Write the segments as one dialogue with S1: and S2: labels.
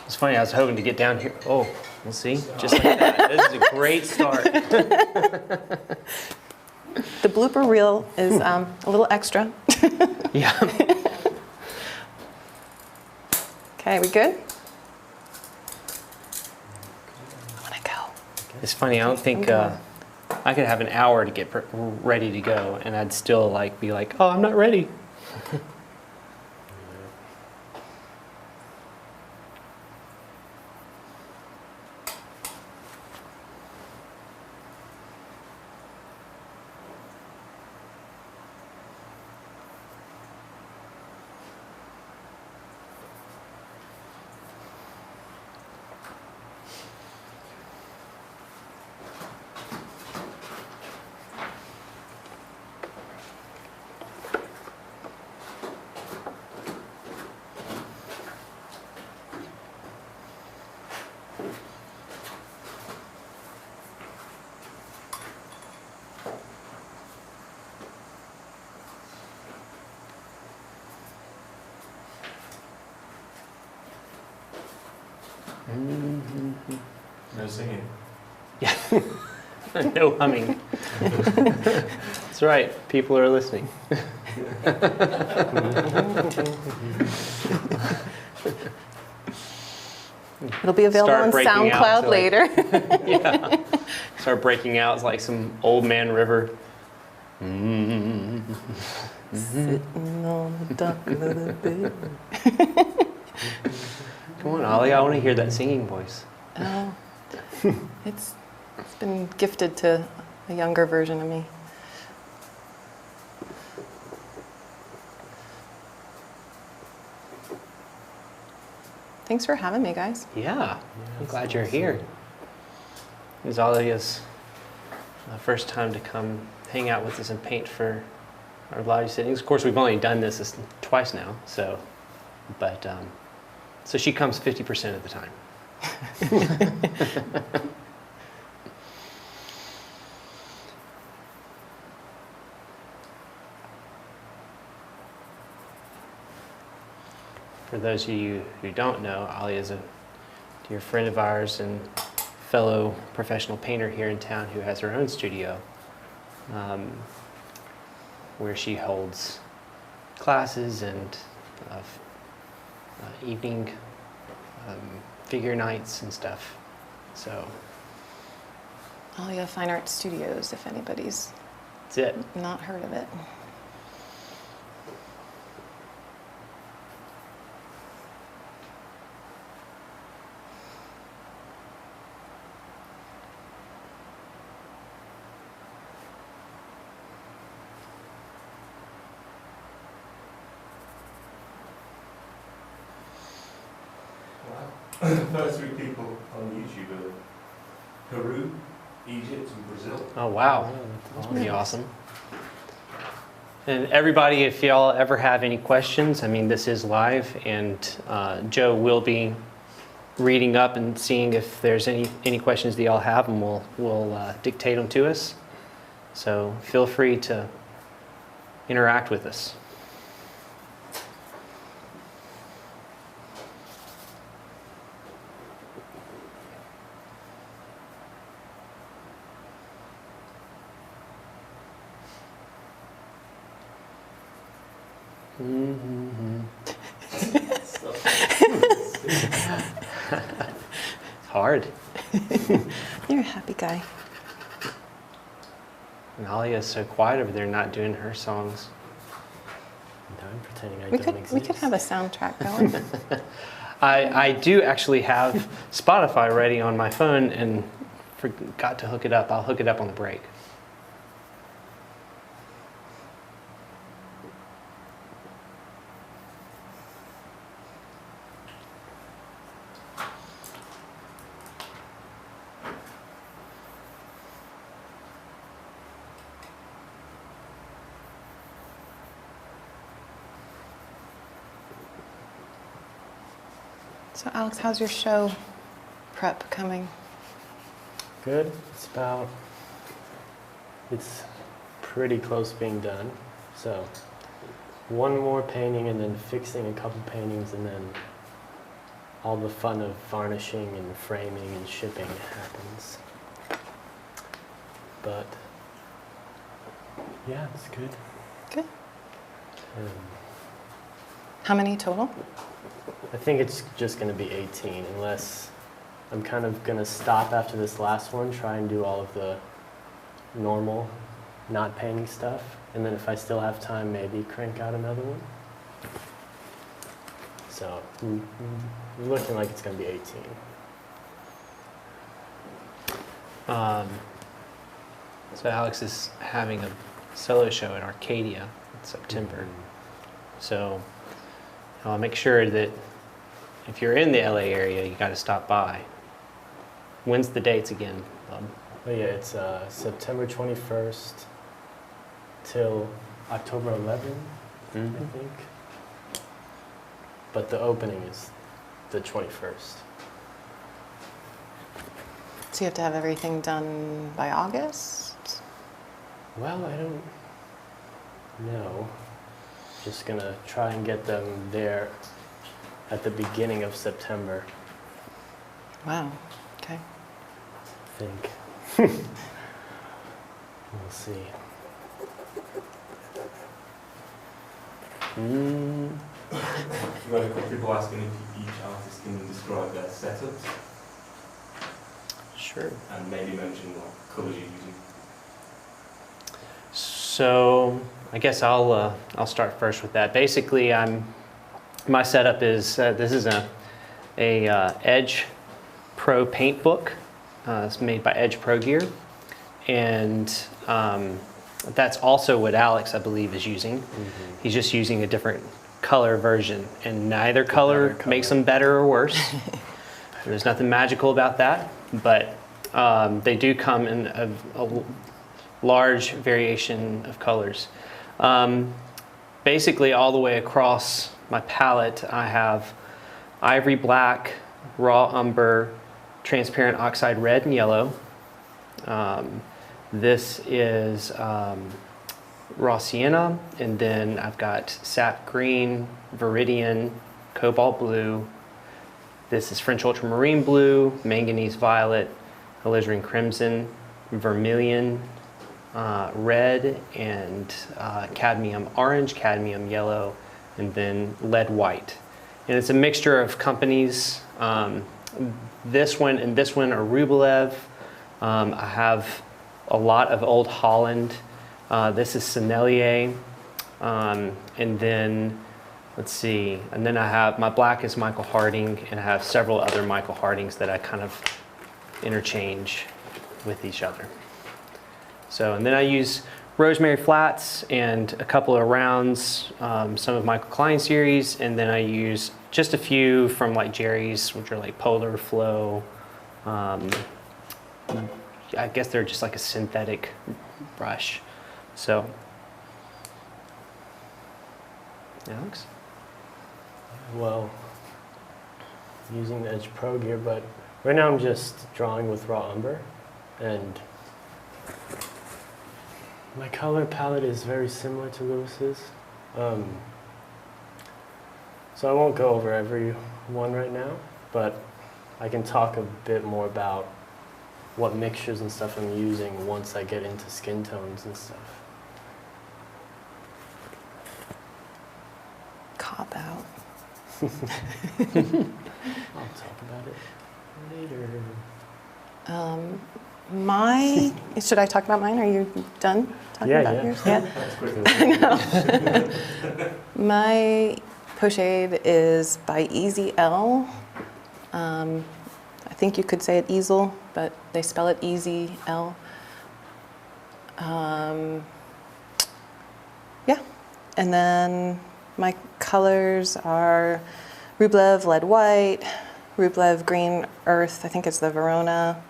S1: It's funny, I was hoping to get down here. Oh, we'll see. Just like that. This is a great start.
S2: The blooper reel is a little extra.
S1: Yeah.
S2: Okay, we good? I want to go.
S1: It's funny, I don't think I could have an hour to get ready to go, and I'd still like be like, oh, I'm not ready.
S3: No singing.
S1: Yeah. No humming. That's right. People are listening.
S2: It'll be available on SoundCloud later.
S1: Yeah. Start breaking out like some old man river.
S2: Sitting on the dock of the bay.
S1: Come on, Ollie. I want to hear that singing voice.
S2: Oh, it's been gifted to a younger version of me. Thanks for having me, guys.
S1: Yeah. I'm glad you're here. It was Ollie's first time to come hang out with us and paint for our lodge sittings. Of course, we've only done this twice now, so, but, so she comes 50% of the time. For those of you who don't know, Ollie is a dear friend of ours and fellow professional painter here in town who has her own studio, where she holds classes and evening figure nights and stuff. So
S2: Alia Fine Art Studios, if anybody's
S1: that's it.
S2: not heard of it.
S3: First 3 people on YouTube are Peru, Egypt, and Brazil.
S1: Oh wow, that's pretty awesome. And everybody, if y'all ever have any questions, I mean, this is live, and Joe will be reading up and seeing if there's any questions that y'all have, and we'll dictate them to us. So feel free to interact with us. It's hard.
S2: You're a happy guy.
S1: And Alia is so quiet over there, not doing her songs.
S4: I'm pretending I
S2: We
S4: don't
S2: could
S4: exist.
S2: have a soundtrack going.
S1: I do actually have Spotify ready on my phone and forgot to hook it up. I'll hook it up on the break.
S2: So Alex, how's your show prep coming?
S4: Good. It's pretty close being done. So one more painting and then fixing a couple paintings and then all the fun of varnishing and framing and shipping happens. But yeah, it's good.
S2: Good.
S4: Um,
S2: How many total?
S4: I think it's just going to be 18 unless I'm kind of going to stop after this last one, try and do all of the normal not painting stuff, and then if I still have time, maybe crank out another one. So looking like it's going to be 18.
S1: So Alex is having a solo show at Arcadia in September. So I'll make sure that if you're in the LA area, you got to stop by. When's the dates again, Bob?
S4: Oh yeah, it's September 21st till October 11th, I think. But the opening is the 21st.
S2: So you have to have everything done by August?
S4: Well, I don't know. Just gonna try and get them there at the beginning of September,
S2: Wow, okay.
S4: I think. We'll see.
S3: We've had a couple of people asking if each artist can describe their setups
S1: Sure.
S3: and maybe mention what colours you're using.
S1: So I guess I'll start first with that. Basically, my setup is this is a Edge Pro paint book. It's made by Edge Pro Gear, and that's also what Alex, I believe, is using. He's just using a different color version, and neither color makes them better or worse. There's nothing magical about that, but they do come in a large variation of colors. Basically, all the way across my palette, I have ivory black, raw umber, transparent oxide red and yellow. This is raw sienna, and then I've got sap green, viridian, cobalt blue. This is French ultramarine blue, manganese violet, alizarin crimson, vermilion, red, and cadmium orange, cadmium yellow, and then lead white. And it's a mixture of companies. This one and this one are Rublev. I have a lot of Old Holland. This is Sennelier. And then, let's see, and then I have, my black is Michael Harding, and I have several other Michael Hardings that I kind of interchange with each other. So, and then I use Rosemary Flats and a couple of rounds, some of Michael Klein series, and then I use just a few from like Jerry's, which are like Polar Flow. I guess they're just like a synthetic brush. So, Alex?
S4: Well, using the Edge Pro Gear, but right now I'm just drawing with raw umber, and my color palette is very similar to Lewis's. So I won't go over every one right now, but I can talk a bit more about what mixtures and stuff I'm using once I get into skin tones and stuff.
S2: Cop out.
S4: I'll talk about it later.
S2: Should I talk about mine? Are you done talking
S4: Yeah,
S2: about
S4: yeah.
S2: yours? Yeah.
S3: That's quick.
S2: My pochade is by Easy L. I think you could say it Easel, but they spell it Easy L. Yeah, and then my colors are Rublev Lead White, Rublev Green Earth, I think it's the Verona,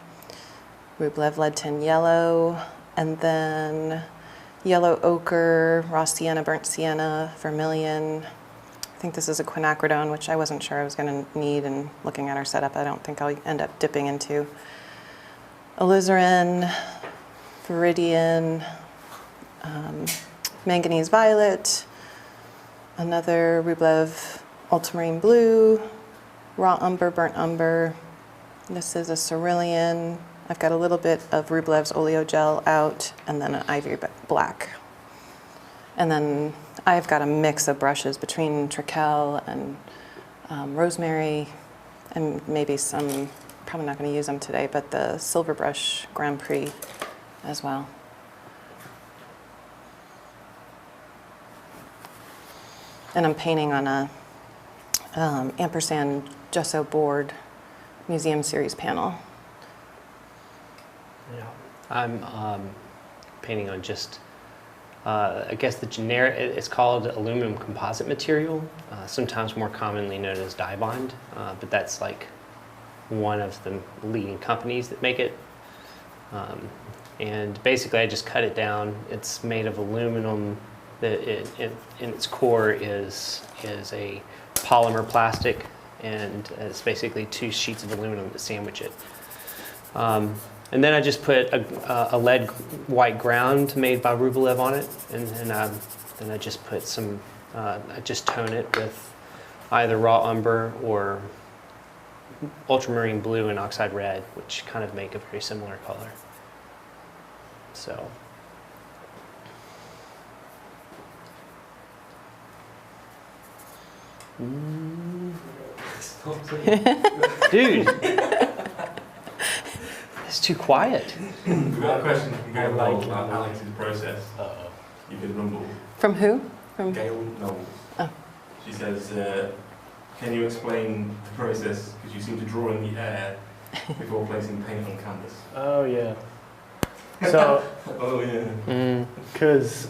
S2: Rublev Lead Tin Yellow, and then Yellow Ochre, Raw Sienna, Burnt Sienna, Vermilion. I think this is a quinacridone, which I wasn't sure I was going to need, and looking at our setup, I don't think I'll end up dipping into. Alizarin, Viridian, Manganese Violet, another Rublev Ultramarine Blue, raw umber, burnt umber. This is a cerulean. I've got a little bit of Rublev's Oleo Gel out, and then an ivory black. And then I've got a mix of brushes between Trekell and rosemary, and maybe some, probably not going to use them today, but the Silver Brush Grand Prix as well. And I'm painting on a ampersand gesso board museum series panel.
S1: Yeah. I'm painting on just, I guess the generic, it's called aluminum composite material, sometimes more commonly known as Dibond, but that's like one of the leading companies that make it. And basically I just cut it down. It's made of aluminum. In its core is a polymer plastic, and it's basically 2 sheets of aluminum that sandwich it. And then I just put a lead white ground made by Rublev on it, and then I just put some, I just tone it with either raw umber or ultramarine blue and oxide red, which kind of make a very similar color. So. Dude, it's too quiet.
S3: We've got a question from Gail
S4: like
S3: Knowles
S4: it.
S3: about Alex's process.
S4: Uh-oh.
S3: You can rumble.
S2: From who? From
S3: Gail Knowles.
S2: Oh.
S3: She says, can you explain the process, because you seem to draw in the air before placing paint on canvas.
S4: Oh, yeah. So,
S3: Oh yeah.
S4: because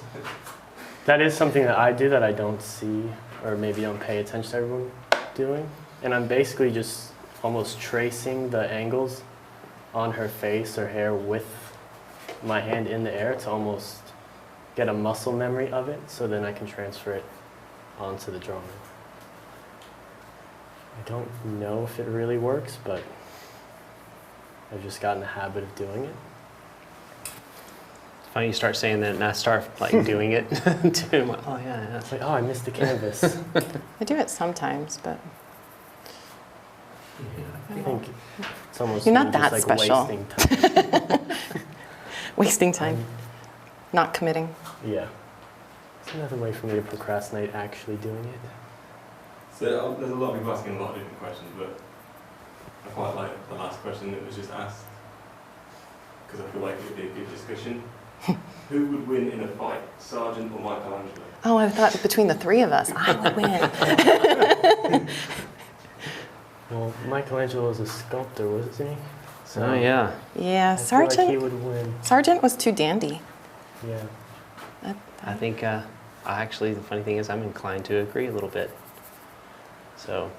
S4: that is something that I do that I don't see, or maybe don't pay attention to everyone doing. And I'm basically just almost tracing the angles on her face or hair with my hand in the air to almost get a muscle memory of it, so then I can transfer it onto the drawing. I don't know if it really works, but I've just gotten the habit of doing it.
S1: It's funny you start saying that, and I start like doing it too. I'm like, oh yeah,
S4: It's like, oh, I missed the canvas.
S2: I do it sometimes, but
S4: I think it's almost
S2: You're not
S4: me
S2: that
S4: just, like,
S2: special.
S4: wasting time.
S2: wasting time, not committing.
S4: Yeah. It's another way for me to procrastinate actually doing it.
S3: So there's a lot of people asking a lot of different questions, but I quite like the last question that was just asked, because I feel like it would be a good discussion. Who would win in a fight, Sargent or Michelangelo?
S2: Oh, I thought between the 3 of us, I would win.
S4: Well, Michelangelo was a sculptor, wasn't he? So
S1: oh yeah.
S2: Yeah,
S4: I feel like he
S2: Sargent.
S4: would win.
S2: Sargent was too dandy.
S4: Yeah.
S1: I think I actually, the funny thing is I'm inclined to agree a little bit. So,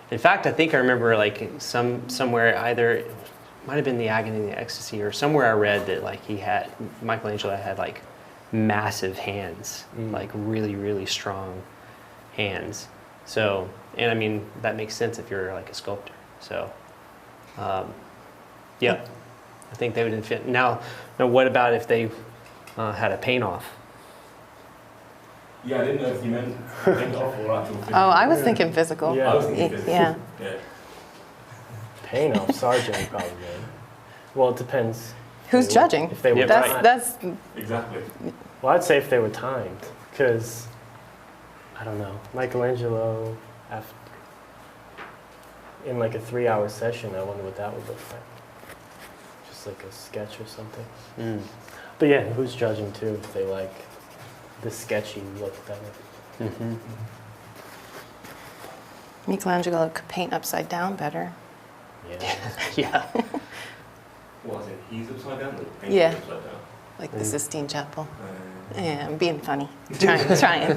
S1: in fact, I think I remember like somewhere either, it might have been The Agony and the Ecstasy, or somewhere I read that like Michelangelo had like massive hands, like really, really strong hands. So, and I mean, that makes sense if you're like a sculptor. So, yeah, I think they would fit. Now, what about if they had a paint off?
S3: Yeah, I didn't know if you meant paint off or actual physical.
S2: Oh, I was thinking physical.
S4: Yeah.
S3: I was thinking physical.
S2: Yeah.
S3: Yeah.
S4: Paint off Sargent probably. Well, it depends.
S2: Who's judging?
S4: If they were
S1: Yeah,
S4: timed.
S2: That's
S3: Exactly.
S4: Well, I'd say if they were timed, because I don't know, Michelangelo, in like a 3-hour session, I wonder what that would look like. Just like a sketch or something.
S1: Mm.
S4: But yeah, who's judging too? If they like the sketchy look better.
S1: Mm-hmm.
S2: Michelangelo could paint upside down better.
S4: Yeah.
S1: Yeah.
S3: What is it? He's upside down? The paint
S2: Yeah.
S3: is upside down.
S2: Like the Sistine Chapel.
S3: Uh,
S2: Yeah, I'm being funny. Trying.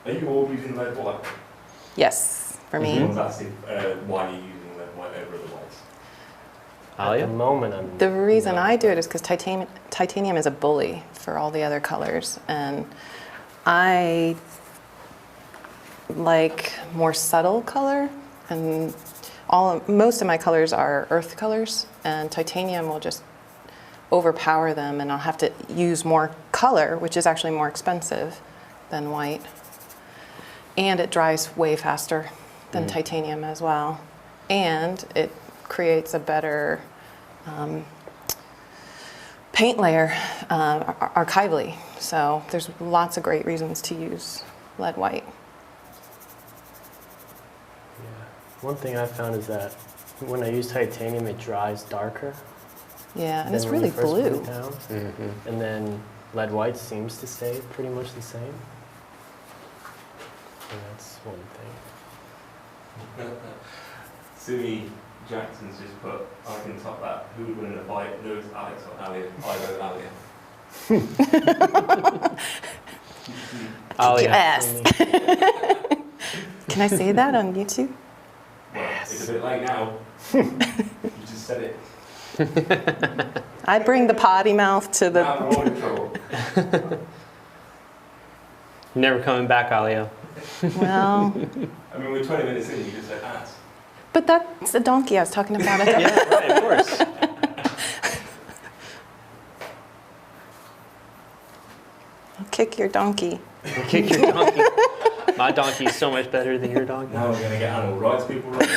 S3: Are you all using lead white?
S2: Yes, for me.
S1: Mhm.
S3: Someone's asking why are you using lead white over the whites?
S1: Oh,
S4: At
S1: yeah.
S4: the moment, I'm.
S2: The reason
S4: no.
S2: I do it is because titanium is a bully for all the other colors, and I like more subtle color, and most of my colors are earth colors, and titanium will just overpower them, and I'll have to use more color, which is actually more expensive, than white. And it dries way faster than titanium as well. And it creates a better paint layer archivally. So there's lots of great reasons to use lead white.
S4: Yeah. One thing I found is that when I use titanium, it dries darker.
S2: Yeah, and
S4: than
S2: it's
S4: when you
S2: really
S4: first put
S2: blue.
S4: it down.
S1: Mm-hmm.
S4: And then lead white seems to stay pretty much the same. And that's one thing.
S3: Simi Jackson's just put, I can top that. Who would win in a fight, Lewis, Alex, or Alia? I vote Alia.
S1: Oh,
S2: Kick your
S1: yeah.
S2: ass. Can I say that on YouTube?
S3: Well, it's a bit late now. You just said it.
S2: I bring the potty mouth to the.
S3: Now we're all in trouble.
S1: Never coming back, Alio.
S2: Well,
S3: I mean, we're 20 minutes in, you just said ass.
S2: but that's a donkey I was talking about.
S1: Yeah, right, of course.
S2: I'll kick your donkey.
S1: Kick your donkey. My donkey is so much better than your donkey.
S3: Now we're going to get animal rights people right.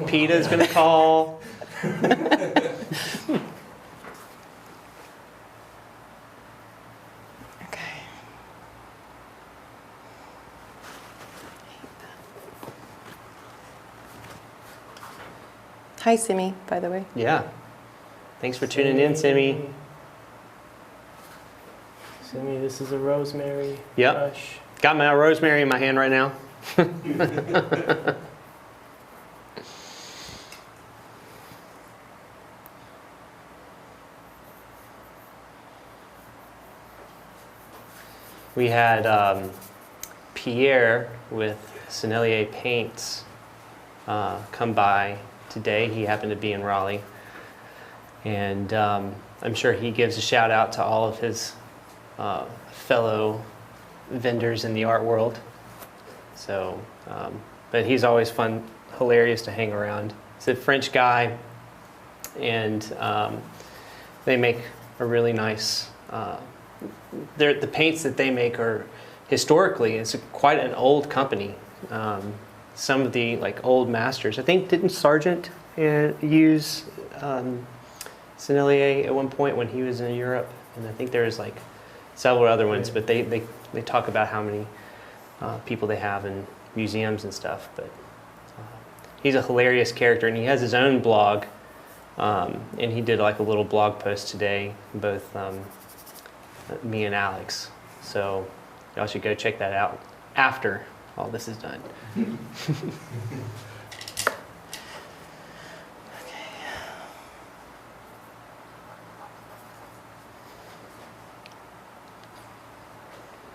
S1: PETA's gonna call.
S2: Okay. Hi, Simi, by the way.
S1: Yeah. Thanks for tuning in, Simi.
S4: Simi, this is a rosemary
S1: Yep.
S4: brush.
S1: Got my rosemary in my hand right now. We had Pierre with Sennelier Paints come by today. He happened to be in Raleigh. And I'm sure he gives a shout out to all of his fellow vendors in the art world. So, but he's always fun, hilarious to hang around. He's a French guy, and they make a really nice. The paints that they make are historically, it's quite an old company. Some of the like old masters, I think, didn't Sargent use Sennelier at one point when he was in Europe? And I think there's like several other ones, but they talk about how many people they have in museums and stuff. But he's a hilarious character, and he has his own blog. And he did like a little blog post today, both me and Alex. So y'all should go check that out after all this is done.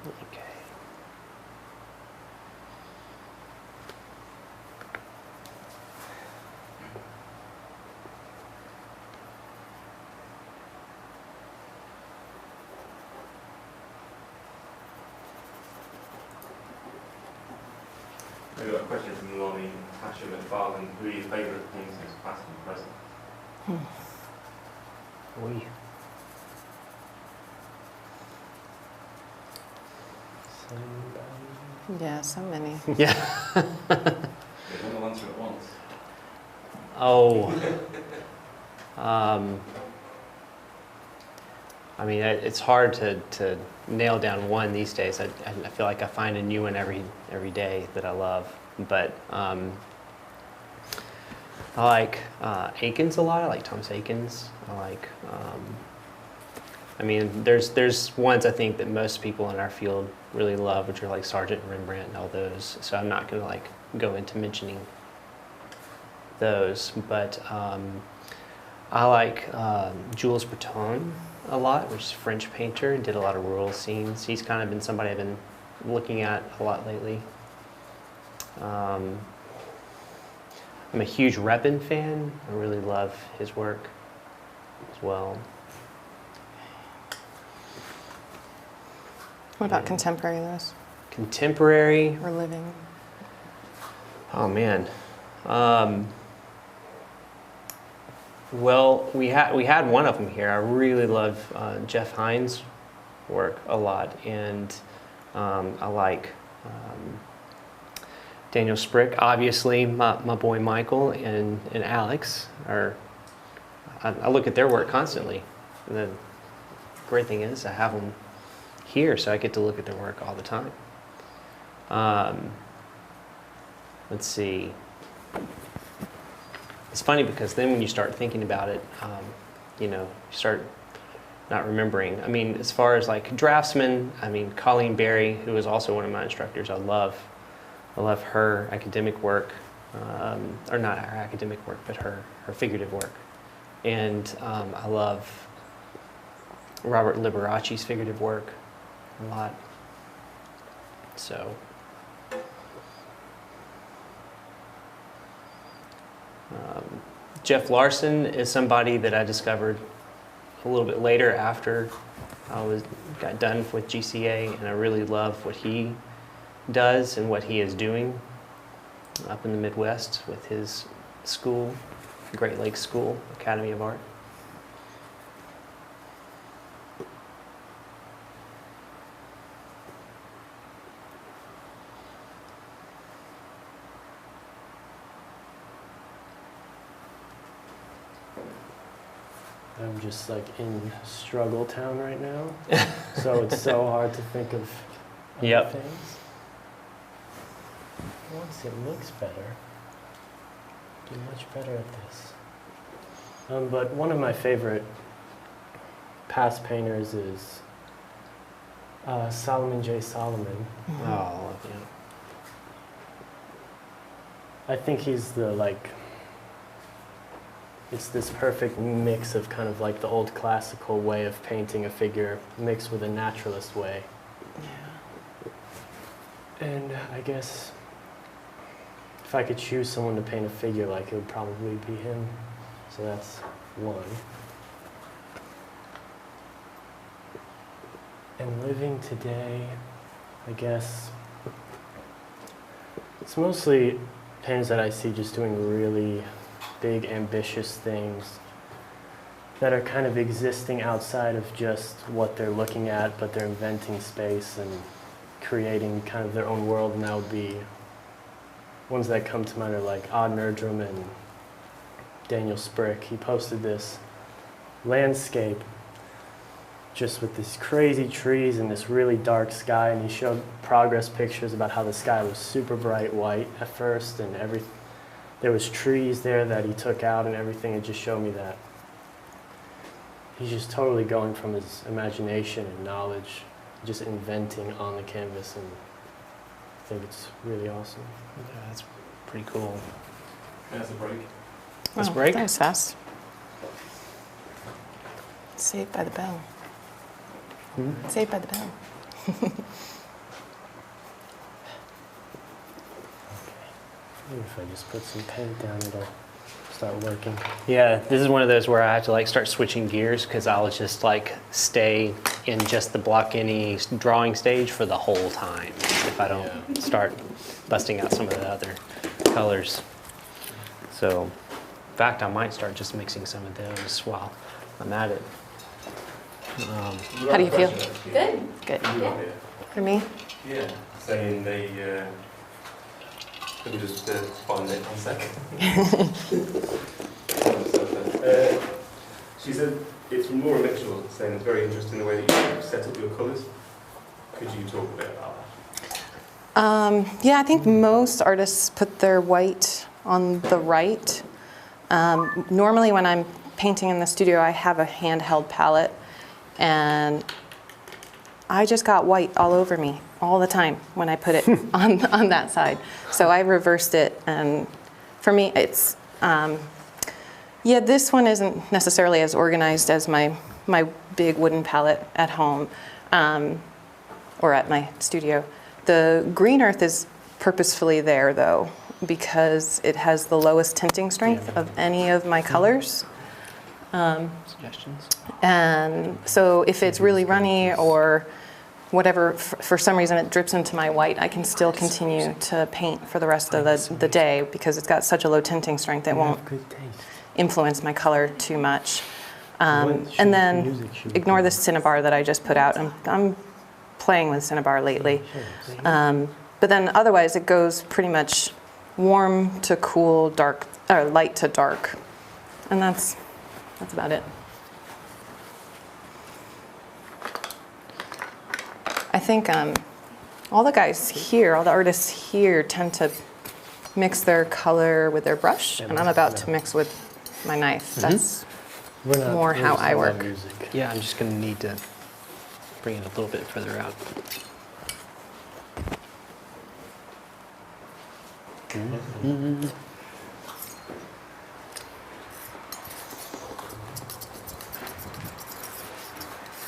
S1: Okay.
S3: I've got a question from Lonnie Tasha McFarlane. Who are your favourite painters, past and present?
S1: Oy.
S2: Yeah, so many.
S1: Yeah.
S3: They don't answer at once.
S1: Oh. I mean, it's hard to nail down one these days. I feel like I find a new one every day that I love. But I like Akins a lot. I like Thomas Akins. I like. I mean, there's ones I think that most people in our field really love, which are like Sargent and Rembrandt and all those. So I'm not going to like go into mentioning those, but I like Jules Breton a lot, which is a French painter, did a lot of rural scenes. He's kind of been somebody I've been looking at a lot lately. I'm a huge Repin fan. I really love his work as well.
S2: What about contemporary, Lewis?
S1: Contemporary,
S2: Or living?
S1: oh man. Well, we had one of them here. I really love Jeff Hines' work a lot, and I like Daniel Sprick, obviously, my boy Michael and Alex are, I look at their work constantly. And the great thing is I have them here, so I get to look at their work all the time. Let's see. It's funny because then when you start thinking about it, you start not remembering. I mean, as far as like draftsmen, I mean, Colleen Berry, who is also one of my instructors, I love her academic work, or not her academic work, but her figurative work. And I love Robert Liberace's figurative work a lot. So, Jeff Larson is somebody that I discovered a little bit later after I got done with GCA, and I really love what he does and what he is doing up in the Midwest with his school, Great Lakes School, Academy of Art.
S4: I'm just like in struggle town right now, so it's so hard to think of other
S1: Yep.
S4: things. Once it looks better, do much better at this. But one of my favorite past painters is Solomon J. Solomon.
S1: Oh, yeah.
S4: I think he's it's this perfect mix of kind of like the old classical way of painting a figure mixed with a naturalist way. And I guess if I could choose someone to paint a figure like, it would probably be him. So that's one. And living today, I guess, it's mostly painters that I see just doing really big, ambitious things that are kind of existing outside of just what they're looking at, but they're inventing space and creating kind of their own world. And that would be, ones that come to mind are like Odd Nerdrum and Daniel Sprick. He posted this landscape just with these crazy trees and this really dark sky, and he showed progress pictures about how the sky was super bright white at first, and there was trees there that he took out and everything. It just showed me that he's just totally going from his imagination and knowledge, just inventing on the canvas, and I think it's really awesome.
S1: Yeah, that's pretty cool.
S3: There's a break.
S1: Let's
S2: Wow,
S1: break.
S2: That was fast. Saved by the bell. Saved by the bell.
S4: Maybe if I just put some paint down, it'll start working.
S1: Yeah, this is one of those where I have to like start switching gears because I'll just like stay in just the block any drawing stage for the whole time if I don't start busting out some of the other colors. So, in fact, I might start just mixing some of those while I'm at it.
S2: How do you feel?
S5: Good.
S2: Good.
S3: Yeah.
S2: For me?
S3: Yeah. Saying let me just find it 1 second. She said it's from Laura Mitchell, saying it's very interesting the way that you set up your colours. Could you talk a bit about that?
S2: Yeah, I think most artists put their white on the right. Normally when I'm painting in the studio, I have a handheld palette, and I just got white all over me all the time when I put it on that side. So I reversed it, and for me it's, yeah, this one isn't necessarily as organized as my big wooden palette at home or at my studio. The green earth is purposefully there though, because it has the lowest tinting strength of any of my colors.
S1: Suggestions?
S2: And so if it's really runny or whatever, for some reason it drips into my white, I can still continue to paint for the rest of the day because it's got such a low tinting strength it won't influence my color too much. And then ignore the Cinnabar that I just put out. I'm playing with Cinnabar lately. But then otherwise it goes pretty much warm to cool, dark, or light to dark. And that's about it. I think all the guys here, all the artists here tend to mix their color with their brush, and I'm about to mix with my knife. That's more how I work.
S1: Yeah, I'm just gonna need to bring it a little bit further out.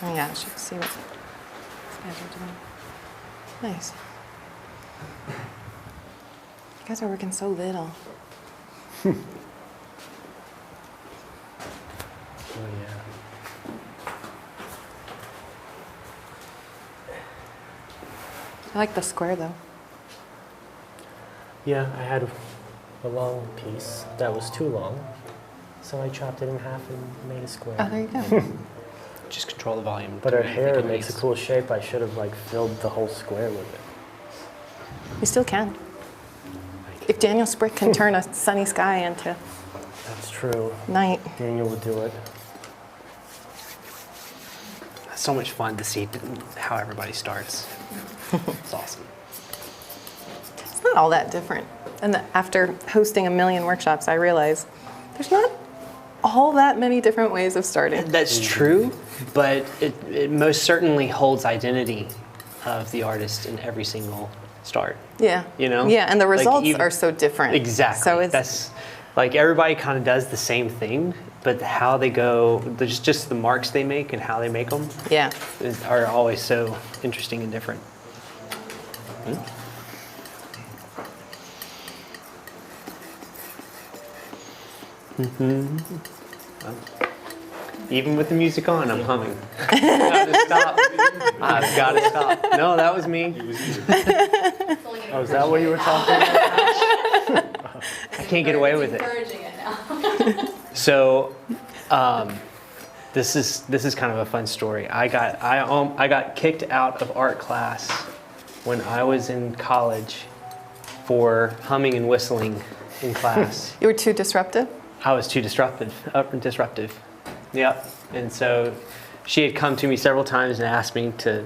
S2: Oh yeah, I should see what these guys are doing. Nice. You guys are working so little.
S4: Oh, yeah.
S2: I like the square though.
S4: Yeah, I had a long piece that was too long, so I chopped it in half and made a square.
S2: Oh, there you go.
S1: Just control the volume.
S4: But her
S1: to make
S4: hair
S1: it
S4: makes a
S1: nice.
S4: cool shape. I should have like filled the whole square with it.
S2: You still can. If Daniel Sprick can turn a sunny sky into
S4: That's true.
S2: night.
S4: Daniel would do it.
S1: It's so much fun to see how everybody starts. It's awesome.
S2: It's not all that different. And after hosting a million workshops, I realized there's not all that many different ways of starting.
S1: That's true, but it most certainly holds identity of the artist in every single start.
S2: Yeah.
S1: You know?
S2: Yeah, and the
S1: Like,
S2: results
S1: even-
S2: are so different.
S1: Exactly.
S2: So it's
S1: That's like everybody kind of does the same thing, but how they go, there's just the marks they make and how they make them
S2: yeah.
S1: are always so interesting and different. Even with the music on, I'm humming. Gotta stop. I've got to stop. No, that was me.
S4: Oh, is that what you were talking about?
S1: I can't get away with it.
S5: Encouraging it now.
S1: So, this is kind of a fun story. I got kicked out of art class when I was in college for humming and whistling in class.
S2: You were too disruptive?
S1: I was too disruptive. Yep. And so she had come to me several times and asked me to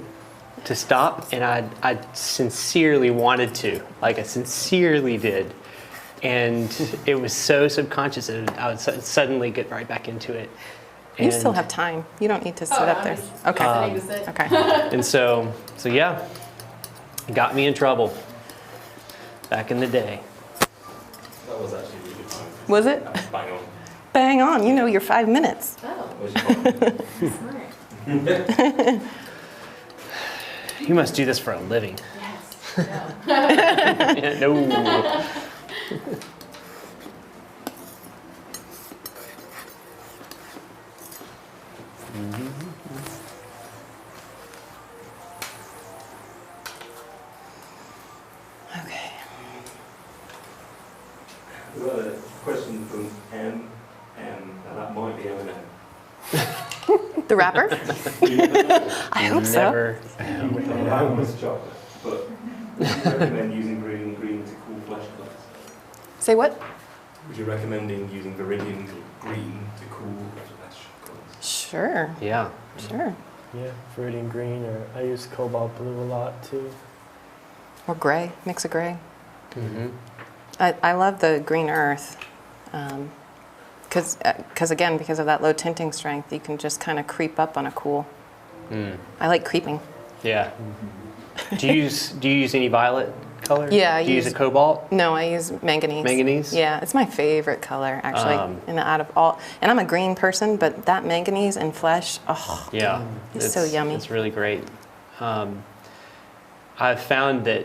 S1: stop, and I sincerely wanted to, like I sincerely did. And it was so subconscious that I would suddenly get right back into it.
S2: You still
S1: And-
S2: have time. You don't need to sit
S5: Oh,
S2: up
S5: I'm
S2: there.
S5: just
S2: Okay.
S5: sitting to sit.
S2: Okay.
S1: And so yeah, it got me in trouble back in the day.
S3: That was actually really good time.
S2: Was it?
S3: That was bang on.
S2: Bang on. You know your 5 minutes.
S5: Oh,
S3: Was your
S5: smart.
S1: You must do this for a living.
S5: Yes. No.
S1: No.
S2: Okay.
S3: We've got a question from M, and that might be Eminem.
S2: The rapper? I hope so.
S1: Never.
S3: I almost chocolate, but would you recommend using green to cool flesh colors?
S2: Say what?
S3: Would you recommend using Viridian green to cool flesh colors?
S2: Sure.
S1: Yeah.
S2: Sure.
S4: Yeah, Viridian green, or I use cobalt blue a lot too.
S2: Or gray. Mix of gray.
S1: Mm-hmm.
S2: I love the green earth. Because again, because of that low tinting strength, you can just kind of creep up on a cool. I like creeping.
S1: Yeah. Do you use any violet color?
S2: Yeah, I
S1: Do you use a
S2: use-
S1: cobalt?
S2: No, I use manganese.
S1: Manganese?
S2: Yeah, it's my favorite color actually. And out of all, and I'm a green person, but that manganese and flesh, oh,
S1: Yeah.
S2: It's so yummy.
S1: It's really great. I've found that,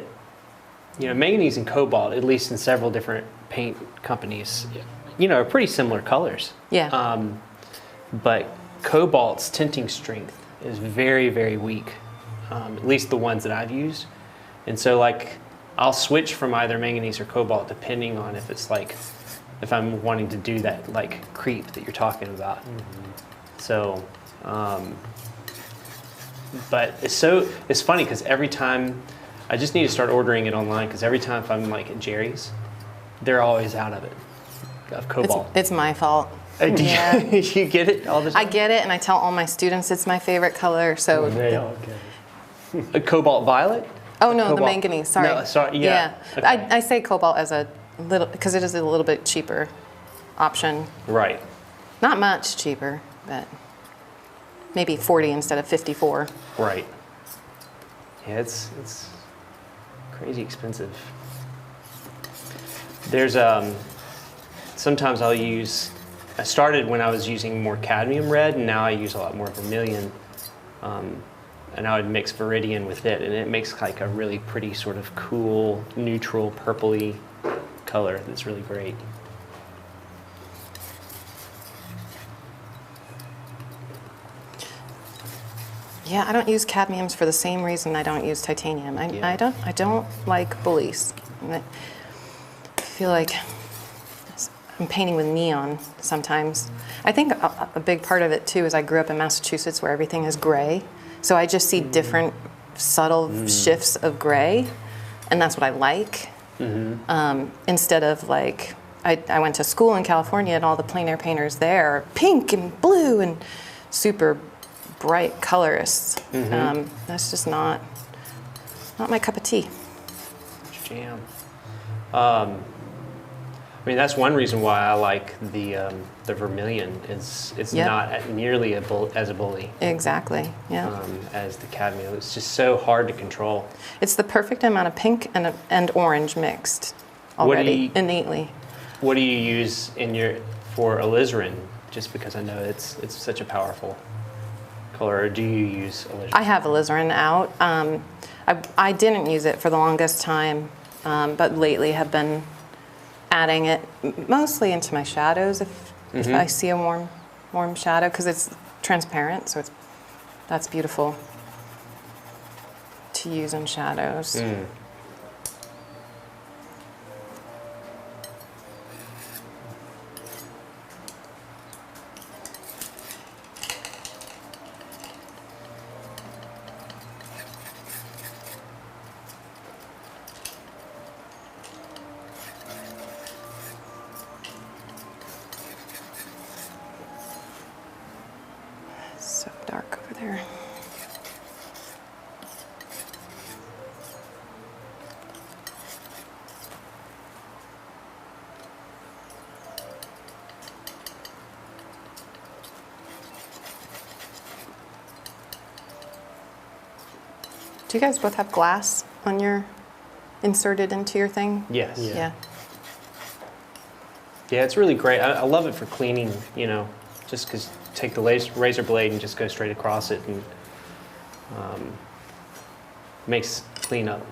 S1: manganese and cobalt, at least in several different paint companies, are pretty similar colors.
S2: yeah.
S1: But cobalt's tinting strength is very, very weak, at least the ones that I've used. And so, I'll switch from either manganese or cobalt depending on if I'm wanting to do that, creep that you're talking about. So, But it's funny because every time, I just need to start ordering it online because every time if I'm like at Jerry's, they're always out of it, of Cobalt.
S2: It's my fault.
S1: Do
S2: Yeah.
S1: you get it all the
S2: I
S1: time?
S2: get it, and I tell all my students it's my favorite color. So,
S4: They all get it.
S1: A Cobalt Violet?
S2: oh no, the
S1: Cobalt.
S2: manganese. Sorry.
S1: No, sorry, yeah. Okay.
S2: I say cobalt as a little because it is a little bit cheaper option.
S1: Right.
S2: Not much cheaper, but maybe 40 instead of 54.
S1: Right. Yeah, it's crazy expensive. There's sometimes I started when I was using more cadmium red, and now I use a lot more vermilion. And I would mix Viridian with it, and it makes like a really pretty sort of cool, neutral, purpley color that's really great.
S2: Yeah, I don't use cadmiums for the same reason I don't use titanium.
S1: Yeah.
S2: I don't like bullies. And I feel like I'm painting with neon sometimes. I think a big part of it too is I grew up in Massachusetts where everything is gray. So I just see different subtle shifts of gray, and that's what I like. Instead of like, I went to school in California and all the plein air painters there are pink and blue and super bright colorists. That's just not my cup of tea.
S1: Jam. I mean, that's one reason why I like the vermilion. It's
S2: Yep.
S1: not nearly as a bully
S2: Exactly, yeah.
S1: as the cadmium. It's just so hard to control.
S2: It's the perfect amount of pink and orange mixed
S1: What do
S2: already,
S1: you-
S2: innately.
S1: What do you use for alizarin? Just because I know it's such a powerful color, or do you use alizarin?
S2: I have alizarin out. I didn't use it for the longest time, but lately have been adding it mostly into my shadows if I see a warm shadow, because it's transparent, so that's beautiful to use in shadows. It's so dark over there. Do you guys both have glass on your inserted into your thing?
S1: Yes.
S4: Yeah.
S2: Yeah.
S1: Yeah, it's really great. I love it for cleaning, just because take the razor blade and just go straight across it, and makes cleanup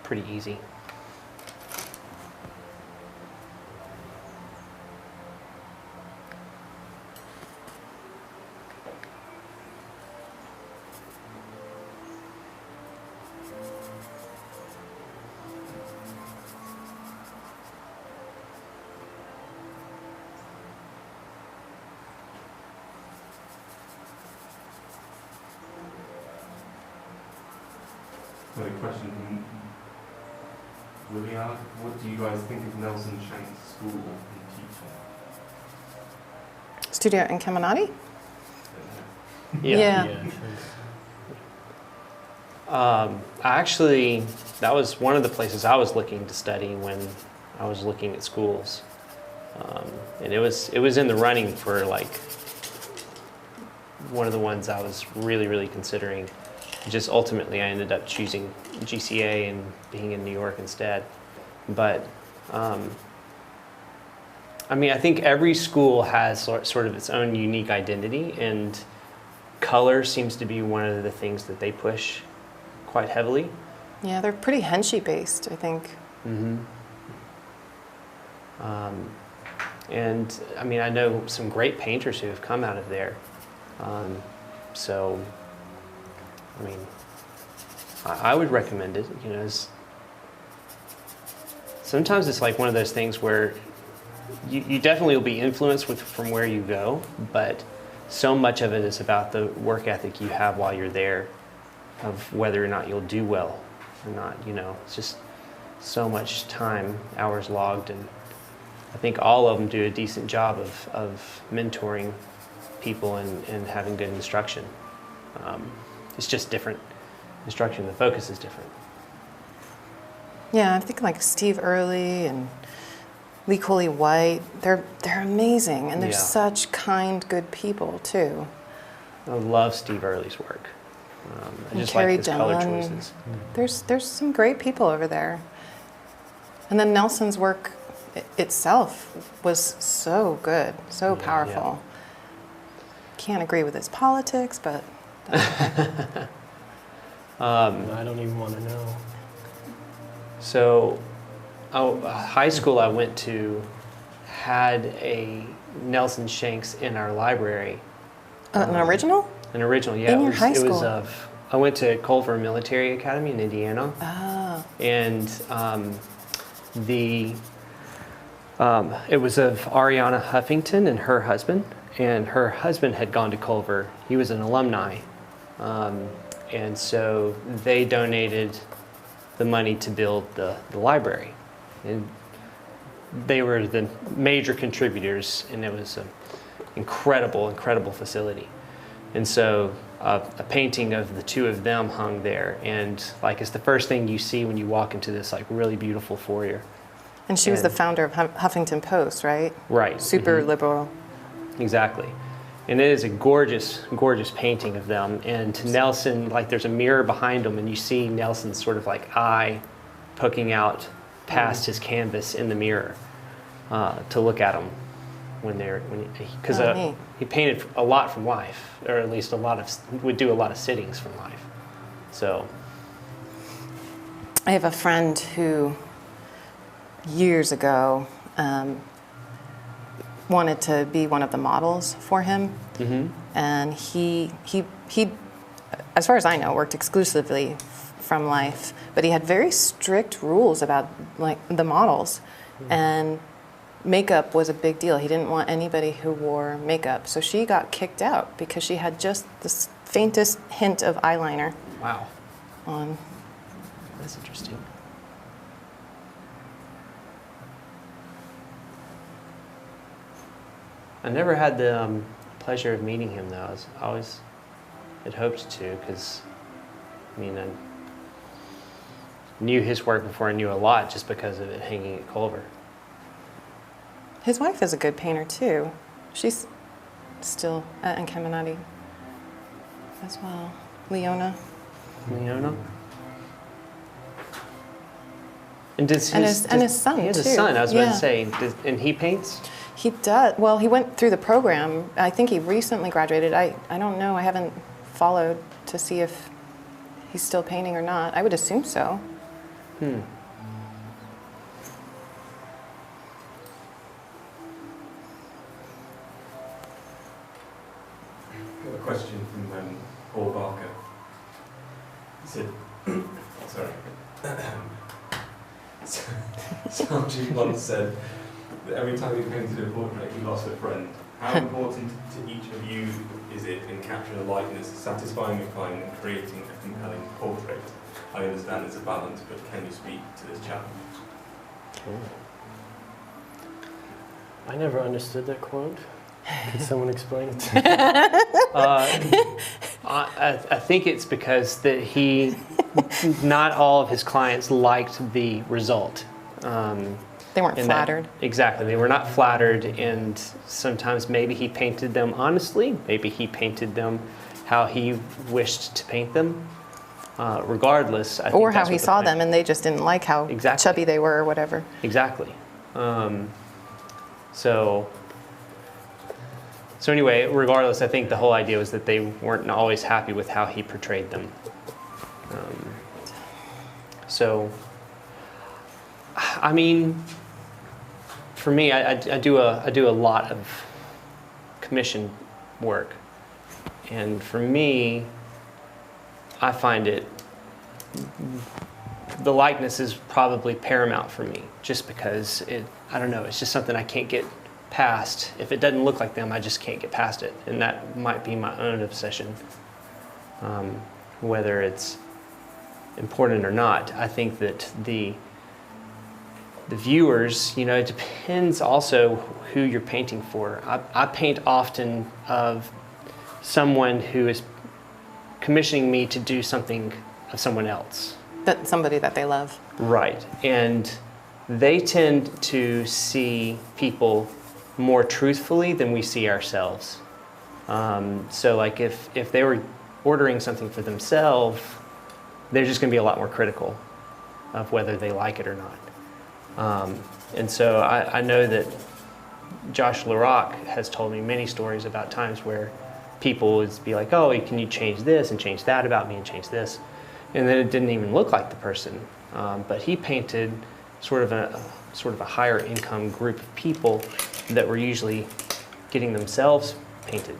S1: pretty easy.
S3: Another question from William. What do you guys think of Nelson Shank's school and teaching?
S2: Studio in Caminati?
S1: Yeah.
S2: Yeah.
S1: Actually, that was one of the places I was looking to study when I was looking at schools, and it was in the running for like one of the ones I was really considering. Just ultimately, I ended up choosing GCA and being in New York instead. But I mean, I think every school has sort of its own unique identity, and color seems to be one of the things that they push quite heavily.
S2: Yeah, they're pretty Henchy based, I think.
S1: And I mean, I know some great painters who have come out of there. So, I mean, I would recommend it. Sometimes it's like one of those things where you definitely will be influenced from where you go, but so much of it is about the work ethic you have while you're there. of whether or not you'll do well or not. You know, it's just so much time, hours logged, and I think all of them do a decent job of mentoring people and having good instruction. It's just different instruction. The focus is different.
S2: Yeah, I think like Steve Early and Lee Coley White, they're amazing, and they're
S1: Yeah.
S2: such kind, good people too.
S1: I love Steve Early's work. I
S2: And
S1: just
S2: Carrie
S1: like his color
S2: Dunn.
S1: choices.
S2: There's some great people over there. And then Nelson's work itself was so good, so
S1: Yeah,
S2: powerful. Can't agree with his politics, but that's okay.
S4: I don't even want to know.
S1: So, high school I went to had a Nelson Shanks in our library.
S2: An original?
S1: An original, yeah.
S2: In your high
S1: It was
S2: school?
S1: of. I went to Culver Military Academy in Indiana,
S2: Oh,
S1: and it was of Ariana Huffington and her husband. And her husband had gone to Culver. He was an alumni, and so they donated the money to build the library, and they were the major contributors, and it was an incredible facility. And so a painting of the two of them hung there, and like it's the first thing you see when you walk into this like really beautiful foyer.
S2: and she was the
S1: And-
S2: founder of Huffington Post, right?
S1: Right.
S2: Super
S1: Mhm.
S2: liberal.
S1: Exactly. And it is a gorgeous painting of them. And Nelson, like there's a mirror behind him, and you see Nelson's sort of like eye poking out past his canvas in the mirror to look at them because
S2: Oh, neat.
S1: he painted a lot from life, or at least would do a lot of sittings from life. So
S2: I have a friend who years ago wanted to be one of the models for him, and he, as far as I know, worked exclusively from life, but he had very strict rules about like the models, and makeup was a big deal. He didn't want anybody who wore makeup, so she got kicked out because she had just the faintest hint of eyeliner
S1: wow,
S2: on.
S1: that's interesting. I never had the pleasure of meeting him, though. I always had hoped to, because, I mean, I knew his work before I knew a lot just because of it hanging at Culver.
S2: His wife is a good painter too. She's still at Encaminati as well. Leona.
S1: Leona? And does
S2: And his son,
S1: He has a
S2: too.
S1: son, I was about
S2: Yeah.
S1: to say. And he paints?
S2: He does. Well, he went through the program. I think he recently graduated. I don't know. I haven't followed to see if he's still painting or not. I would assume so.
S3: Got a question from Paul Barker. He said, sorry. Sargent once said that every time he painted a portrait, he lost a friend. How important to each of you is it in capturing a likeness, satisfying a client, and creating a compelling portrait? I understand it's a balance, but can you speak to this challenge?
S4: I never understood that quote. Could someone explain it to me?
S1: I think it's because that not all of his clients liked the result.
S2: They weren't
S1: And that-
S2: flattered.
S1: Exactly. They were not flattered, and sometimes maybe he painted them honestly, maybe he painted them how he wished to paint them. Regardless, I think
S2: Or how
S1: that's
S2: he
S1: what the
S2: saw
S1: plan-
S2: them and they just didn't like how
S1: Exactly.
S2: chubby they were or whatever.
S1: Exactly. So anyway, regardless, I think the whole idea was that they weren't always happy with how he portrayed them. So, I mean, for me, I do a lot of commission work, and for me, I find the likeness is probably paramount for me, just because I don't know, it's just something I can't get past. If it doesn't look like them, I just can't get past it, and that might be my own obsession. whether it's important or not. I think that the viewers, you know, it depends also who you're painting for. I paint often of someone who is commissioning me to do something of someone else.
S2: That somebody that they love.
S1: Right. And they tend to see people more truthfully than we see ourselves. So like if they were ordering something for themselves, they're just going to be a lot more critical of whether they like it or not. And so I know that Josh LaRock has told me many stories about times where people would be like, oh, can you change this and change that about me and change this? And then it didn't even look like the person. But he painted sort of a higher income group of people that were usually getting themselves painted.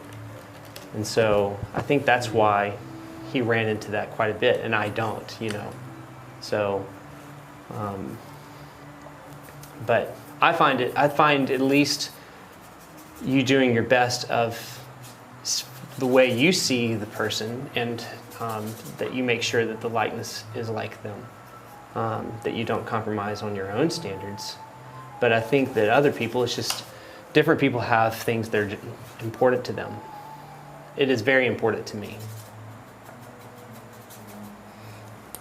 S1: And so I think that's why he ran into that quite a bit, and I don't, you know. So, but I find at least you doing your best of the way you see the person, and that you make sure that the likeness is like them, that you don't compromise on your own standards. But I think that other people, it's just different people have things that are important to them. It is very important to me.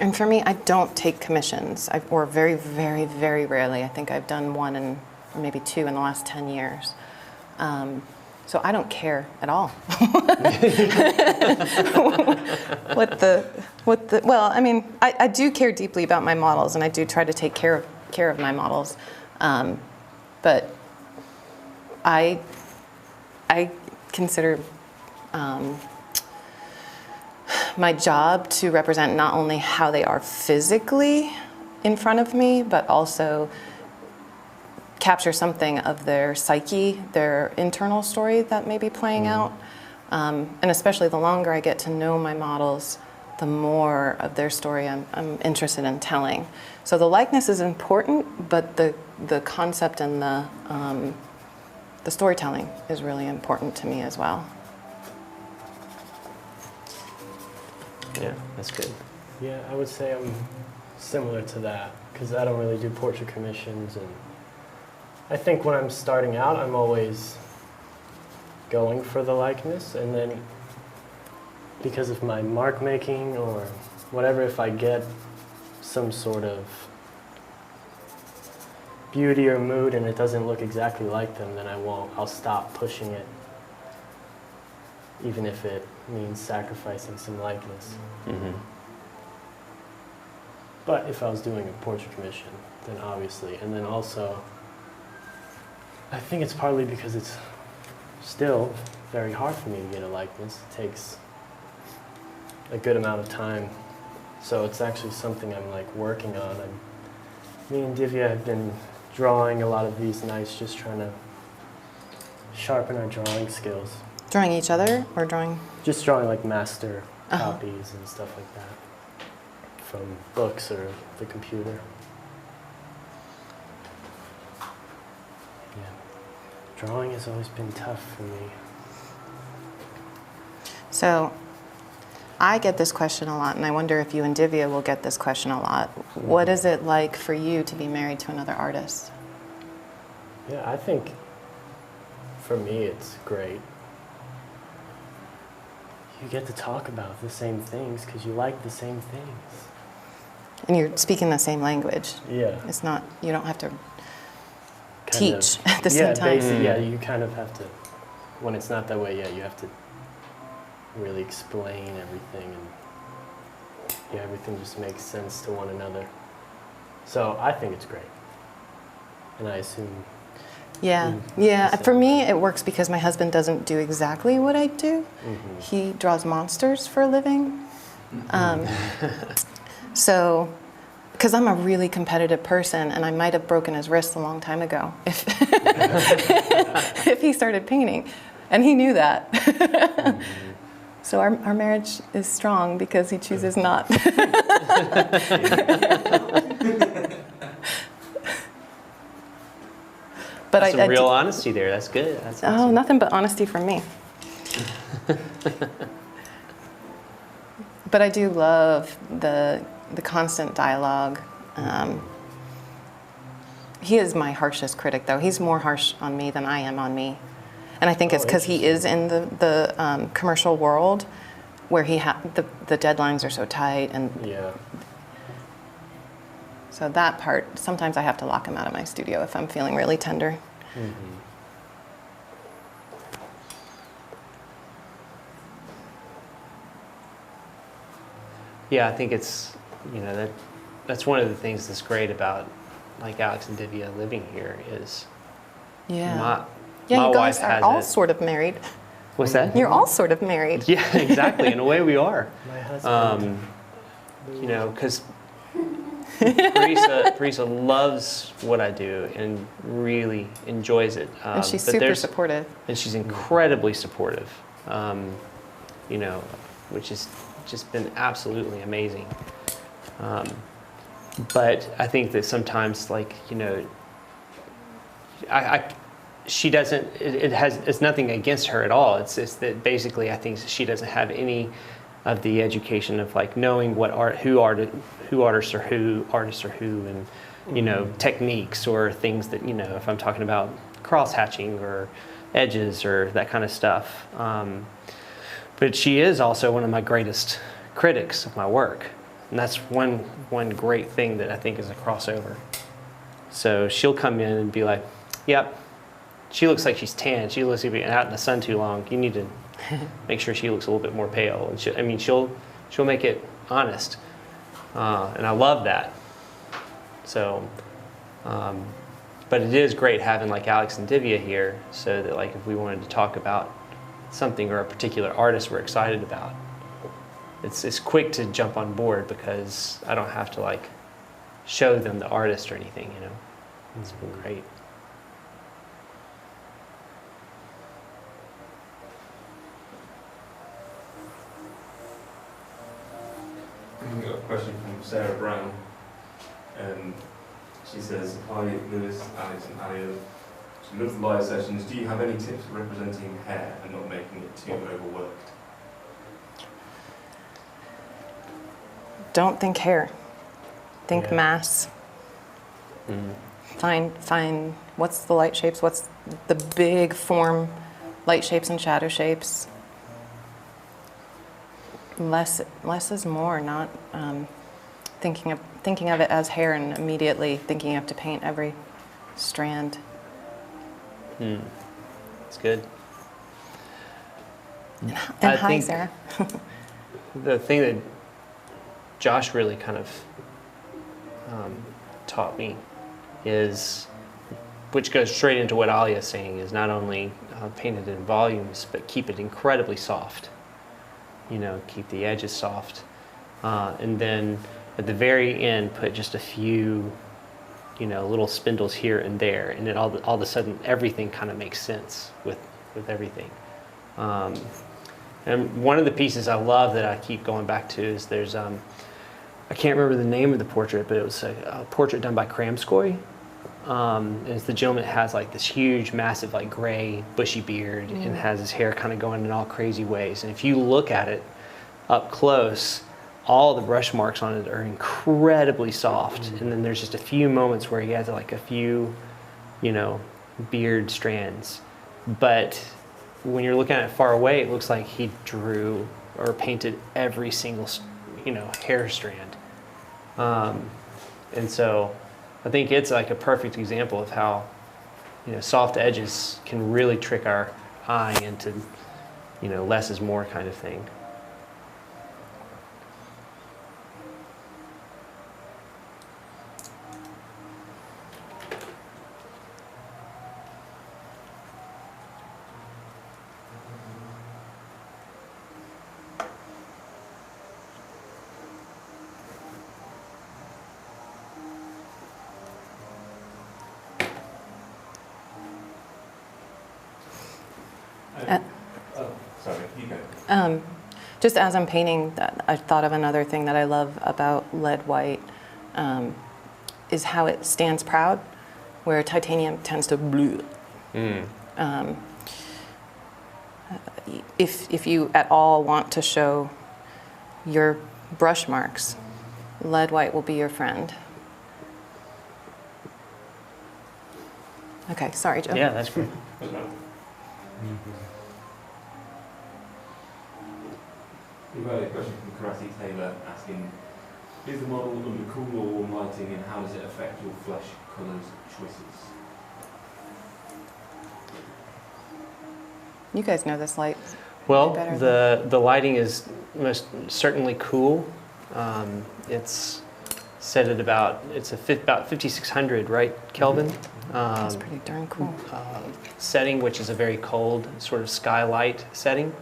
S2: And for me, I don't take commissions, or very, very, very rarely. I think I've done one and maybe two in the last 10 years. So I don't care at all. Well, I mean, I do care deeply about my models, and I do try to take care of my models. But I consider my job to represent not only how they are physically in front of me, but also capture something of their psyche, their internal story that may be playing out. And especially the longer I get to know my models, the more of their story I'm interested in telling. So the likeness is important, but the concept and the storytelling is really important to me as well.
S1: Yeah, that's good.
S4: Yeah, I would say I'm similar to that, because I don't really do portrait commissions, and I think when I'm starting out, I'm always going for the likeness, and then because of my mark making or whatever, if I get some sort of beauty or mood and it doesn't look exactly like them, then I'll stop pushing it, even if it means sacrificing some likeness.
S1: Mm-hmm.
S4: But if I was doing a portrait commission, then obviously, and then also, I think it's partly because it's still very hard for me to get a likeness. It takes a good amount of time. So it's actually something I'm like working on. Me and Divya have been drawing a lot of these nights, just trying to sharpen our drawing skills.
S2: Drawing each other or drawing?
S4: Just drawing like master copies and stuff like that from books or the computer. Yeah. Drawing has always been tough for me.
S2: So I get this question a lot, and I wonder if you and Divya will get this question a lot. What is it like for you to be married to another artist?
S4: Yeah, I think for me it's great. You get to talk about the same things because you like the same things.
S2: And you're speaking the same language.
S4: Yeah.
S2: It's not, you don't have to
S4: Kind
S2: teach
S4: of.
S2: at the same time.
S4: Yeah, you kind of have to, when it's not that way, yeah, you have to really explain everything, and yeah, everything just makes sense to one another. So I think it's great. And I assume...
S2: Yeah, yeah. For me, it works because my husband doesn't do exactly what I do.
S4: Mm-hmm.
S2: He draws monsters for a living. So, because I'm a really competitive person, and I might have broken his wrist a long time ago if, if he started painting, and he knew that. Mm-hmm. So our marriage is strong because he chooses not. But
S1: That's some real honesty there. That's good. That's awesome.
S2: nothing but honesty from me. But I do love the constant dialogue. He is my harshest critic, though. He's more harsh on me than I am on me. And I think it's because he is in the commercial world where the deadlines are so tight. And
S4: Yeah.
S2: so that part, sometimes I have to lock him out of my studio if I'm feeling really tender.
S4: Mm-hmm.
S1: Yeah, I think it's, that's one of the things that's great about like Alex and Divya living here is
S2: Yeah.
S1: my
S2: Yeah, you
S1: wife
S2: guys are
S1: has
S2: all
S1: it.
S2: sort of married.
S1: What's that?
S2: You're all sort of married.
S1: Yeah, exactly. In a way, we are.
S4: My husband.
S1: Because Teresa loves what I do and really enjoys it.
S2: And she's
S1: but
S2: super
S1: there's-
S2: supportive.
S1: And she's incredibly supportive, which has just been absolutely amazing. But I think that sometimes, she doesn't. It's nothing against her at all. It's just that basically, I think she doesn't have any of the education of like knowing what artists are who, and techniques or things that if I'm talking about cross hatching or edges or that kind of stuff. But she is also one of my greatest critics of my work. And that's one great thing that I think is a crossover. So she'll come in and be like, yep, she looks like she's tan. She looks like she's been out in the sun too long. You need to make sure she looks a little bit more pale. And she'll make it honest. And I love that. So, but it is great having like Alex and Divya here so that like if we wanted to talk about something or a particular artist we're excited about, it's quick to jump on board because I don't have to like show them the artist or anything, It's been great.
S3: We've got a question from Sarah Brown. She says, hi Lewis, Alex and Alia. She loves the live sessions. Do you have any tips for representing hair and not making it too overworked?
S2: Don't think hair. Think
S4: Yeah.
S2: mass.
S1: Mm.
S2: Find what's the light shapes, what's the big form light shapes and shadow shapes. Less is more, not thinking of it as hair and immediately thinking you have to paint every strand.
S1: It's good.
S2: And
S1: I
S2: hi,
S1: think-
S2: Sarah.
S1: The thing that Josh really kind of taught me is, which goes straight into what Alia is saying, is not only paint it in volumes, but keep it incredibly soft. Keep the edges soft. And then at the very end, put just a few, little spindles here and there. And then all of a sudden, everything kind of makes sense with everything. And one of the pieces I love that I keep going back to is there's, I can't remember the name of the portrait, but it was a portrait done by Kramskoy. And it's the gentleman that has like this huge, massive, like gray, bushy beard and has his hair kind of going in all crazy ways. And if you look at it up close, all the brush marks on it are incredibly soft. And then there's just a few moments where he has like a few, beard strands. But when you're looking at it far away, it looks like he drew or painted every single, hair strand. And so I think it's like a perfect example of how, soft edges can really trick our eye into, less is more kind of thing.
S3: Sorry, you go.
S2: Just as I'm painting, I thought of another thing that I love about lead white is how it stands proud, where titanium tends to blue. If you at all want to show your brush marks. Lead white will be your friend. Okay, sorry, Joe.
S1: Yeah, that's great.
S3: That's right. We've got a question from Karate Taylor asking, is the model under cool or warm lighting and how does it affect your flesh colours choices?
S2: You guys know this light.
S1: Well,
S2: better
S1: the lighting is most certainly cool. It's set at about about 5600, right, Kelvin?
S2: That's pretty darn cool.
S1: Setting, which is a very cold sort of skylight setting.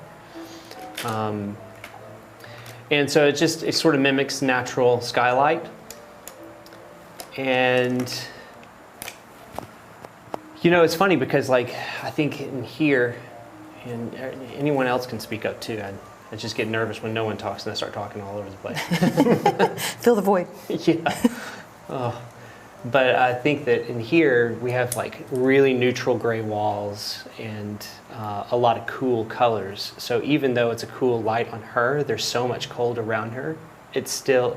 S1: And so it sort of mimics natural skylight. And you know, it's funny because like I think in here, and anyone else can speak up too. I just get nervous when no one talks and I start talking all over the place.
S2: Fill the void.
S1: Yeah. Oh. But I think that in here we have like really neutral gray walls and a lot of cool colors. So even though it's a cool light on her, there's so much cold around her. It still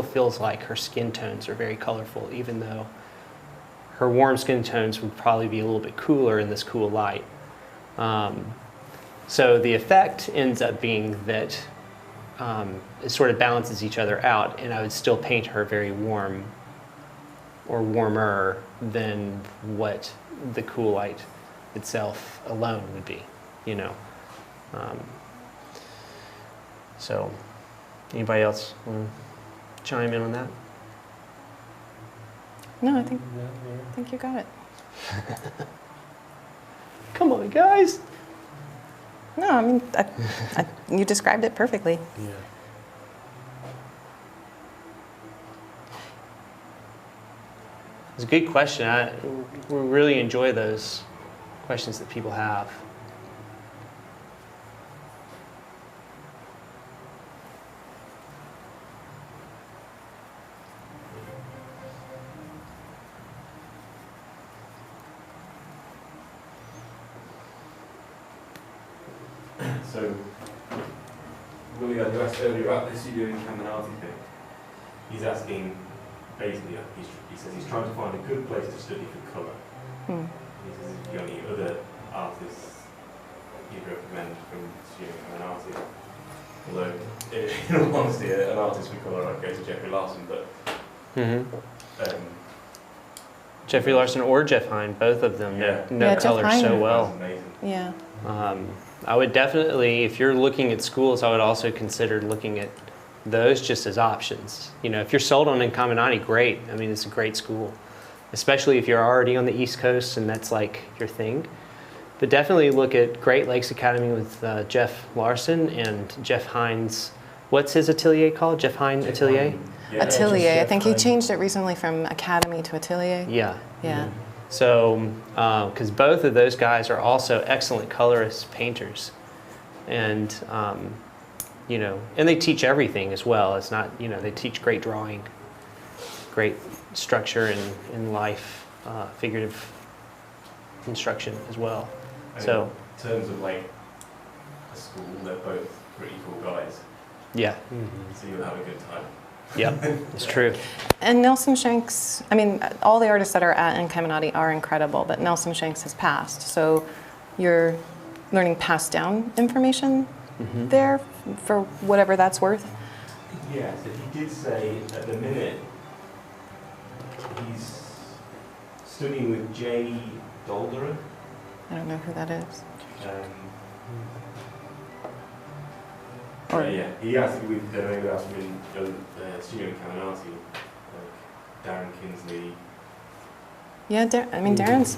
S1: feels like her skin tones are very colorful, even though her warm skin tones would probably be a little bit cooler in this cool light. So the effect ends up being that it sort of balances each other out, and I would still paint her very warm or warmer than what the cool light itself alone would be, you know. So anybody else want to chime in on that?
S2: No, I think you got it.
S1: Come on, guys.
S2: No, I mean, you described it perfectly.
S4: Yeah.
S1: It's a good question. We really enjoy those questions that people have.
S3: So, Willie, you asked earlier about the studio in Caminati thing. He's asking, basically, he says he's trying to find a good place to study for colour.
S2: Hmm.
S3: He says if you got any other artists you'd recommend from Studio Caminati. Although, in all honesty, an artist for colour, I'd go to Jeffrey Larson, but
S1: Jeffrey Larson or Jeff Hine, both of them know
S2: Yeah, Jeff
S1: color
S2: Hine.
S1: so well.
S3: Amazing.
S2: Yeah.
S1: I would definitely, if you're looking at schools, I would also consider looking at those just as options. You know, if you're sold on Incaminati, great. I mean, it's a great school, especially if you're already on the East Coast and that's like your thing. But definitely look at Great Lakes Academy with Jeff Larson and Jeff Hine's, what's his atelier called? Jeff Hine Atelier?
S3: Yeah.
S2: Atelier. I think he
S4: Hine.
S2: changed it recently from Academy to Atelier.
S1: Yeah.
S2: Yeah.
S1: So, because both of those guys are also excellent colorists, painters, and you know, and they teach everything as well. It's not, you know, they teach great drawing, great structure in life, figurative instruction as well.
S3: And
S1: So,
S3: in terms of like a school, they're both pretty cool guys,
S1: yeah,
S3: so you'll have a good time.
S1: yep, it's true.
S2: And Nelson Shanks, I mean, all the artists that are at Incaminati are incredible, but Nelson Shanks has passed. So you're learning passed down information there for whatever that's worth.
S3: Yeah, so he did say at the minute he's studying with Jay Dolderer.
S2: I don't know who that is.
S3: Yeah, he asked me with maybe asked me in Studio Caminati, like Darren Kinsley.
S2: Yeah, I mean, Darren's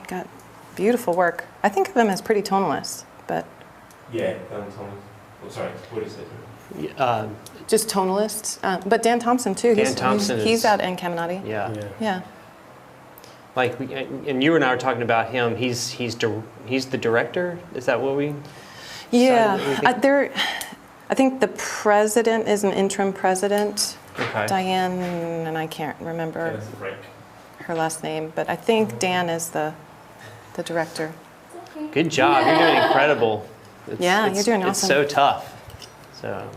S2: got beautiful work. I think of him as pretty tonalist, but
S3: Yeah, Dan Thomas. Oh, sorry, what did you say?
S2: just tonalist. But Dan Thompson too.
S1: Dan Thompson
S2: he's
S1: is-
S2: at Incaminati.
S1: Yeah.
S2: Yeah.
S1: Like, and you and I were talking about him. He's the director. Is that what we?
S2: Yeah.
S1: decided that we
S2: I think the president is an interim president.
S1: Okay.
S2: Diane, and I can't remember
S3: Kenneth Frick.
S2: her last name, but I think Dan is the director.
S5: It's okay.
S1: Good job. You're doing incredible.
S2: Yeah, you're doing
S1: It's
S2: awesome.
S1: so tough. So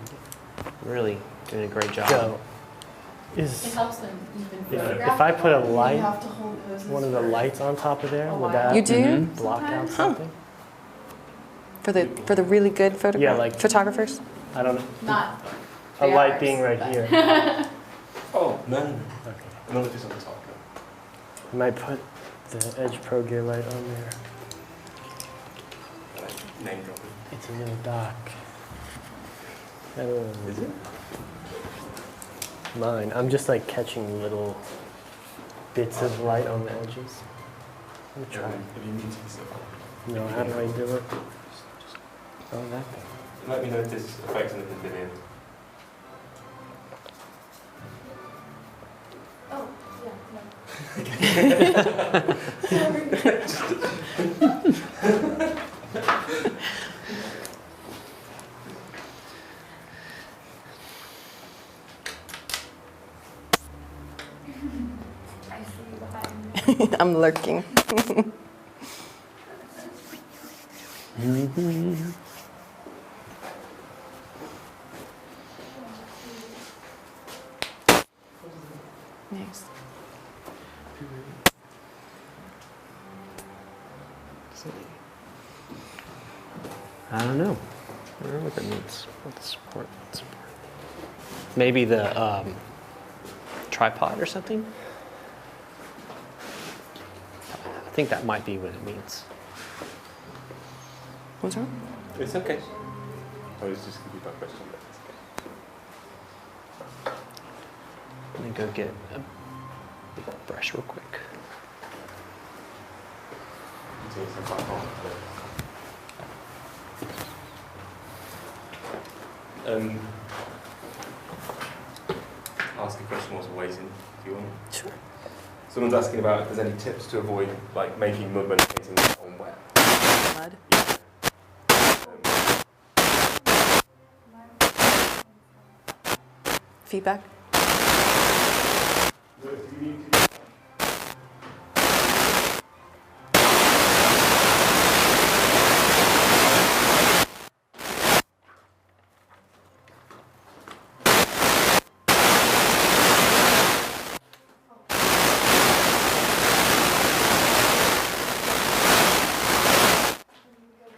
S1: really doing a great job.
S4: Joe,
S5: It
S4: is
S5: helps when you've been
S4: if
S5: photographed
S4: I put a
S5: before,
S4: light,
S5: you have to hold poses
S4: one of the
S5: for-
S4: lights on top of there,
S5: a
S4: would
S5: while.
S4: that
S2: You do?
S1: Mhm.
S4: block out
S5: Sometimes.
S4: something?
S2: For the really good
S4: like-
S2: photographers?
S4: I don't know.
S5: Not
S4: A
S5: 3
S4: light
S5: hours,
S4: being right
S5: but-
S4: here.
S3: Oh, no.
S4: Okay.
S3: None of it's on the top.
S4: I might put the Edge Pro Gear light on there.
S3: No. Name dropping.
S4: It's a little dark. Oh,
S3: Is it?
S4: mine. I'm just like catching little bits of light on the edges. Let me try.
S3: Have you muted yourself?
S4: No, how do I do it? Oh, that thing.
S3: Let me know if this affects anything in here.
S5: Oh, yeah, no. I see you behind me.
S2: I'm lurking. Nice.
S1: I don't know. I don't know what that means. What the support. Maybe the tripod or something? I think that might be what it means.
S2: What's wrong?
S3: It's okay. I was just giving you my question.
S1: Let me go get a brush real quick.
S3: Ask a question whilst we're waiting, if you want.
S2: Sure.
S3: Someone's asking about if there's any tips to avoid like making mud when painting on wet.
S2: Mud. Feedback?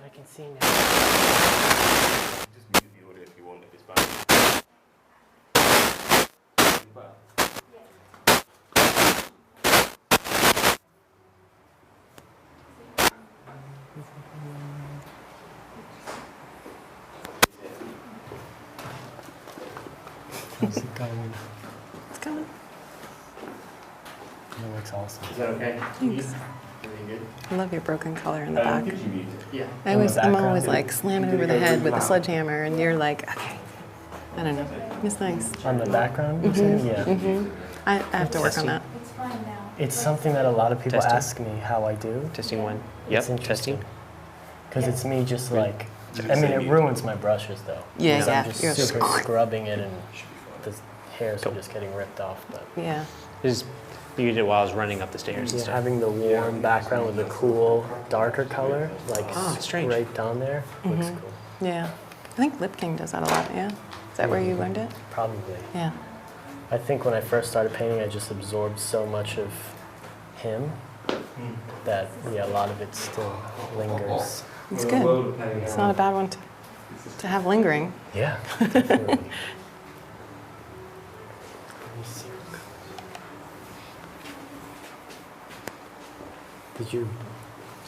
S4: I can see now.
S3: Just mute the audio if you want, if it's bad.
S4: How's it going?
S2: It's coming.
S4: It looks awesome.
S3: Is that okay?
S2: Thanks.
S3: Really good.
S2: I love your broken color in the back.
S3: Could you mute it?
S4: Yeah.
S2: I'm
S4: background.
S2: always like slamming over the head with a sledgehammer, and you're like, okay. I don't know. It's nice.
S4: On the background, you're saying? Yeah.
S2: I have to work on that.
S5: It's fine now.
S4: It's something that a lot of people
S1: Testing.
S4: ask me how I do.
S1: Testing one.
S4: It's
S1: Yep,
S4: interesting.
S1: testing.
S4: Because it's me just like,
S3: Just
S4: I mean,
S3: say
S4: it
S3: mute.
S4: ruins my brushes though.
S2: Yeah,
S4: 'Cause
S2: yeah.
S4: I'm just
S2: You're
S4: super scrubbing it and
S3: Should be fine.
S4: the hairs are just getting ripped off. But
S2: Yeah.
S1: Just muted it while I was running up the stairs and
S4: yeah,
S1: stuff.
S4: having the warm background with the cool, darker color, like
S1: Oh, strange.
S4: right down there, looks
S2: Mhm.
S4: cool.
S2: Yeah. I think Lip King does that a lot, yeah? Is that where you learned it?
S4: Probably.
S2: Yeah.
S4: I think when I first started painting, I just absorbed so much of him that, yeah, a lot of it still lingers.
S2: It's good. It's not a bad one to have lingering.
S4: Yeah, definitely. Let me see. Did you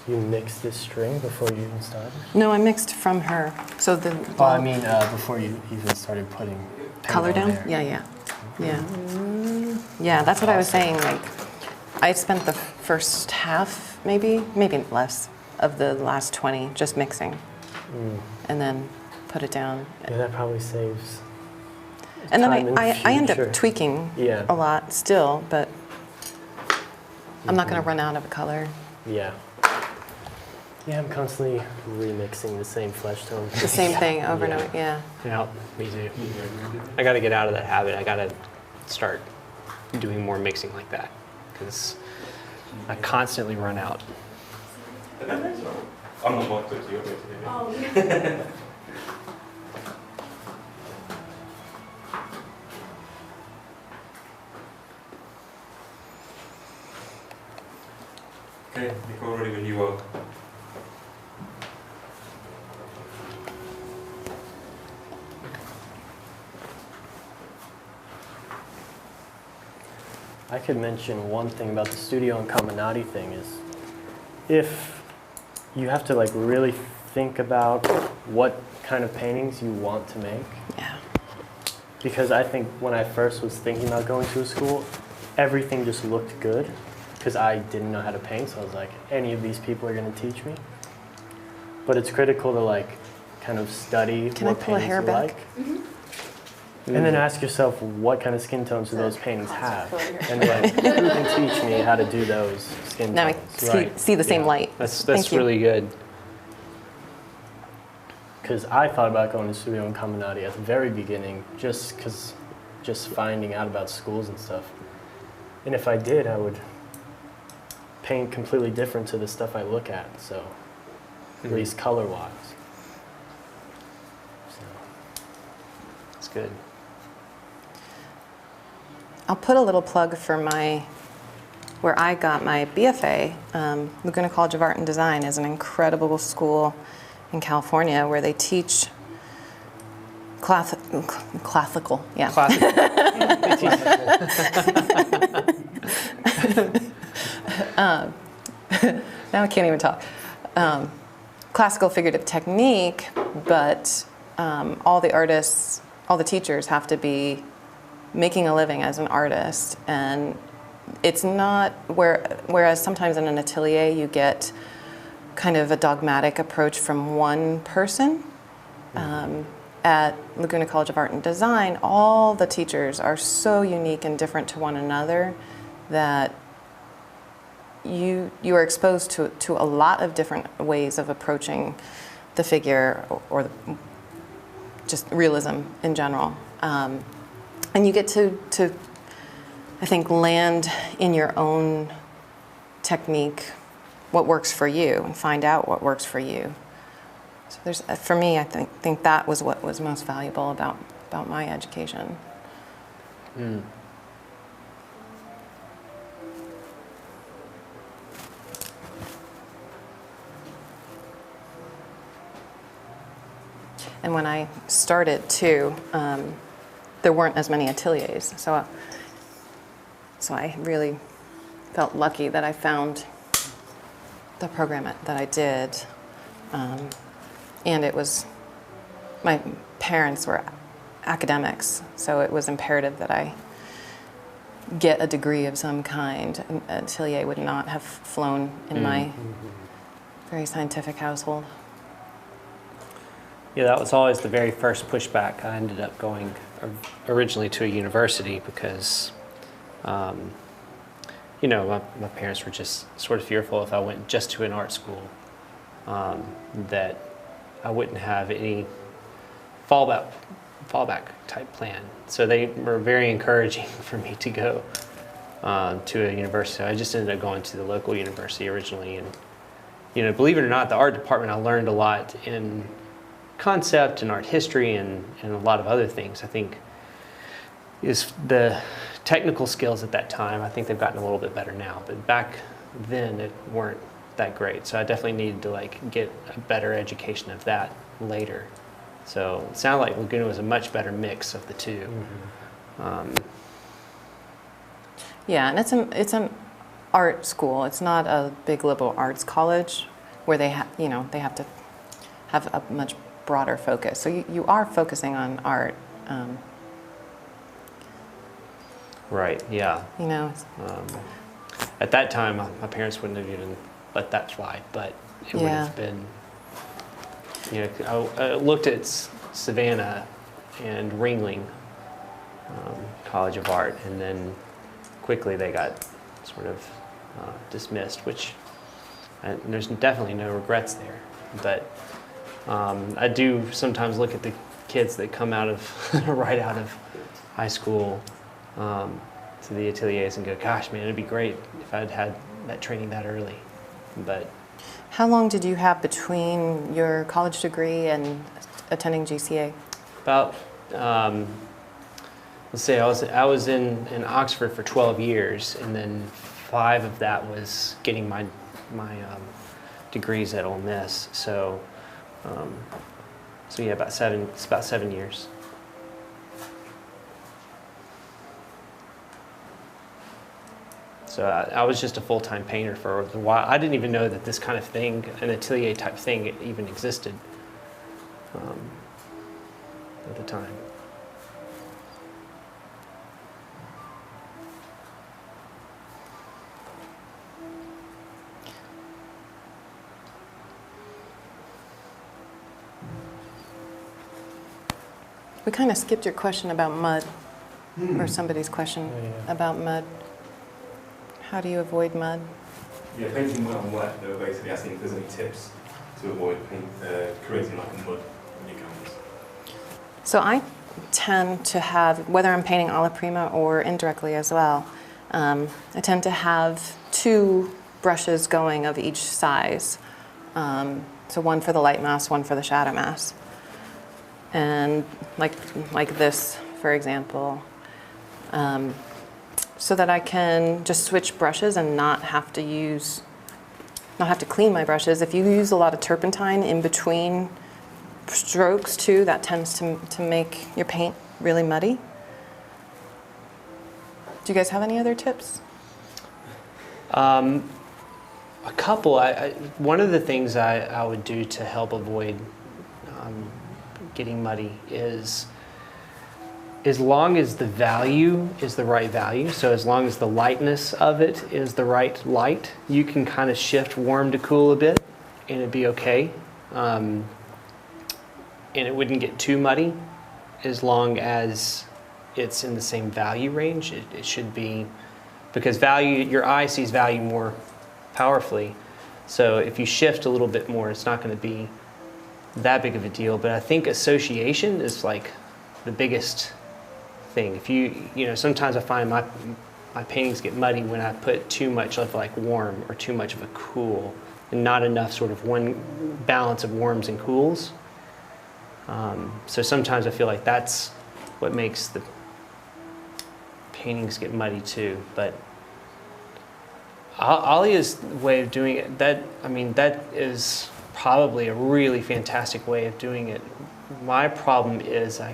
S4: mix this string before you even started?
S2: No, I mixed from her. So the
S4: Oh, I mean, before you even started putting paint
S2: color
S4: on
S2: down?
S4: there.
S2: Yeah, yeah. Yeah. Yeah, that's what I was saying. Like, I spent the first half, maybe less, of the last 20 just mixing,
S4: Mm.
S2: and then put it down.
S4: Yeah, that probably saves.
S2: And then
S4: time in
S2: I end
S4: future.
S2: up tweaking
S4: Yeah,
S2: a lot still, but I'm not going to run out of a color.
S4: yeah. Yeah, I'm constantly remixing the same flesh tone.
S2: The same thing over and
S4: Yeah.
S2: over. Yeah.
S1: Yeah, me too. I got to get out of that habit. I got to start doing more mixing like that because I constantly run out.
S3: I'm not mic'd up, so you're going to hear me.
S5: Oh, yeah.
S3: Okay, Nicole, ready when you are.
S4: I could mention one thing about the studio and Caminati thing is if you have to like really think about what kind of paintings you want to make.
S2: Yeah.
S4: Because I think when I first was thinking about going to a school, everything just looked good because I didn't know how to paint. So I was like, any of these people are going to teach me. But it's critical to like kind of study
S2: Can I
S4: what
S2: pull a
S4: paintings
S2: hair
S4: you
S2: back?
S4: like. And then ask yourself, what kind of skin tones do those paintings have? And like, who can teach me how to do those skin
S2: Now I
S4: tones?
S2: see,
S1: Right.
S2: see the same
S1: Yeah.
S2: light.
S1: That's
S2: Thank you.
S1: really good.
S4: Because I thought about going to Studio and Caminati at the very beginning, just finding out about schools and stuff. And if I did, I would paint completely different to the stuff I look at, so at least color-wise. So.
S1: That's good.
S2: I'll put a little plug for where I got my BFA. Laguna College of Art and Design is an incredible school in California where they teach classical, yeah. Now I can't even talk. Classical figurative technique, but all the artists, all the teachers have to be making a living as an artist, and it's not whereas sometimes in an atelier you get kind of a dogmatic approach from one person. At Laguna College of Art and Design, all the teachers are so unique and different to one another that you are exposed to a lot of different ways of approaching the figure or just realism in general. And you get to, I think, land in your own technique what works for you and find out what works for you. So for me, I think that was what was most valuable about my education.
S1: Mm.
S2: And when I started too, there weren't as many ateliers, so I really felt lucky that I found the program that I did. And it was, my parents were academics, so it was imperative that I get a degree of some kind. An atelier would not have flown in my very scientific household.
S1: Yeah, that was always the very first pushback. I ended up going originally to a university because, you know, my parents were just sort of fearful if I went just to an art school, that I wouldn't have any fallback type plan. So they were very encouraging for me to go to a university. I just ended up going to the local university originally, and you know, believe it or not, the art department I learned a lot in concept and art history and a lot of other things. I think is the technical skills at that time. I think they've gotten a little bit better now, but back then it weren't that great. So I definitely needed to like get a better education of that later. So it sounded like Laguna was a much better mix of the two.
S2: Yeah, and it's an art school. It's not a big liberal arts college where they have to have a much broader focus. So you are focusing on art.
S1: Right. Yeah.
S2: You know.
S1: At that time, my parents wouldn't have even let that fly, but it would have been. You know, I looked at Savannah and Ringling College of Art, and then quickly they got sort of dismissed, which there's definitely no regrets there. But I do sometimes look at the kids that come out of right out of high school to the ateliers and go, gosh, man, it'd be great if I'd had that training that early. But
S2: How long did you have between your college degree and attending GCA?
S1: about let's say I was in Oxford for 12 years, and then 5 of that was getting my my degrees at Ole Miss. So, yeah, it's about 7 years. So I was just a full-time painter for a while. I didn't even know that this kind of thing, an atelier type thing, even existed at the time.
S2: We kind of skipped your question about mud, or somebody's question
S4: Oh, yeah.
S2: about mud. How do you avoid mud?
S3: Yeah, painting wet on wet, they were basically asking if there's any tips to avoid creating like a mud on your canvas.
S2: So I tend to have, whether I'm painting alla prima or indirectly as well, I tend to have 2 brushes going of each size. So one for the light mass, one for the shadow mass. And like this, for example, so that I can just switch brushes and not have to clean my brushes. If you use a lot of turpentine in between strokes too, that tends to make your paint really muddy. Do you guys have any other tips?
S1: A couple. One of the things I would do to help avoid getting muddy is, as long as the value is the right value, so as long as the lightness of it is the right light, you can kind of shift warm to cool a bit and it'd be okay. And it wouldn't get too muddy as long as it's in the same value range. It should be, because your eye sees value more powerfully. So if you shift a little bit more, it's not going to be that big of a deal. But I think association is like the biggest thing. If sometimes I find my paintings get muddy when I put too much of like warm or too much of a cool and not enough sort of one balance of warms and cools. So sometimes I feel like that's what makes the paintings get muddy too. But Alia's way of doing it, that is probably a really fantastic way of doing it. My problem is I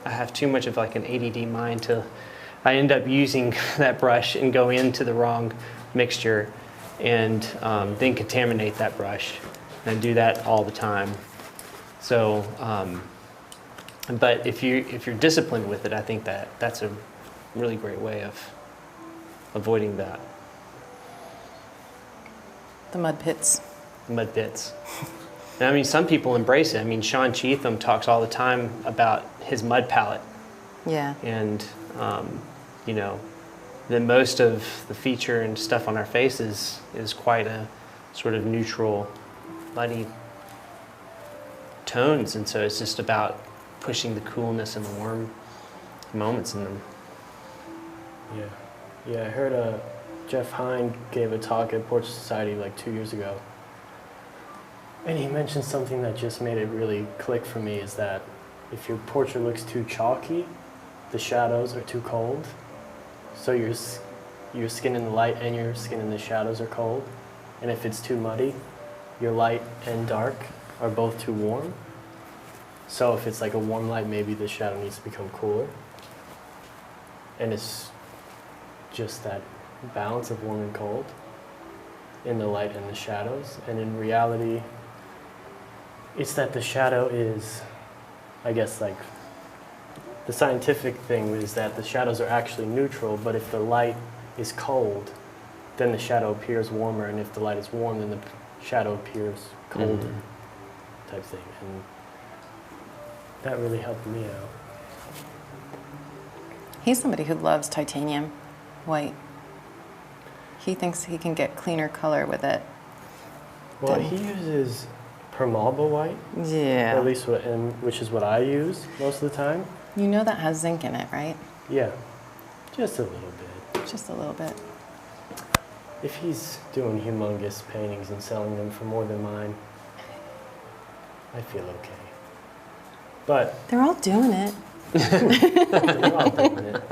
S1: have too much of like an ADD mind I end up using that brush and go into the wrong mixture and then contaminate that brush. And I do that all the time. So, but if you're disciplined with it, I think that's a really great way of avoiding that.
S2: The mud pits.
S1: Mud pits. And I mean, some people embrace it. I mean, Sean Cheatham talks all the time about his mud palette.
S2: Yeah.
S1: And, then most of the feature and stuff on our faces is quite a sort of neutral, muddy tones. And so it's just about pushing the coolness and the warm moments in them.
S4: Yeah, I heard Jeff Hine gave a talk at Portrait Society like 2 years ago. And he mentioned something that just made it really click for me, is that if your portrait looks too chalky, the shadows are too cold. So your skin in the light and your skin in the shadows are cold. And if it's too muddy, your light and dark are both too warm. So if it's like a warm light, maybe the shadow needs to become cooler. And it's just that balance of warm and cold in the light and the shadows. And in reality, it's that the shadow is, I guess, like, the scientific thing is that the shadows are actually neutral, but if the light is cold, then the shadow appears warmer, and if the light is warm, then the shadow appears colder, type thing. And that really helped me out.
S2: He's somebody who loves titanium white. He thinks he can get cleaner color with it.
S4: Well, he uses Permalba white, or
S2: Yeah.
S4: at least which is what I use most of the time.
S2: You know that has zinc in it, right?
S4: Yeah, just a little bit.
S2: Just a little bit.
S4: If he's doing humongous paintings and selling them for more than mine, I feel okay. But
S2: They're all doing it.
S4: they're all doing it.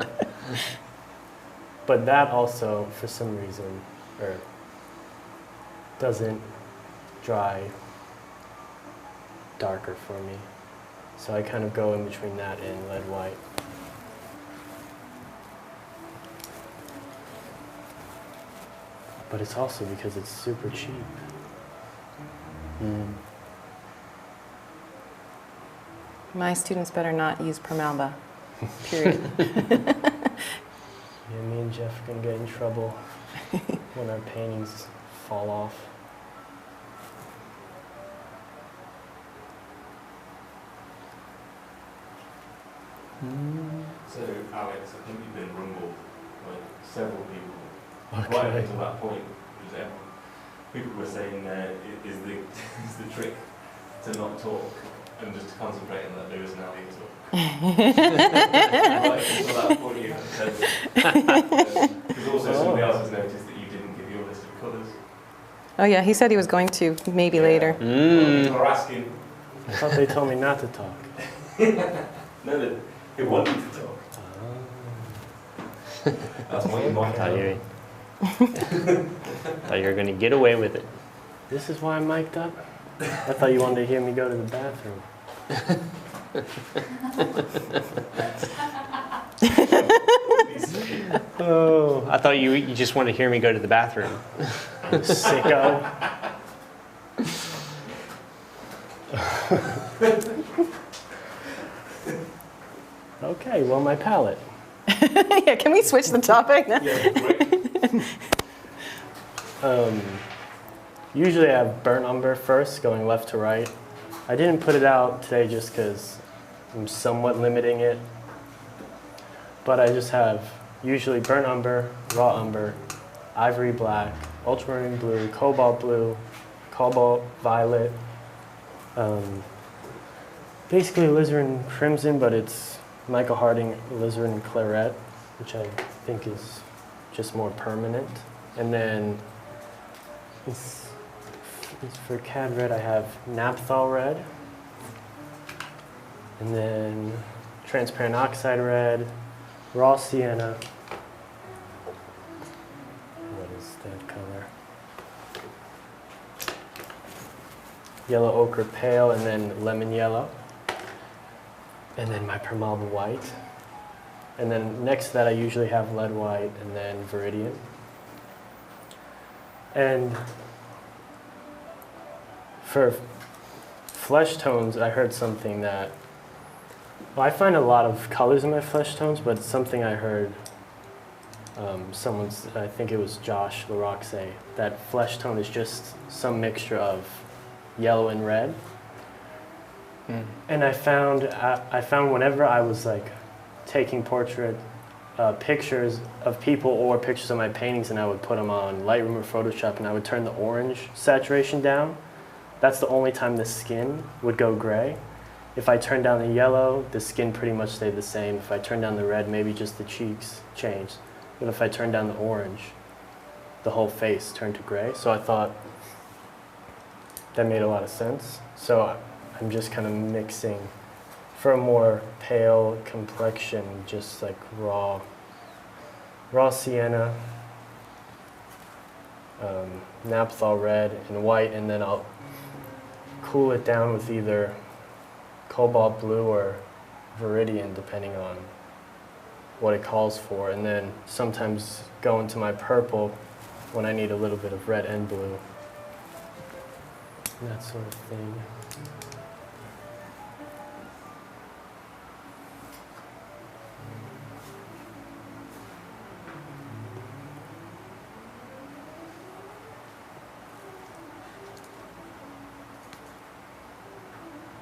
S4: But that also, for some reason, or doesn't dry darker for me. So I kind of go in between that and lead white. But it's also because it's super cheap.
S2: My students better not use Permalba, period.
S4: Yeah, me and Jeff are gonna get in trouble when our paintings fall off.
S3: So, Alex, I think you've been rumbled by several people right up
S4: Okay.
S3: until that point. Was, people were saying is the is the trick to not talk and just to concentrate and let Lewis and Ali talk. Right until that point, you had said because also somebody else has noticed that you didn't give your list of colours.
S2: Oh yeah, he said he was going to, maybe
S3: Yeah.
S2: later.
S3: People are asking.
S4: I thought they told me not to talk.
S3: No, they want you to talk. That's why you might
S1: Thought
S3: have.
S1: you, thought you were going to get away with it.
S4: This is why I'm mic'd up? I thought you wanted to hear me go to the bathroom.
S1: Oh, I thought you just wanted to hear me go to the bathroom.
S4: Sicko. Okay, well, my palette.
S2: Yeah, can we switch the topic?
S3: Yeah, great.
S4: Usually I have burnt umber first, going left to right. I didn't put it out today just because I'm somewhat limiting it. But I just have usually burnt umber, raw umber, ivory black, ultramarine blue, cobalt violet, basically alizarin crimson, but it's Michael Harding alizarin claret, which I think is just more permanent. And then it's for CAD red, I have naphthol red, and then transparent oxide red, raw sienna. What is that color? Yellow ochre pale, and then lemon yellow. And then my Permalba white. And then next to that, I usually have lead white and then Viridian. And for flesh tones, I heard something that, well, I find a lot of colors in my flesh tones, but something I heard I think it was Josh LaRock say, that flesh tone is just some mixture of yellow and red. And I found whenever I was like taking portrait pictures of people or pictures of my paintings, and I would put them on Lightroom or Photoshop, and I would turn the orange saturation down, that's the only time the skin would go gray. If I turned down the yellow, the skin pretty much stayed the same. If I turned down the red, maybe just the cheeks changed. But if I turned down the orange, the whole face turned to gray. So I thought that made a lot of sense. So I'm just kind of mixing for a more pale complexion, just like raw sienna, naphthol red and white, and then I'll cool it down with either cobalt blue or Viridian, depending on what it calls for, and then sometimes go into my purple when I need a little bit of red and blue, that sort of thing.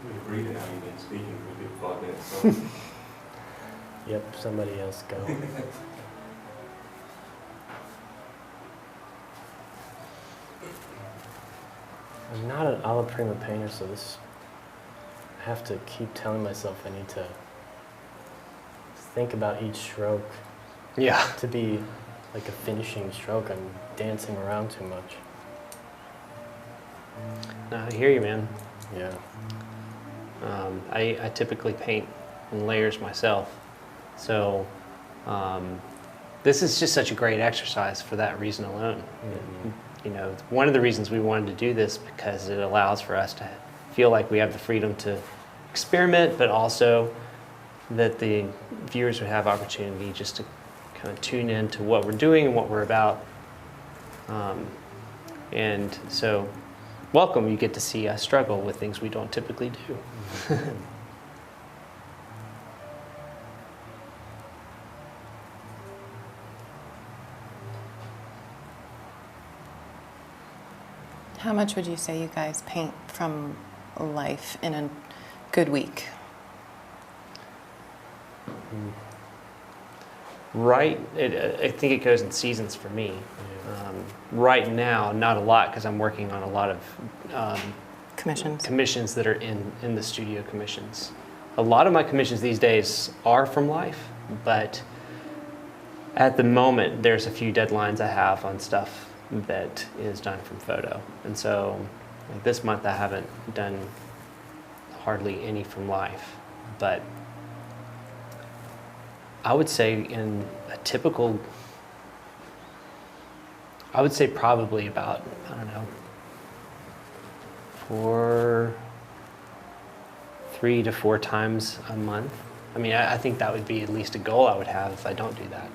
S3: We agreed that now you've been speaking for a good 5 minutes. So
S4: Yep, somebody else go. I'm not an alla prima painter, so I have to keep telling myself I need to think about each stroke
S1: Yeah.
S4: to be like a finishing stroke. I'm dancing around too much.
S1: No, I hear you, man.
S4: Yeah.
S1: I typically paint in layers myself. So this is just such a great exercise for that reason alone. you know, one of the reasons we wanted to do this because it allows for us to feel like we have the freedom to experiment, but also that the viewers would have opportunity just to kind of tune in to what we're doing and what we're about. And so, welcome, you get to see us struggle with things we don't typically do.
S2: How much would you say you guys paint from life in a good week?
S1: Right, I think it goes in seasons for me. Right now, not a lot because I'm working on a lot of
S2: Commissions?
S1: commissions that are in the studio commissions. A lot of my commissions these days are from life, but at the moment, there's a few deadlines I have on stuff that is done from photo. And so like this month, I haven't done hardly any from life, but I would say in a typical, I would say probably about, I don't know, 3 to 4 times a month. I mean, I think that would be at least a goal I would have if I don't do that.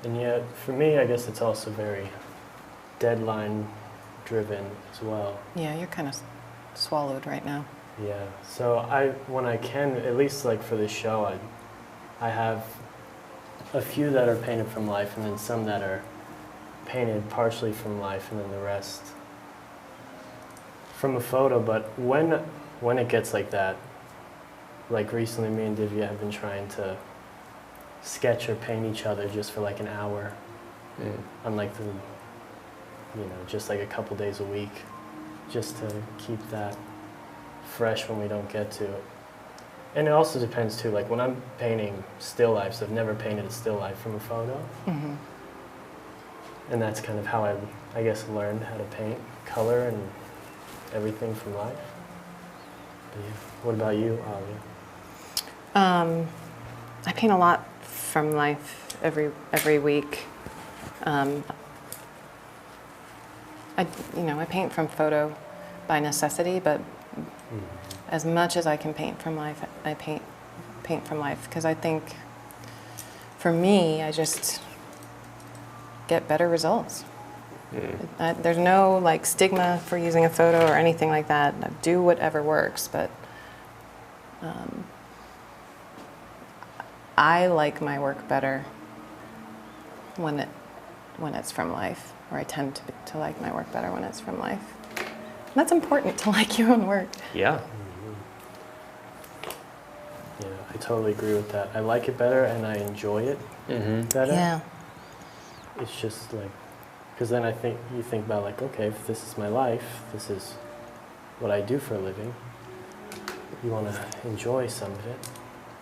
S4: And yet, for me, I guess it's also very deadline driven as well.
S2: Yeah, you're kind of swallowed right now.
S4: Yeah. So when I can, at least like for this show, I have a few that are painted from life, and then some that are painted partially from life, and then the rest from a photo. But when it gets like that, like recently, me and Divya have been trying to sketch or paint each other just for like an hour, on like the, just like a couple days a week, just to keep that fresh when we don't get to it. And it also depends too, like when I'm painting still lifes, I've never painted a still life from a photo.
S2: Mm-hmm.
S4: And that's kind of how I guess learned how to paint color and everything from life. But yeah. What about you, Alia?
S2: I paint a lot from life every week. I paint from photo by necessity, but as much as I can paint from life, I paint from life because I think for me, I just get better results. There's no like stigma for using a photo or anything like that. I do whatever works, but I like my work better when it's from life, or I tend to like my work better when it's from life. And that's important to like your own work.
S1: Yeah.
S4: Yeah, I totally agree with that. I like it better and I enjoy it better.
S2: Yeah.
S4: It's just like, because then you think about like, okay, if this is my life, this is what I do for a living, you want to enjoy some of it.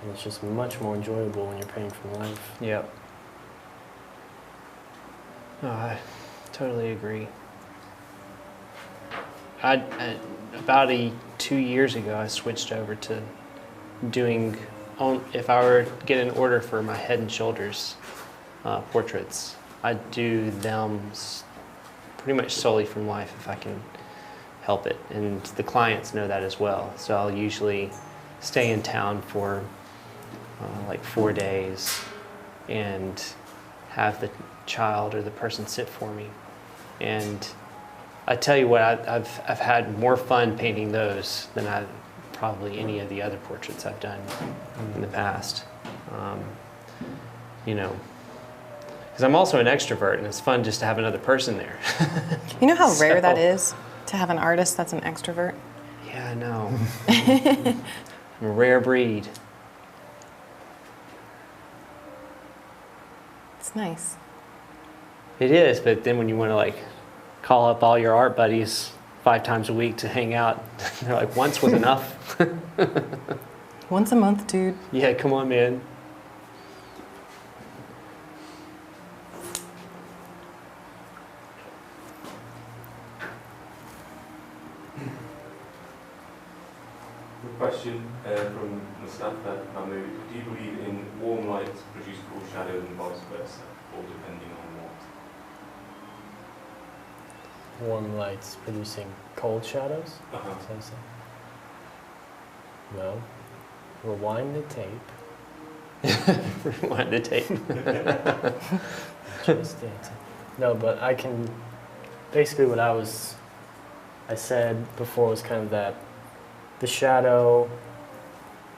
S4: And it's just much more enjoyable when you're painting from life.
S1: Yep. No, I totally agree. About 2 years ago, I switched over to doing, if I were to get an order for my Head and Shoulders portraits, I do them pretty much solely from life if I can help it. And the clients know that as well. So I'll usually stay in town for like 4 days and have the child or the person sit for me. And I tell you what, I've had more fun painting those than probably any of the other portraits I've done in the past. Because I'm also an extrovert, and it's fun just to have another person there.
S2: You know how rare that
S1: So-
S2: is to have an artist that's an extrovert?
S1: Yeah, I know. I'm a rare breed.
S2: It's nice.
S1: It is, but then when you want to like call up all your art buddies 5 times a week to hang out, they're like, once was enough.
S2: Once a month, dude.
S1: Yeah, come on, man.
S3: A question from Mustafa Mahmood. Do you believe in warm light produce cool shadows and vice versa? or depending on what?
S4: Warm lights producing cold shadows?
S3: Uh-huh.
S4: Is that what I'm saying? Well, rewind the tape.
S1: Rewind the tape.
S4: Just dancing. No, but I can. Basically, what I said before was kind of that the shadow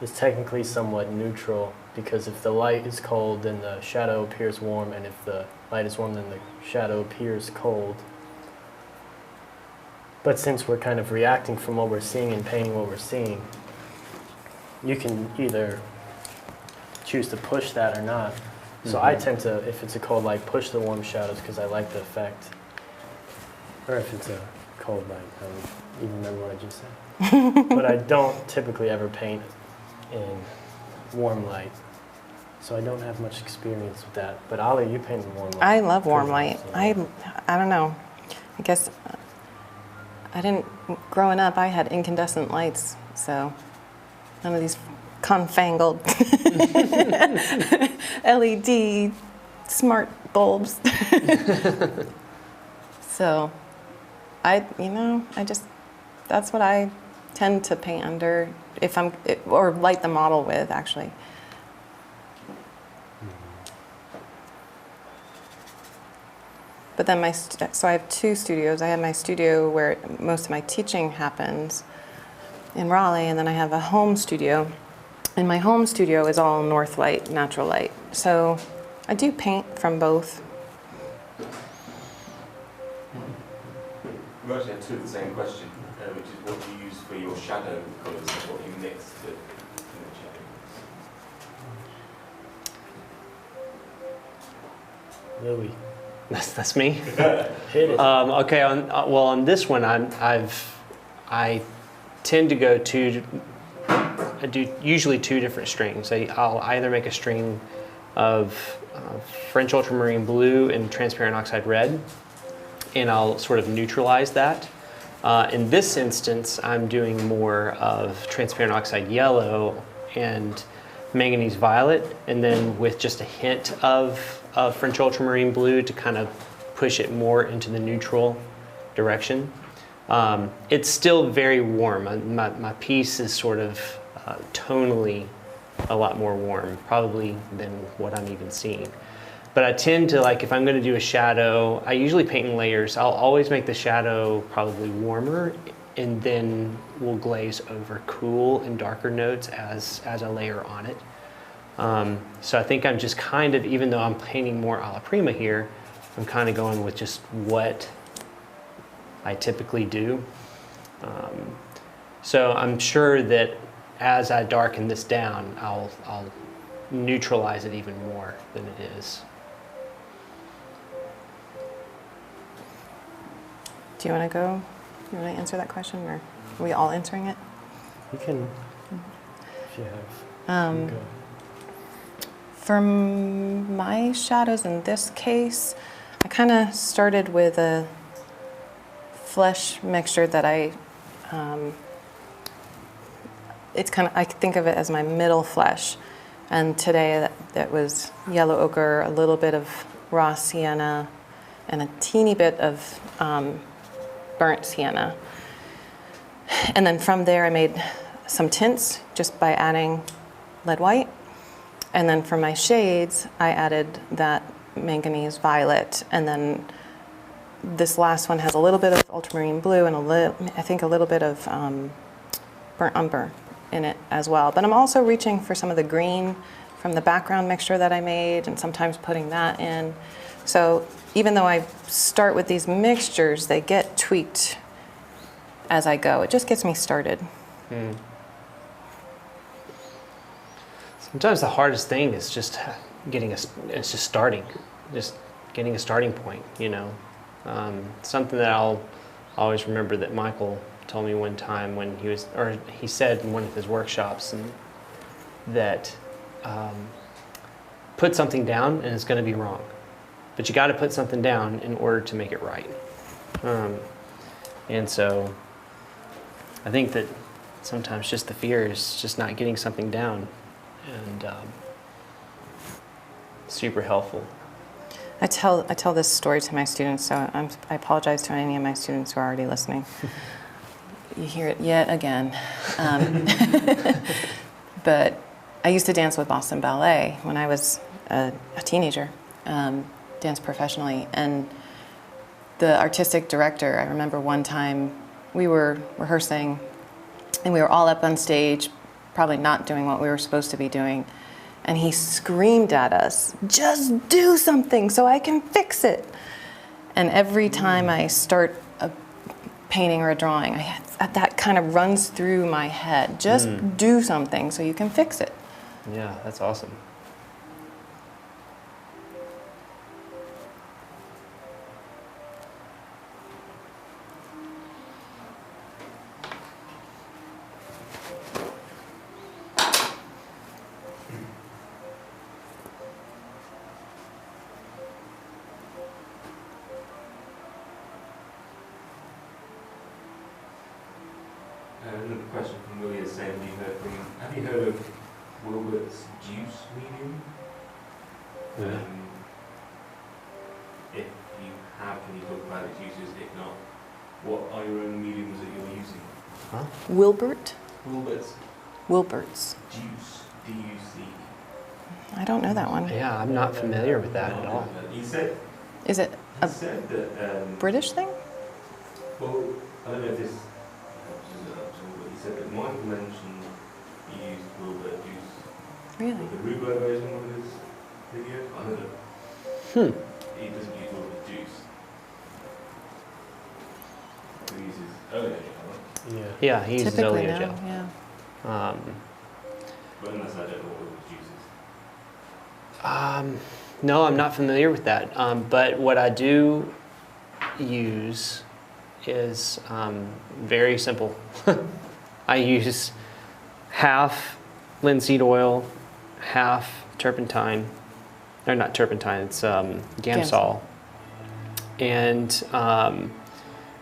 S4: is technically somewhat neutral because if the light is cold, then the shadow appears warm, and if the light is warm, then the shadow appears cold. But since we're kind of reacting from what we're seeing and painting what we're seeing, you can either choose to push that or not. So I tend to, if it's a cold light, push the warm shadows because I like the effect. Or if it's a cold light, I don't even remember what I just said. But I don't typically ever paint in warm light. So I don't have much experience with that. But Ali, you paint in warm light.
S2: I love warm
S4: Pretty
S2: light.
S4: often.
S2: I don't know. I guess I didn't, growing up, I had incandescent lights, so none of these confangled LED smart bulbs. So I just, that's what I tend to paint under or light the model with, actually. But then so I have two studios. I have my studio where most of my teaching happens in Raleigh, and then I have a home studio. And my home studio is all north light, natural light. So I do paint from both.
S3: We actually have two of the same question, which is what do you use for your shadow colours and what you mix to make shadow?
S4: Louis,
S1: That's me.
S4: hit it.
S1: Okay. On this one, I tend to go I do usually two different strings. I'll either make a string of French ultramarine blue and transparent oxide red, and I'll sort of neutralize that. In this instance, I'm doing more of transparent oxide yellow and manganese violet, and then with just a hint of French ultramarine blue to kind of push it more into the neutral direction. It's still very warm. My piece is sort of tonally a lot more warm, probably than what I'm even seeing. But I tend to, like, if I'm going to do a shadow, I usually paint in layers. I'll always make the shadow probably warmer, and then we'll glaze over cool and darker notes as I layer on it. So I think I'm just kind of, even though I'm painting more alla prima here, I'm kind of going with just what I typically do. So I'm sure that as I darken this down, I'll neutralize it even more than it is.
S2: Do you want to go? You want to answer that question, or are we all answering it?
S4: You can, if you have. You go.
S2: For my shadows in this case, I kind of started with a flesh mixture that I think of it as my middle flesh. And today that was yellow ochre, a little bit of raw sienna, and a teeny bit of burnt sienna. And then from there I made some tints just by adding lead white. And then for my shades, I added that manganese violet. And then this last one has a little bit of ultramarine blue and I think a little bit of burnt umber in it as well. But I'm also reaching for some of the green from the background mixture that I made and sometimes putting that in. So even though I start with these mixtures, they get tweaked as I go. It just gets me started.
S1: Sometimes the hardest thing is just starting, just getting a starting point, you know. Something that I'll always remember that Michael told me one time when he said in one of his workshops, and that put something down and it's going to be wrong, but you got to put something down in order to make it right. And so I think that sometimes just the fear is just not getting something down, and super helpful.
S2: I tell this story to my students, so I apologize to any of my students who are already listening. You hear it yet again. But I used to dance with Boston Ballet when I was a teenager, danced professionally. And the artistic director, I remember one time we were rehearsing and we were all up on stage, probably not doing what we were supposed to be doing. And he screamed at us, "Just do something so I can fix it." And every time I start a painting or a drawing, that kind of runs through my head. Just do something so you can fix it.
S1: Yeah, that's awesome.
S3: Another question from Willie is saying, have you heard of Wilbert's juice medium? If you have, can you talk about its uses? If not, what are your own mediums that you're using?
S2: Wilbert?
S3: Wilbert's
S2: Wilbert's.
S3: juice, D-U-C.
S2: I don't know that one.
S1: Yeah, I'm not familiar with that at all.
S3: He said,
S2: Is it a
S3: that,
S2: British thing?
S3: well, I don't know if this helps as an option, but he said that Michael mentioned he used Wilbert juice.
S2: Really?
S3: The Rublo version of his video. I don't know. He doesn't use Wilbert juice. He uses oleogen, right?
S4: Yeah.
S1: Yeah, he uses
S2: Typically,
S1: oleo
S2: no.
S1: gel.
S2: Yeah.
S3: But unless I don't know what Wilbert juice is.
S1: No, I'm not familiar with that. But what I do use is very simple. I use half linseed oil, half turpentine, or not turpentine, it's Gamsol. And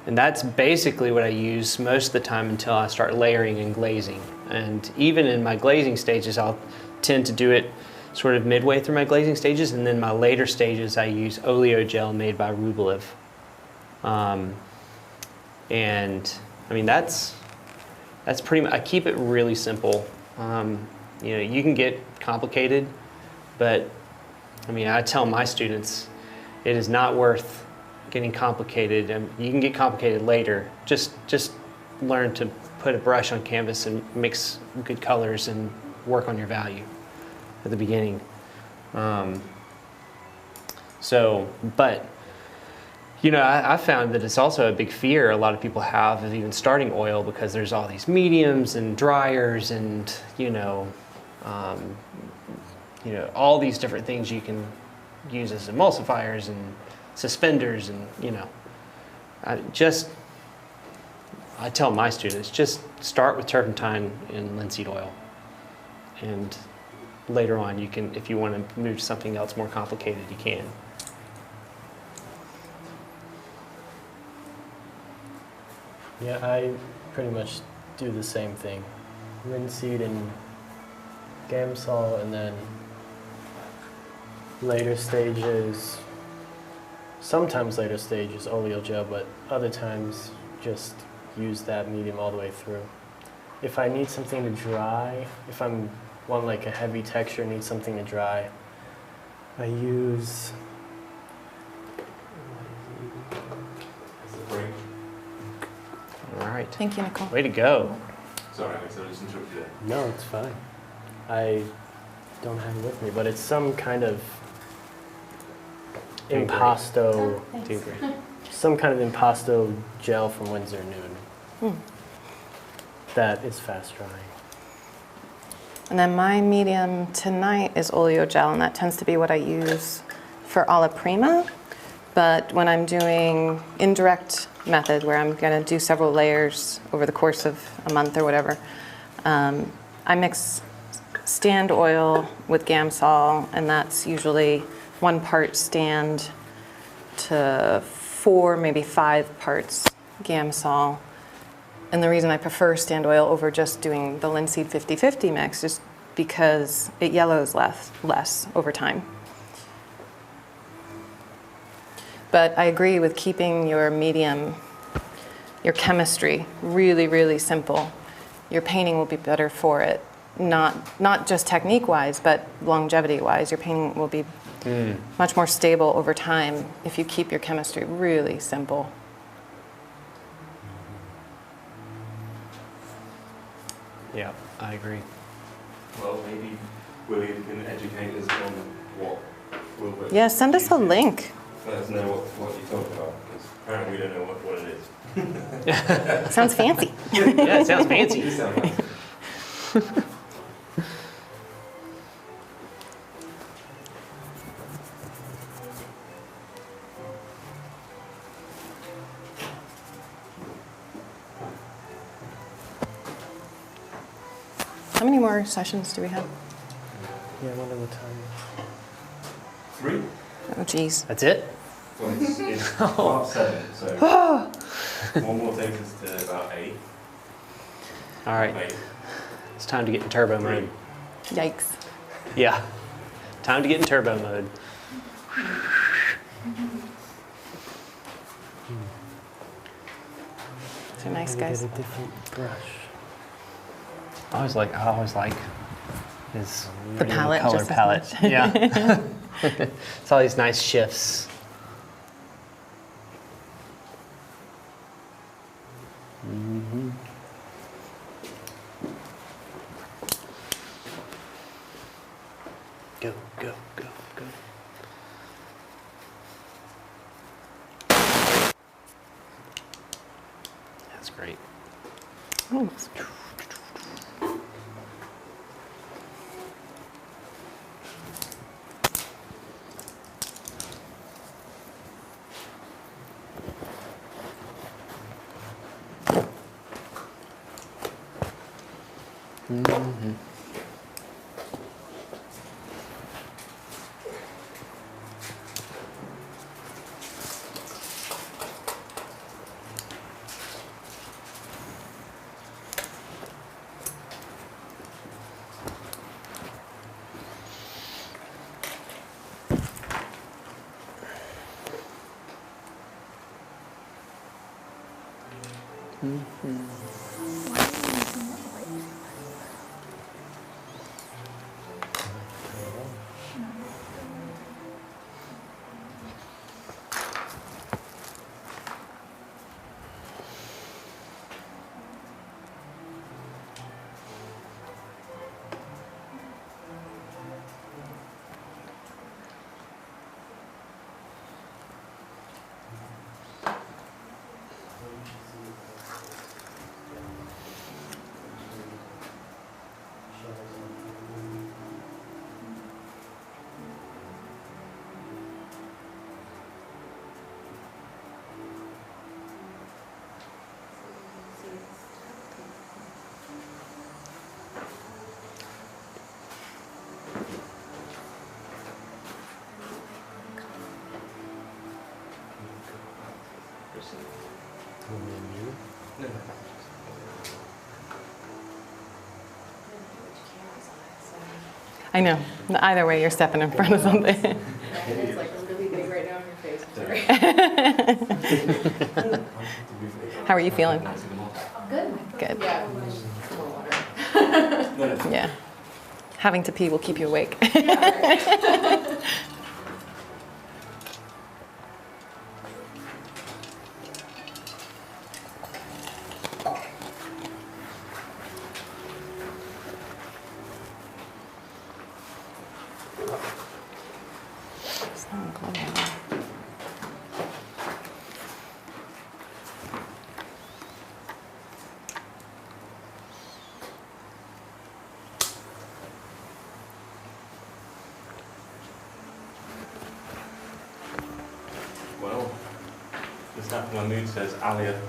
S1: that's basically what I use most of the time until I start layering and glazing. And even in my glazing stages, I'll tend to do it sort of midway through my glazing stages, and then my later stages I use oleo gel made by Rublev. And I mean that's pretty much, I keep it really simple. You know, you can get complicated, but I mean, I tell my students it is not worth getting complicated. You can get complicated later. Just learn to put a brush on canvas and mix good colors and work on your value at the beginning. But you know, I found that it's also a big fear a lot of people have of even starting oil, because there's all these mediums and dryers and you know, all these different things you can use as emulsifiers and suspenders, and you know, I tell my students, just start with turpentine and linseed oil, and later on you can, if you want to move to something else more complicated, you can.
S4: Yeah, I pretty much do the same thing. Linseed and Gamsol, and then later stages, sometimes later stages oleo gel, but other times just use that medium all the way through. If I need something to dry, if I'm want like a heavy texture, need something to dry, I use
S3: Break.
S1: All right.
S2: Thank you, Nicole.
S1: Way to go.
S3: Sorry, Alex, I just interrupted you.
S4: no, it's fine. I don't have it with me, but it's some kind of
S1: Doing great.
S4: impasto,
S1: Doing great.
S4: some kind of impasto gel from Winsor & Newton that is fast drying.
S2: And then my medium tonight is oleo gel, and that tends to be what I use for alla prima. But when I'm doing indirect method, where I'm going to do several layers over the course of a month or whatever, I mix stand oil with Gamsol, and that's usually 1 part stand to 4, maybe 5 parts Gamsol. And the reason I prefer stand oil over just doing the linseed 50-50 mix is because it yellows less over time. But I agree with keeping your medium, your chemistry, really, really simple. Your painting will be better for it. Not just technique-wise, but longevity-wise. Your painting will be much more stable over time if you keep your chemistry really simple.
S1: Yeah, I agree.
S3: Well, maybe William can educate us on what Wilbur.
S2: Yeah, send us a link.
S3: Let us know what you talk about, because apparently we don't know what it is.
S2: Sounds fancy.
S1: Yeah, it sounds fancy.
S3: You sound like
S2: How many more sessions do we have?
S4: Yeah, I wonder what time.
S3: 3.
S2: Oh, geez.
S1: That's it?
S3: Well, it's 7, so one more takes us to about 8.
S1: All right,
S3: 8.
S1: it's time to get in turbo mode.
S2: Yikes.
S1: Yeah, time to get in turbo mode.
S2: So nice,
S4: Maybe
S2: guys.
S4: Get a different brush.
S1: I always like his
S2: The palette,
S1: color
S2: just as
S1: palette.
S2: much.
S1: Yeah, it's all these nice shifts. Go, go, go, go. That's great.
S2: Ooh.
S3: No.
S2: I know. Either way, you're stepping in front of something.
S6: It's like really big right now in your face. I'm sorry.
S2: How are you feeling?
S6: Good.
S2: Good.
S6: Yeah. More water.
S3: No, no.
S2: Yeah. Having to pee will keep you awake. It's not glowing.
S3: Well, the snap of my mood says Alia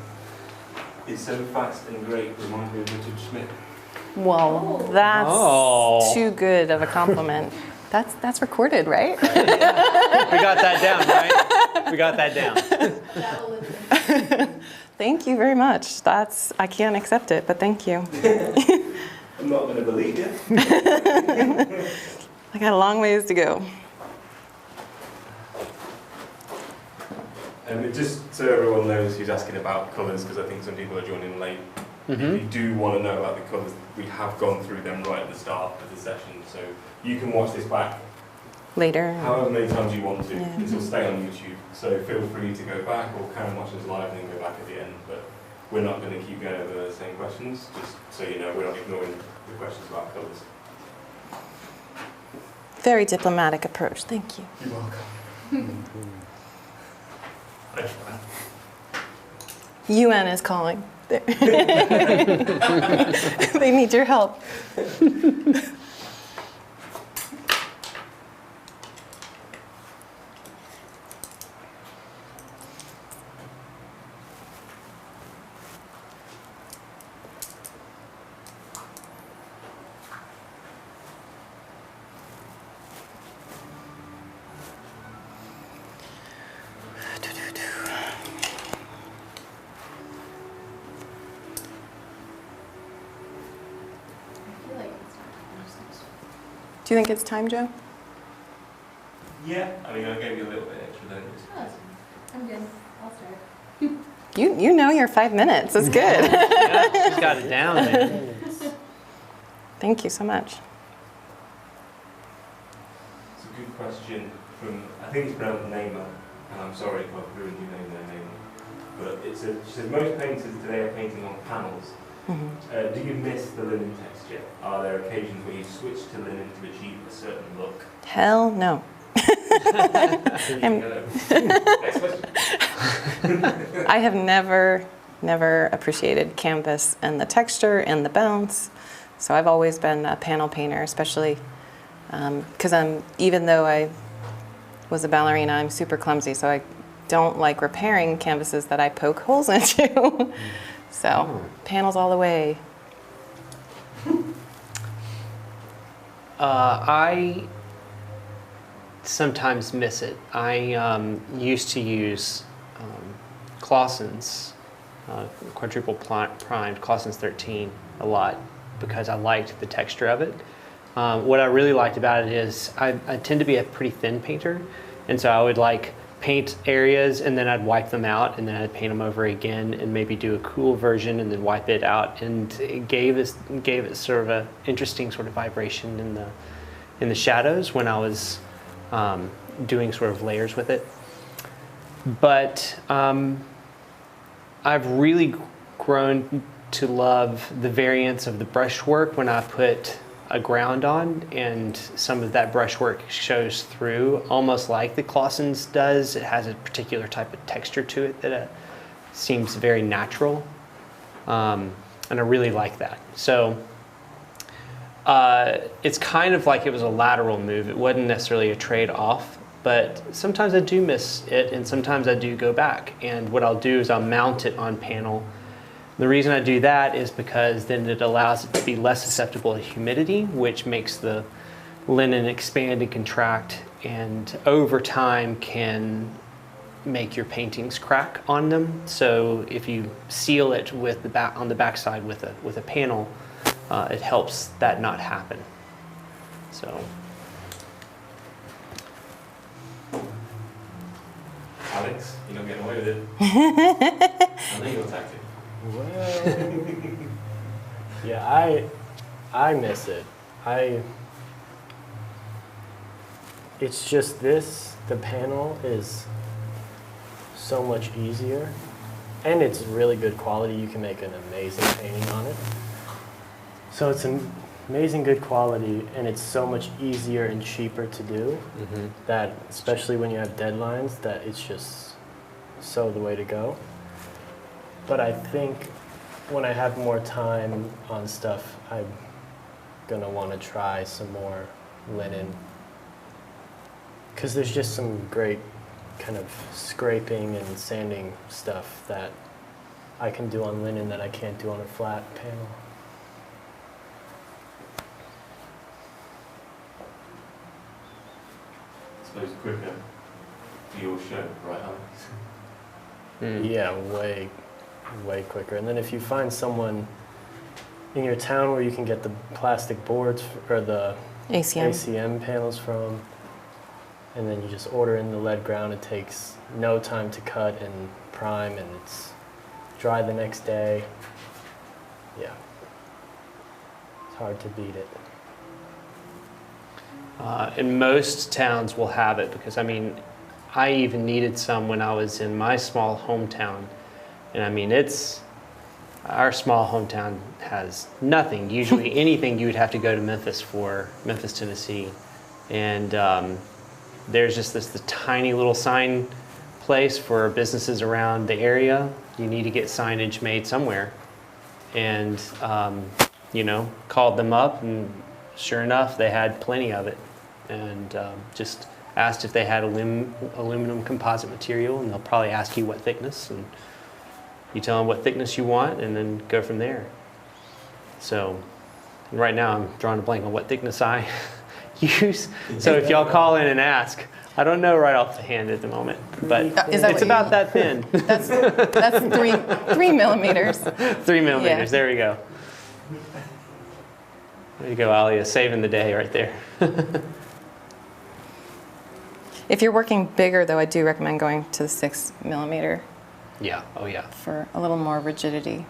S3: is so fast and great, reminds me of Richard Schmidt.
S2: Well, that's
S1: Oh.
S2: too good of a compliment. That's recorded, right?
S1: We got that down, right? We got that down.
S2: Thank you very much. I can't accept it, but thank you.
S3: I'm not going to believe you.
S2: I got a long ways to go.
S3: Just so everyone knows who's asking about colours, because I think some people are joining late. If you do want to know about the colours, we have gone through them right at the start of the session, so you can watch this back
S2: Later.
S3: however many times you want to.
S2: Yeah.
S3: This will stay on YouTube, so feel free to go back, or can watch us live and then go back at the end. But we're not going to keep going over the same questions, just so you know, we're not ignoring the questions about colours.
S2: Very diplomatic approach. Thank you.
S3: You're welcome. Thanks for that.
S2: UN is calling. They need your help.
S6: I feel like it's time. I'm just gonna start.
S2: Do you think it's time, Joe?
S3: Yeah, I mean, I gave you a little bit extra then.
S6: Oh, that's fine. I'm good. I'll start.
S2: You know your 5 minutes. That's good.
S1: Yeah, she's got it down, man.
S2: Thank you so much.
S3: It's a good question from, I think it's pronounced Naima, and I'm sorry if I've ruined your name there, Naima. But she says, most painters today are painting on panels.
S2: Mhm.
S3: Do you miss the linen texture? Are there occasions where you switch to linen to achieve a certain look?
S2: Hell no.
S3: Next question.
S2: I have never appreciated canvas and the texture and the bounce. So I've always been a panel painter, especially because even though I was a ballerina, I'm super clumsy. So I don't like repairing canvases that I poke holes into. So panels all the way.
S1: I sometimes miss it. I used to use Clausen's quadruple primed Clausen's 13 a lot because I liked the texture of it. What I really liked about it is I tend to be a pretty thin painter, and so I would like paint areas and then I'd wipe them out and then I'd paint them over again and maybe do a cool version and then wipe it out, and it gave it sort of a interesting sort of vibration in the shadows when I was doing sort of layers with it. But I've really grown to love the variance of the brushwork when I put a ground on, and some of that brushwork shows through, almost like the Clausen's does. It has a particular type of texture to it that seems very natural, and I really like that. So it's kind of like it was a lateral move. It wasn't necessarily a trade-off, but sometimes I do miss it, and sometimes I do go back. And what I'll do is I'll mount it on panel. The reason I do that is because then it allows it to be less susceptible to humidity, which makes the linen expand and contract, and over time can make your paintings crack on them. So if you seal it with the back on the backside with a panel, it helps that not happen. So.
S3: Alex, you're not getting away with it. I know your tactic.
S4: Well, yeah, I miss it. It's just this, the panel is so much easier, and it's really good quality. You can make an amazing painting on it. So it's an amazing good quality, and it's so much easier and cheaper to do that, especially when you have deadlines, that it's just so the way to go. But I think when I have more time on stuff, I'm gonna want to try some more linen, because there's just some great kind of scraping and sanding stuff that I can do on linen that I can't do on a flat panel.
S3: I suppose quicker for your show, right, Alex?
S4: Yeah, way quicker. And then if you find someone in your town where you can get the plastic boards or the
S2: ACM.
S4: ACM panels from, and then you just order in the lead ground. It takes no time to cut and prime, and it's dry the next day. Yeah. It's hard to beat it.
S1: And most towns will have it because, I mean, I even needed some when I was in my small hometown. And I mean, our small hometown has nothing. Usually anything you would have to go to Memphis for, Memphis, Tennessee. And there's just the tiny little sign place for businesses around the area. You need to get signage made somewhere. And, you know, called them up, and sure enough, they had plenty of it. And just asked if they had aluminum composite material, and they'll probably ask you what thickness, and you tell them what thickness you want, and then go from there. So right now I'm drawing a blank on what thickness I use. So if y'all call in and ask, I don't know right off the hand at the moment, but
S2: Is that
S1: it's
S2: what you-
S1: about that thin.
S2: That's 3 millimeters.
S1: 3 millimeters,
S2: Yeah.
S1: there we go. There you go, Alia, saving the day right there.
S2: If you're working bigger, though, I do recommend going to the 6 millimeter
S1: Yeah, oh yeah.
S2: for a little more rigidity.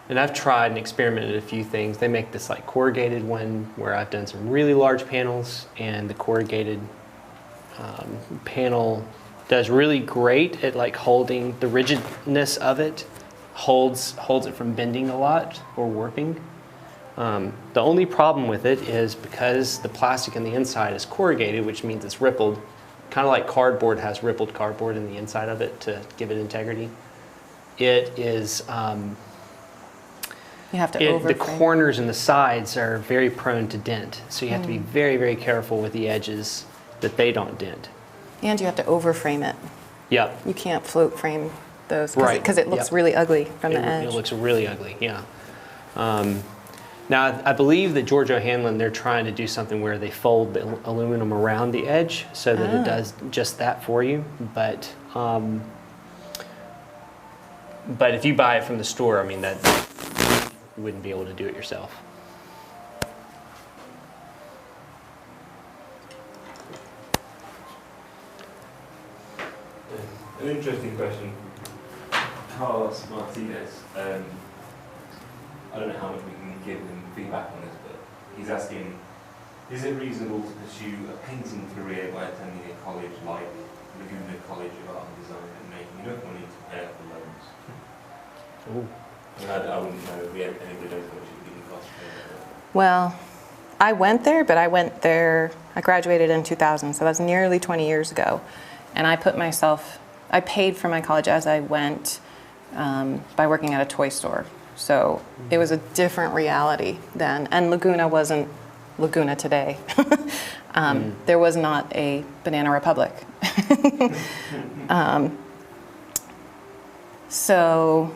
S1: And I've tried and experimented a few things. They make this like corrugated one where I've done some really large panels, and the corrugated panel does really great at like holding the rigidness of it, holds it from bending a lot or warping. The only problem with it is because the plastic in the inside is corrugated, which means it's rippled, kind of like cardboard has rippled cardboard in the inside of it to give it integrity. It is,
S2: You have to
S1: the
S2: overframe.
S1: corners and the sides are very prone to dent, so you have to be very, very careful with the edges that they don't dent.
S2: And you have to overframe it.
S1: Yep.
S2: You can't float frame those
S1: Right.
S2: because it looks
S1: Yep.
S2: really ugly from the edge.
S1: It looks really ugly, yeah. Now, I believe that George O'Hanlon, they're trying to do something where they fold the aluminum around the edge so that it does just that for you. But if you buy it from the store, I mean, that you wouldn't be able to do it yourself.
S3: An interesting question. Carlos Martinez, I don't know how much we can give him feedback on this, but he's asking, is it reasonable to pursue a painting career by attending a college like Laguna College of Art and Design and making enough money to pay off the loans?
S1: Ooh.
S3: I wouldn't know if we had anybody knows how much it would even cost to pay off the loans.
S2: Well, I went there, but I graduated in 2000, so that's nearly 20 years ago. And I paid for my college as I went by working at a toy store. So it was a different reality then. And Laguna wasn't Laguna today. There was not a Banana Republic. So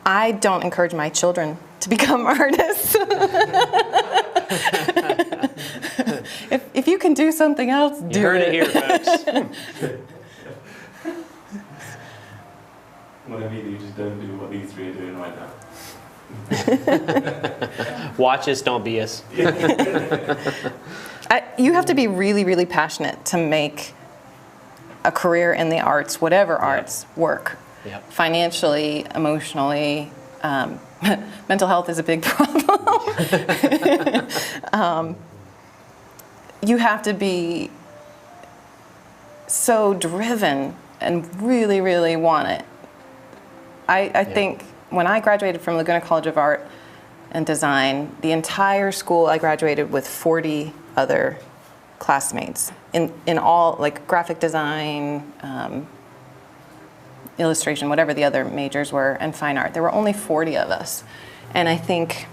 S2: I don't encourage my children to become artists. If you can do something else, do
S1: You heard it here, folks.
S3: Well, maybe you just don't do what these three are doing right now.
S1: Watch us, don't be us.
S2: You have to be really, really passionate to make a career in the arts, whatever arts, work.
S1: Yep.
S2: Financially, emotionally, mental health is a big problem. You have to be so driven and really, really want it. I think when I graduated from Laguna College of Art and Design, the entire school, I graduated with 40 other classmates in all, like graphic design, illustration, whatever the other majors were, and fine art. There were only 40 of us. And I think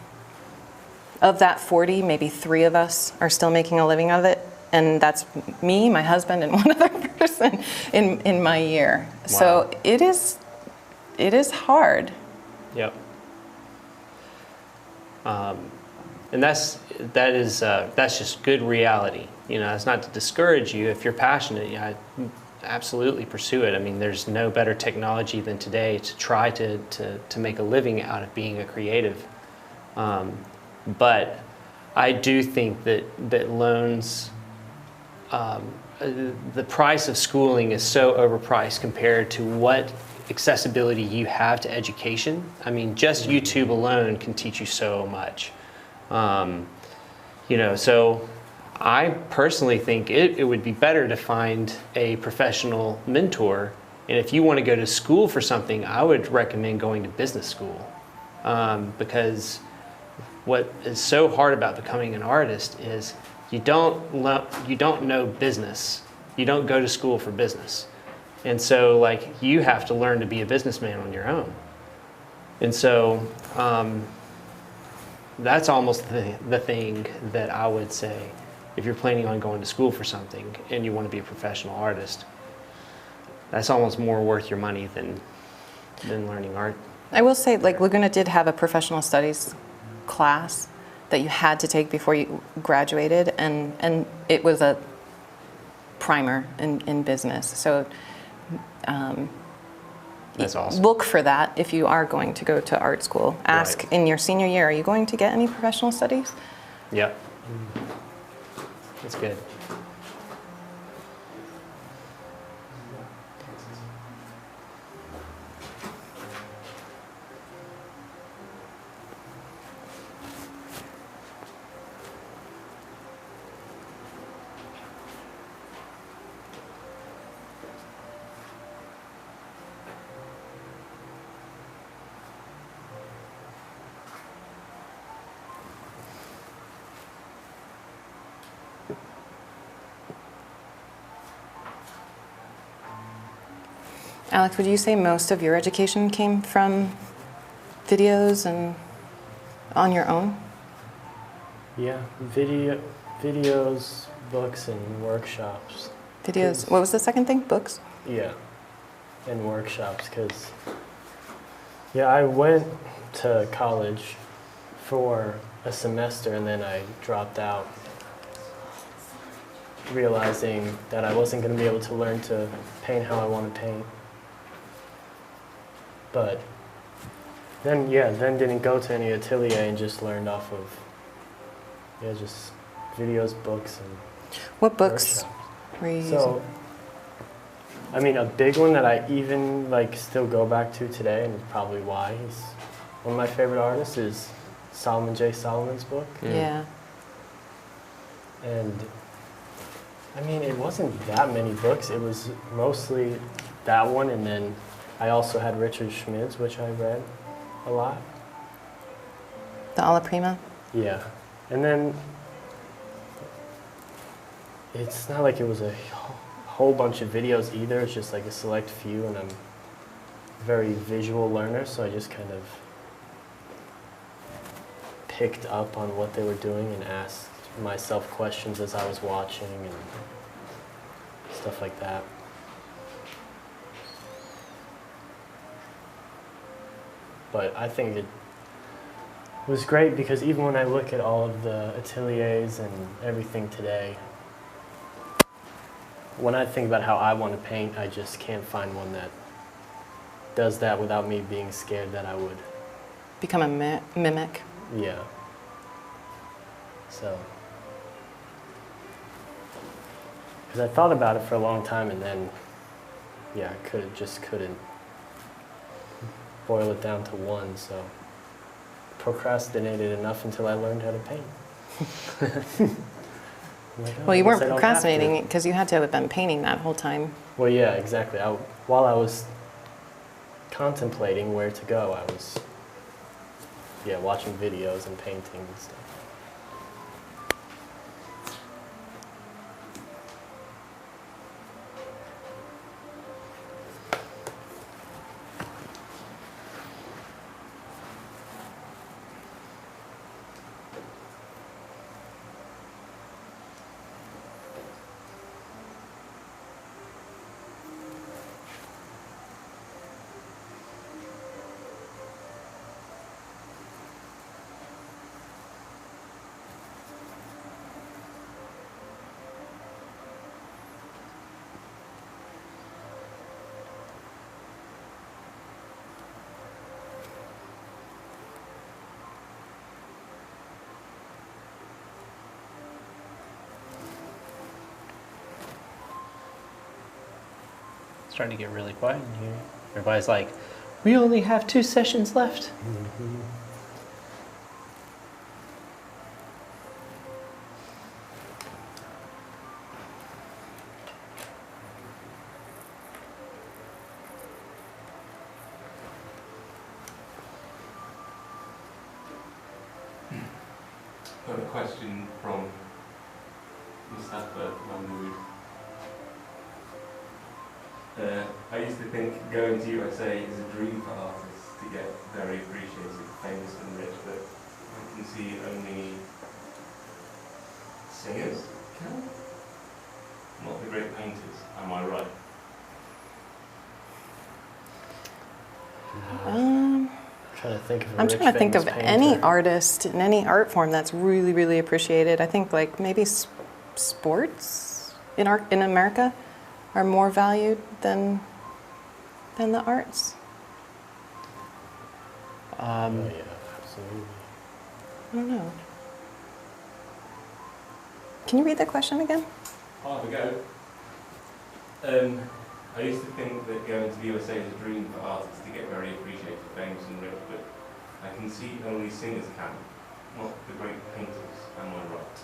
S2: of that 40, maybe 3 of us are still making a living of it. And that's me, my husband, and one other person in my year.
S1: Wow.
S2: So it is hard.
S1: Yep. And that's just good reality. You know, it's not to discourage you. If you're passionate, yeah, absolutely pursue it. I mean, there's no better technology than today to try to make a living out of being a creative. But I do think that loans, the price of schooling is so overpriced compared to what accessibility you have to education. I mean, just YouTube alone can teach you so much. So I personally think it would be better to find a professional mentor. And if you want to go to school for something, I would recommend going to business school. Because what is so hard about becoming an artist is you don't know business. You don't go to school for business. And so like you have to learn to be a businessman on your own. And so that's almost the thing that I would say if you're planning on going to school for something and you want to be a professional artist. That's almost more worth your money than learning art.
S2: I will say, like, Laguna did have a professional studies class that you had to take before you graduated, and it was a primer in business. So
S1: That's awesome.
S2: look for that if you are going to go to art school. Ask
S1: Right.
S2: in your senior year, are you going to get any professional studies?
S1: Yep. That's good.
S2: Alex, would you say most of your education came from videos and on your own?
S4: Yeah, videos, books, and workshops.
S2: Videos, what was the second thing? Books?
S4: Yeah, and workshops, because, yeah, I went to college for a semester and then I dropped out, realizing that I wasn't going to be able to learn to paint how I want to paint. But then didn't go to any atelier and just learned off of, just videos, books, and
S2: What books
S4: workshops.
S2: were you using?
S4: So, I mean, a big one that I even still go back to today, and probably why he's one of my favorite artists, is Solomon J. Solomon's book.
S2: Yeah.
S4: And I mean, it wasn't that many books. It was mostly that one, and then I also had Richard Schmid's, which I read a lot.
S2: The Alla Prima?
S4: Yeah. And then it's not like it was a whole bunch of videos either. It's just like a select few, and I'm a very visual learner, so I just kind of picked up on what they were doing and asked myself questions as I was watching and stuff like that. But I think it was great because even when I look at all of the ateliers and everything today, when I think about how I want to paint, I just can't find one that does that without me being scared that I would.
S2: Become a mimic.
S4: Yeah. So. Because I thought about it for a long time and then, yeah, I couldn't boil it down to one, so procrastinated enough until I learned how to paint. Like, oh,
S2: Well, you
S4: I guess
S2: weren't
S4: I don't have to.
S2: procrastinating because you had to have been painting that whole time.
S4: Well, yeah, exactly. While I was contemplating where to go, I was, watching videos and painting and stuff.
S1: starting to get really quiet in here. Everybody's like, we only have 2 sessions left.
S3: Got a question from Mustafa Mahmood. I used to think going to USA is a dream for artists to get very appreciated, famous and rich, but I can see only singers can, not the great painters. Am I right?
S4: Trying to think of a
S2: I'm
S4: rich,
S2: trying to think of
S4: famous
S2: any
S4: painter.
S2: artist in any art form that's really, really appreciated. I think like maybe sports in art in America are more valued than the arts.
S4: Oh yeah, absolutely.
S2: I don't know. Can you read the question again?
S3: I'll have a go. I used to think that going to the USA is a dream for artists to get very appreciated, famous and rich, but I can see only singers can, not the great painters. Am I right?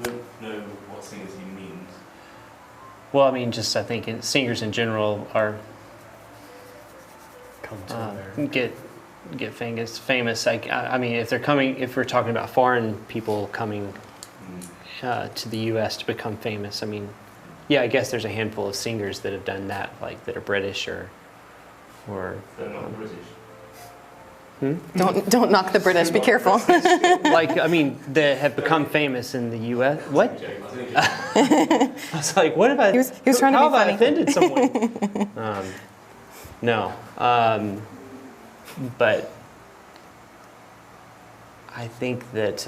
S3: Don't know what singers he means.
S1: Well, I mean, just I think singers in general are
S4: Come to America.
S1: get famous. Like I mean, if we're talking about foreign people coming to the U.S. to become famous, I mean, yeah, I guess there's a handful of singers that have done that, like that are British or.
S3: They're not British.
S2: Don't knock the British. Be careful.
S1: Like I mean, that have become famous in the U.S. What? I was like, what have I?
S2: He was trying to
S1: how
S2: be
S1: have I
S2: funny.
S1: offended someone? No, but I think that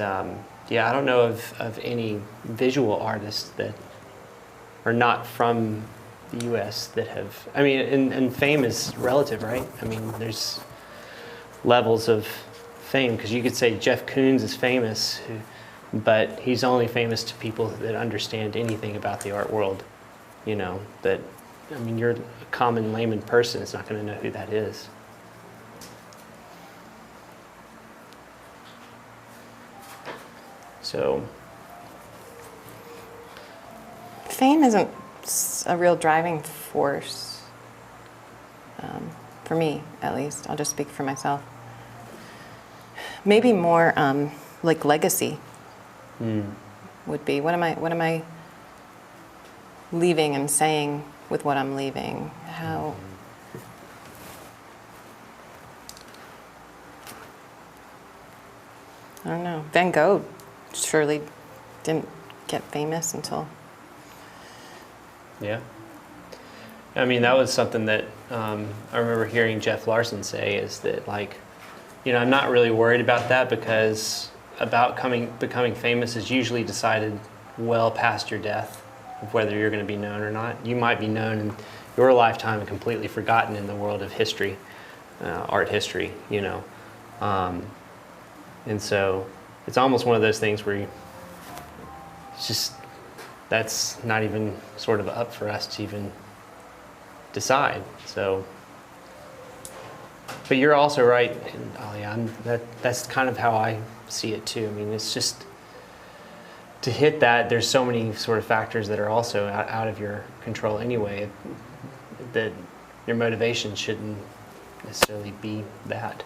S1: yeah, I don't know of any visual artists that are not from the U.S. that have. I mean, and fame is relative, right? I mean, there's levels of fame because you could say Jeff Koons is famous, but he's only famous to people that understand anything about the art world. You know, that I mean, you're a common layman person is not going to know who that is. So.
S2: Fame isn't a real driving force, for me at least. I'll just speak for myself. Maybe more like legacy would be. What am I leaving and saying with what I'm leaving? How? I don't know. Van Gogh surely didn't get famous until.
S1: Yeah. I mean, that was something that I remember hearing Jeff Larson say is that, like, you know, I'm not really worried about that because becoming famous is usually decided well past your death of whether you're going to be known or not. You might be known in your lifetime and completely forgotten in the world of history, art history, you know. And so it's almost one of those things where it's just, that's not even sort of up for us to even decide. So, but you're also right, and Alia, that's kind of how I see it too. I mean, it's just to hit that. There's so many sort of factors that are also out of your control anyway. That your motivation shouldn't necessarily be that.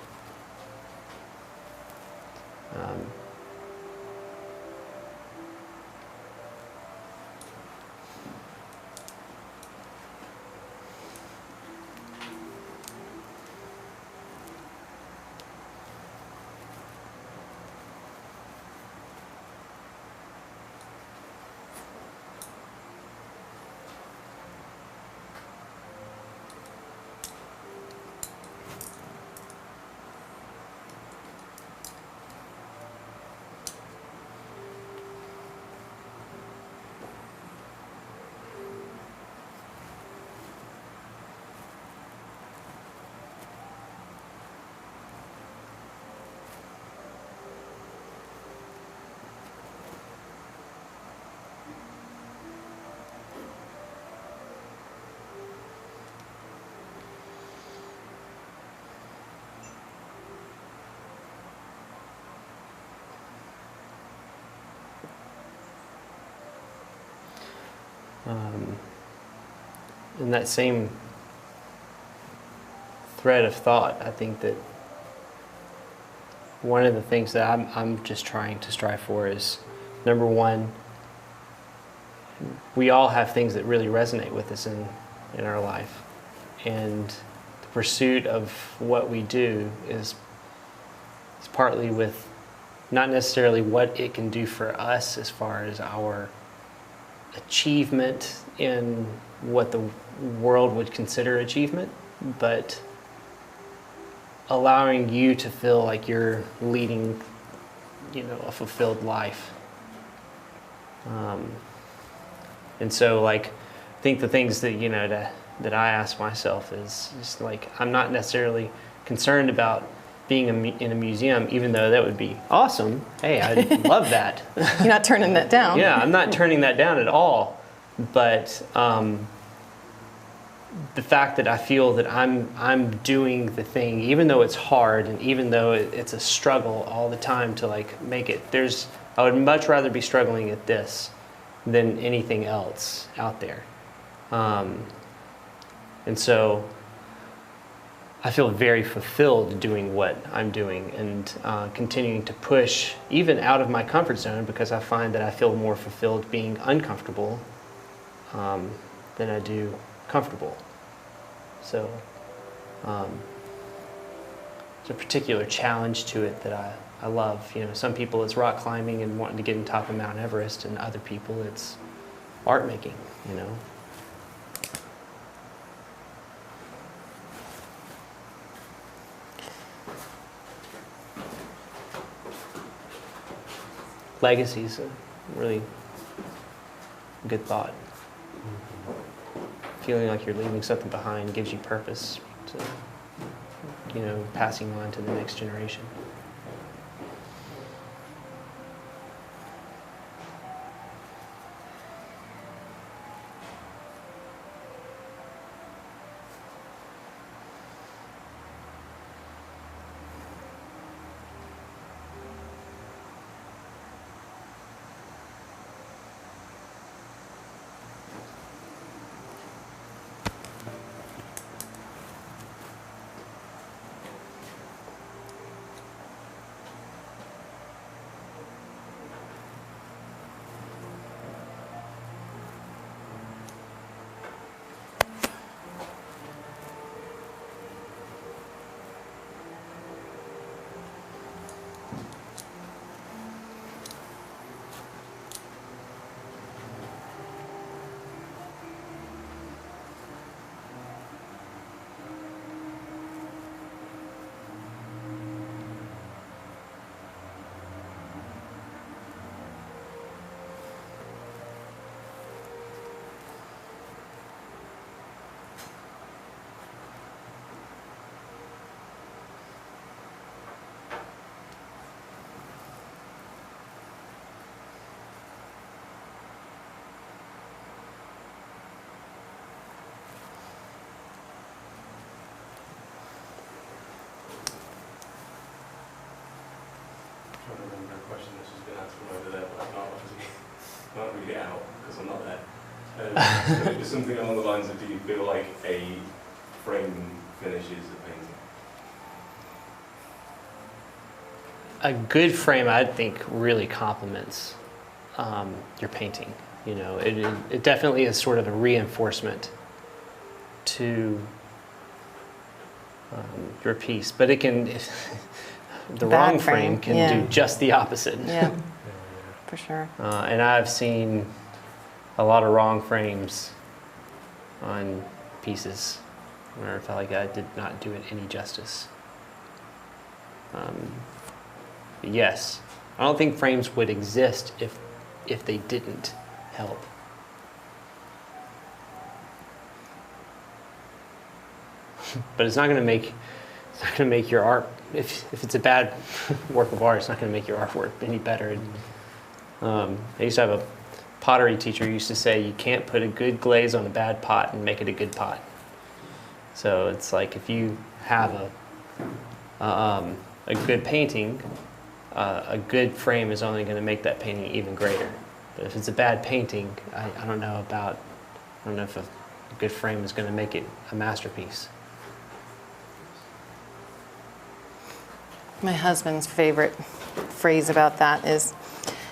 S1: In that same thread of thought, I think that one of the things that I'm just trying to strive for is, number one, we all have things that really resonate with us in our life. And the pursuit of what we do is partly with not necessarily what it can do for us as far as our achievement in what the world would consider achievement, but allowing you to feel like you're leading, a fulfilled life. And so, like, I think the things that, that I ask myself is just like, I'm not necessarily concerned about being in a museum, even though that would be awesome. Hey, I'd love that.
S2: You're not turning that down.
S1: Yeah, I'm not turning that down at all. But the fact that I feel that I'm doing the thing, even though it's hard and even though it's a struggle all the time to like make it, I would much rather be struggling at this than anything else out there. And so I feel very fulfilled doing what I'm doing and continuing to push even out of my comfort zone, because I find that I feel more fulfilled being uncomfortable than I do comfortable. So there's a particular challenge to it that I love. Some people it's rock climbing and wanting to get on top of Mount Everest, and other people it's art making, Legacy's a really good thought. Feeling like you're leaving something behind gives you purpose to, passing on to the next generation.
S3: Trying to remember a question that's just been asked from over there, but I can't read it out because I'm not there. So just something along the lines of, do you feel like a frame finishes a painting?
S1: A good frame, I think, really complements your painting. It definitely is sort of a reinforcement to your piece, but it can. The
S2: Bad
S1: wrong frame can
S2: yeah.
S1: do just the opposite.
S2: Yeah, for sure.
S1: And I've seen a lot of wrong frames on pieces where I felt like I did not do it any justice. But yes, I don't think frames would exist if they didn't help. But it's not going to make your art. If it's a bad work of art, it's not going to make your artwork any better. I used to have a pottery teacher who used to say, you can't put a good glaze on a bad pot and make it a good pot. So it's like if you have a good painting, a good frame is only going to make that painting even greater. But if it's a bad painting, I don't know about I don't know if a good frame is going to make it a masterpiece.
S2: My husband's favorite phrase about that is,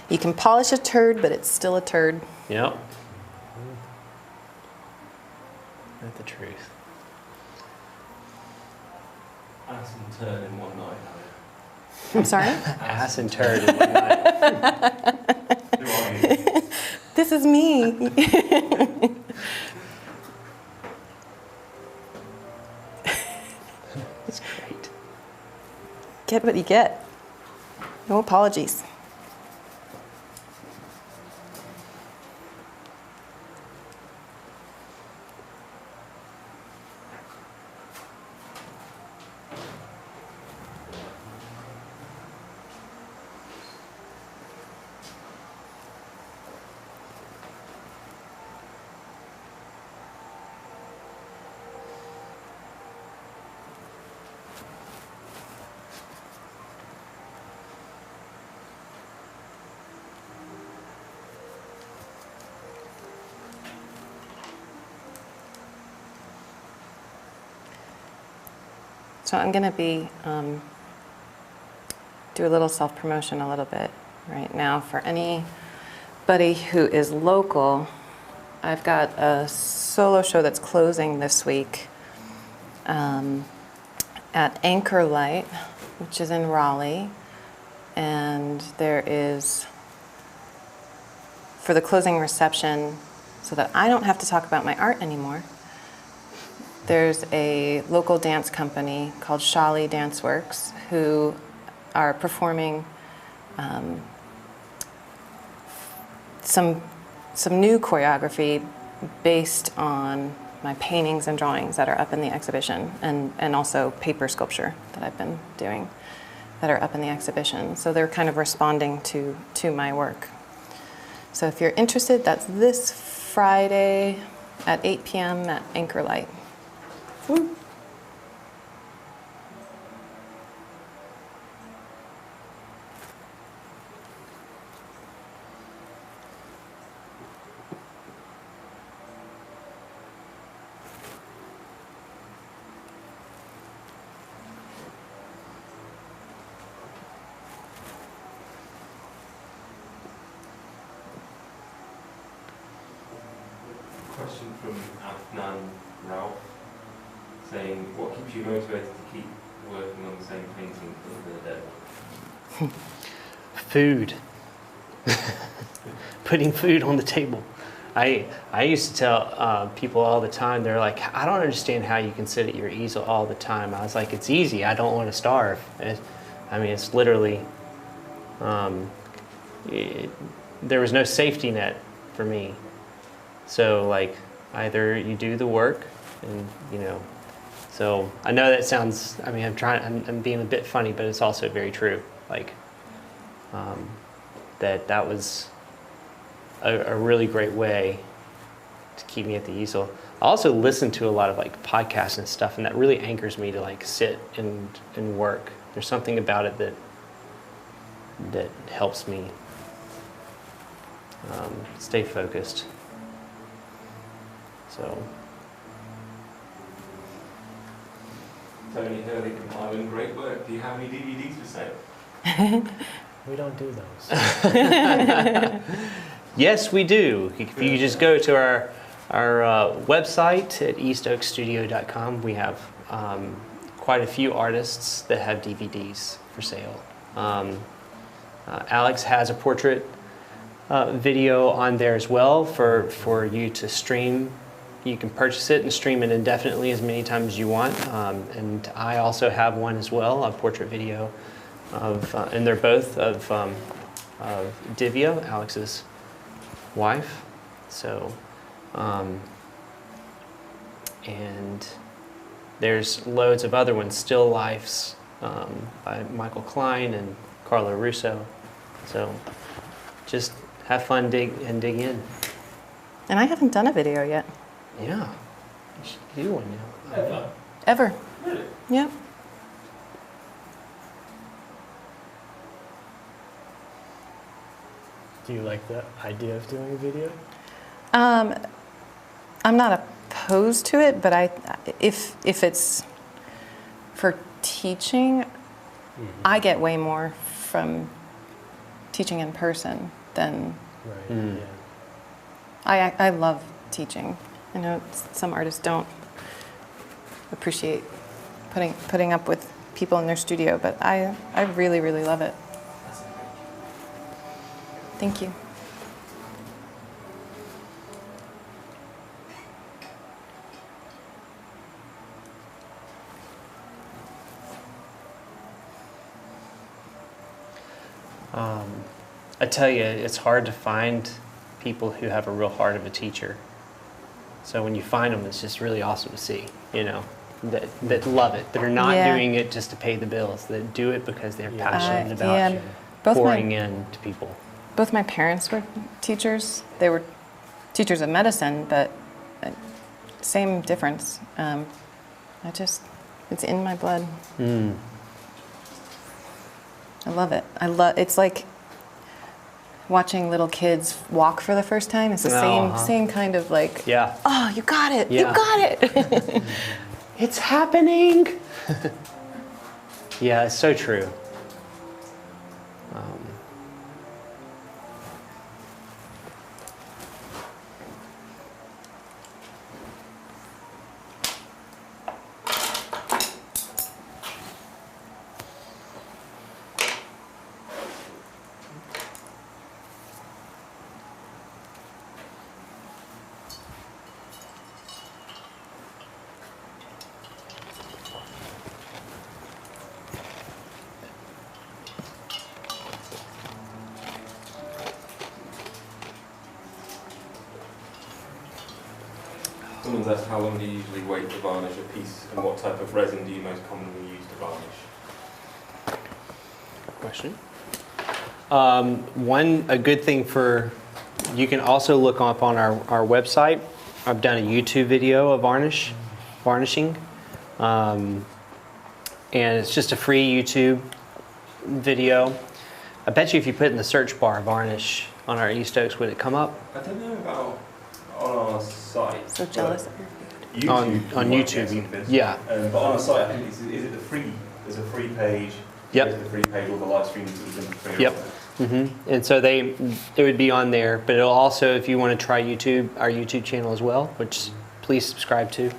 S2: you can polish a turd, but it's still a turd.
S1: Yep. That's the truth.
S3: Ass and turn in one night.
S2: I'm sorry?
S1: Ass and turd in one night.
S3: Who are you?
S2: This is me.
S1: That's great.
S2: Get what you get. No apologies. So I'm going to be do a little self-promotion a little bit right now for anybody who is local. I've got a solo show that's closing this week at Anchor Light, which is in Raleigh, and there is, for the closing reception, so that I don't have to talk about my art anymore, there's a local dance company called Shali Dance Works who are performing some new choreography based on my paintings and drawings that are up in the exhibition, and also paper sculpture that I've been doing that are up in the exhibition. So they're kind of responding to my work. So if you're interested, that's this Friday at 8 p.m. at Anchor Light. Woo.
S3: Question from Afnan Ralph saying, what keeps you motivated to keep working on the same painting for the dead?
S1: Food. Putting food on the table. I used to tell people all the time, they're like, I don't understand how you can sit at your easel all the time. I was like, it's easy. I don't want to starve. It's literally, there was no safety net for me. So like, either you do the work and, so I know that sounds, I'm being a bit funny, but it's also very true. Like, that was a really great way to keep me at the easel. I also listen to a lot of like podcasts and stuff, and that really anchors me to like sit and work. There's something about it that helps me stay focused. So.
S3: Tony Hurley compiling great work. Do you have any DVDs for sale?
S4: We don't do those.
S1: Yes, we do. If you just go to our website at eastoakstudio.com, we have quite a few artists that have DVDs for sale. Alex has a portrait video on there as well for you to stream. You can purchase it and stream it indefinitely as many times as you want. And I also have one as well, a portrait video and they're both of Divya, Alex's wife. So, and there's loads of other ones, Still Lifes by Michael Klein and Carlo Russo. So just have fun, dig in.
S2: And I haven't done a video yet.
S1: Yeah, you should do one now.
S2: Ever.
S3: Really?
S2: Yep.
S4: Do you like the idea of doing a video?
S2: I'm not opposed to it, but if it's for teaching, I get way more from teaching in person than
S4: Right.
S1: Mm.
S4: Yeah.
S2: I love teaching. I know some artists don't appreciate putting up with people in their studio, but I really, really love it. Thank you.
S1: I tell you, it's hard to find people who have a real heart of a teacher. So when you find them, it's just really awesome to see, that love it, that are not
S2: Yeah.
S1: doing it just to pay the bills, that do it because they're
S4: Yeah.
S1: passionate about
S2: Yeah, both
S1: pouring
S2: my
S1: in to people.
S2: both my parents were teachers. They were teachers of medicine, but same difference. It's in my blood.
S1: Mm.
S2: I love it. It's like watching little kids walk for the first time. It's the same kind of like,
S1: Yeah.
S2: oh, you got it.
S1: Yeah.
S2: You got it.
S1: It's happening. Yeah, it's so true.
S3: Someone's asked how long do you usually wait to varnish a piece, and what type of resin do you most commonly use to varnish?
S1: Question. A good thing you can also look up on our website. I've done a YouTube video of varnishing. And it's just a free YouTube video. I bet you if you put in the search bar varnish on our East Oaks, would it come up?
S3: I don't know about on our site.
S2: So jealous of your
S3: YouTube,
S1: On
S3: you might get
S1: YouTube,
S3: something.
S1: yeah.
S3: But on our site, I think is it the free? There's a free page.
S1: Yep.
S3: There's the free page, all the live streams that have been free.
S1: Yep. And so it would be on there, but it'll also, if you want to try our YouTube channel as well, which please subscribe to,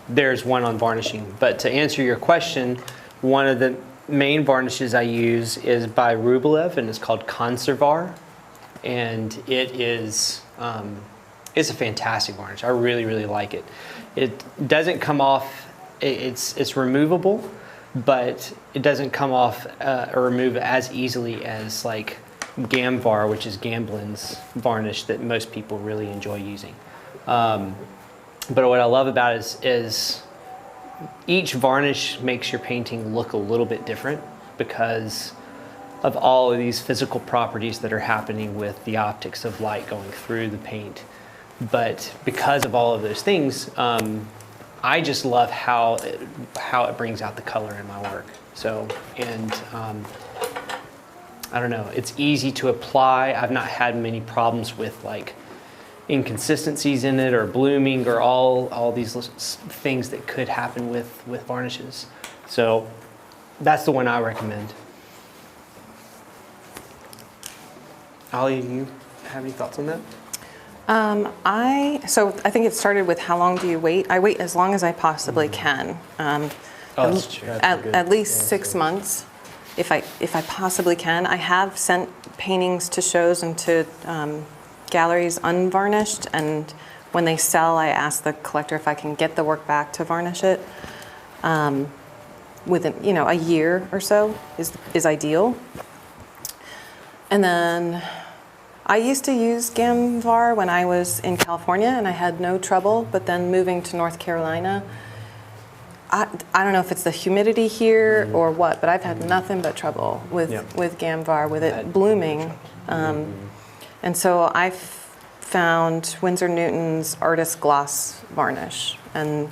S1: there's one on varnishing. But to answer your question, one of the main varnishes I use is by Rublev, and it's called Conservar, and it is it's a fantastic varnish. I really, really like it. It doesn't come off. It's removable, but it doesn't come off or remove as easily as like Gamvar, which is Gamblin's varnish that most people really enjoy using. But what I love about it is each varnish makes your painting look a little bit different because of all of these physical properties that are happening with the optics of light going through the paint. But because of all of those things, I just love how it brings out the color in my work. So, and I don't know, it's easy to apply. I've not had many problems with like inconsistencies in it or blooming or all these things that could happen with varnishes. So that's the one I recommend. Ali, you have any thoughts on that?
S2: I think it started with how long do you wait? I wait as long as I possibly can.
S1: That's true.
S4: That's a good
S2: At least
S4: answer.
S2: 6 months, if I possibly can. I have sent paintings to shows and to galleries unvarnished, and when they sell, I ask the collector if I can get the work back to varnish it. Within a year or so is ideal. And then I used to use Gamvar when I was in California, and I had no trouble. But then moving to North Carolina, I don't know if it's the humidity here or what, but I've had nothing but trouble with Gamvar, with it blooming. And so I found Winsor Newton's Artist Gloss Varnish, and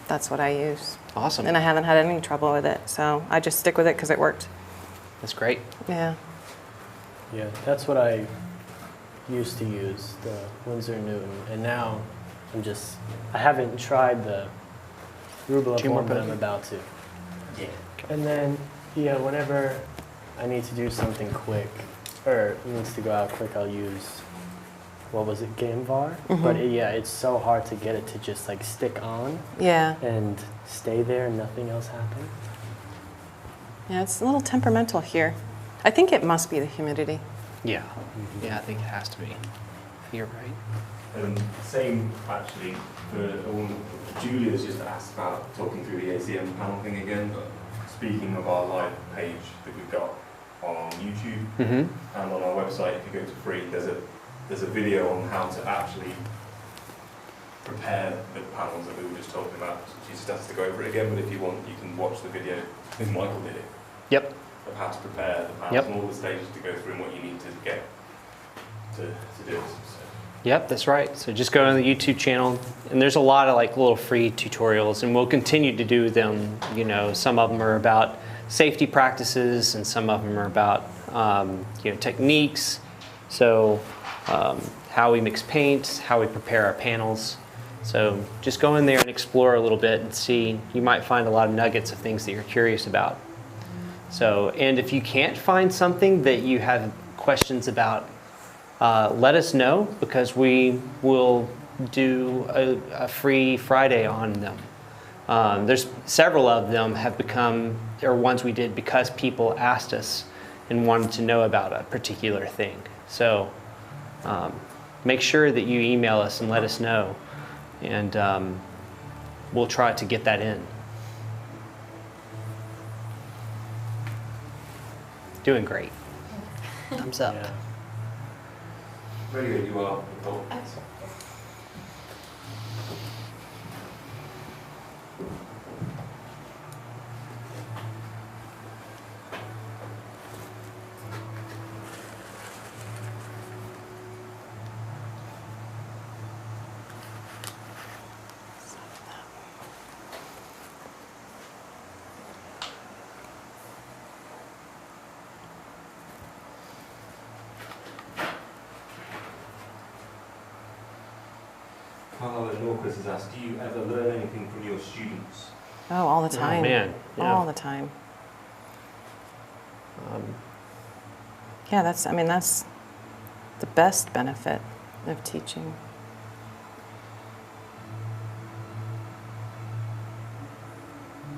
S2: that's what I use.
S1: Awesome.
S2: And I haven't had any trouble with it, so I just stick with it because it worked.
S1: That's great.
S2: Yeah.
S4: Yeah, that's what I used to use, the Winsor Newton. And now I haven't tried the Rublev
S1: Two more
S4: one, but I'm
S1: pokey.
S4: about to.
S3: Yeah.
S4: And then, yeah, whenever I need to do something quick, or it needs to go out quick, I'll use, what was it, Gamvar? But yeah, it's so hard to get it to just like stick on
S2: Yeah.
S4: and stay there and nothing else happen.
S2: Yeah, it's a little temperamental here. I think it must be the humidity.
S1: Yeah. Yeah, I think it has to be. You're right.
S3: Same actually for Julia's just asked about talking through the ACM panel thing again, but speaking of our live page that we've got on YouTube
S1: Mm-hmm.
S3: and on our website, if you go to free, there's a video on how to actually prepare the panels that we were just talking about. She just has to go over it again, but if you want, you can watch the video. I think Michael did it.
S1: Yep.
S3: Of how to prepare the panels
S1: Yep.
S3: and all the stages to go through and what you need to get to do it. So,
S1: Yep, that's right. So just go to the YouTube channel, and there's a lot of like little free tutorials, and we'll continue to do them. You know, some of them are about safety practices, and some of them are about techniques. So how we mix paints, how we prepare our panels. So just go in there and explore a little bit and see. You might find a lot of nuggets of things that you're curious about. So, and if you can't find something that you have questions about, let us know, because we will do a free Friday on them. There's several of them have become, or ones we did because people asked us and wanted to know about a particular thing. So make sure that you email us and let us know, and we'll try to get that in. Doing great. Thumbs up.
S4: Yeah.
S3: very good, you are. Nicole. Carla Norquist has asked, do you ever learn anything from your students?
S2: Oh, all the
S1: Oh,
S2: time.
S1: man. Yeah.
S2: All the time.
S1: Um,
S2: Yeah, that's the best benefit of teaching.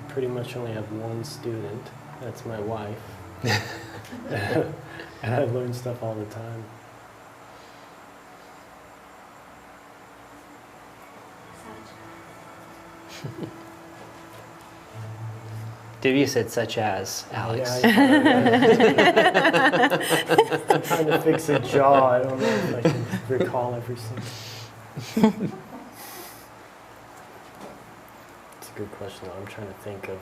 S4: Pretty much only have one student. That's my wife. And I learn stuff all the time.
S1: Divya said such as, Alex.
S4: Yeah, I'm trying to fix a jaw. I don't know if I can recall everything. It's a good question, though. I'm trying to think of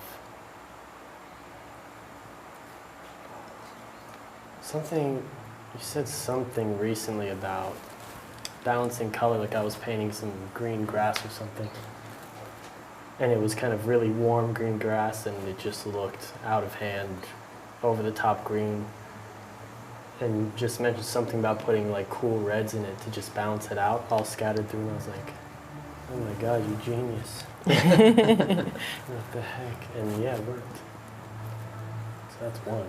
S4: something. You said something recently about balancing color, like I was painting some green grass or something. And it was kind of really warm green grass, and it just looked out of hand, over the top green. And just mentioned something about putting like cool reds in it to just balance it out, all scattered through. And I was like, oh my God, you genius. What the heck? And yeah, it worked. So that's one.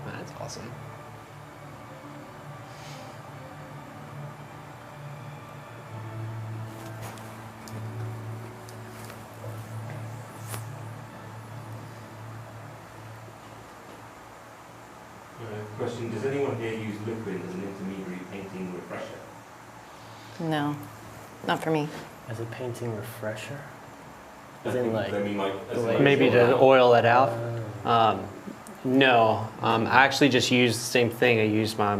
S1: That's awesome.
S3: Question, does anyone here use liquid as an intermediary painting refresher?
S2: No, not for me.
S4: As a painting refresher?
S3: I
S4: As in
S3: think-
S4: like,
S3: I mean, like, as in,
S4: the
S3: like,
S1: Maybe
S3: sort
S1: to
S3: of-
S1: oil it out.
S4: uh,
S1: No, I actually just use the same thing. I use my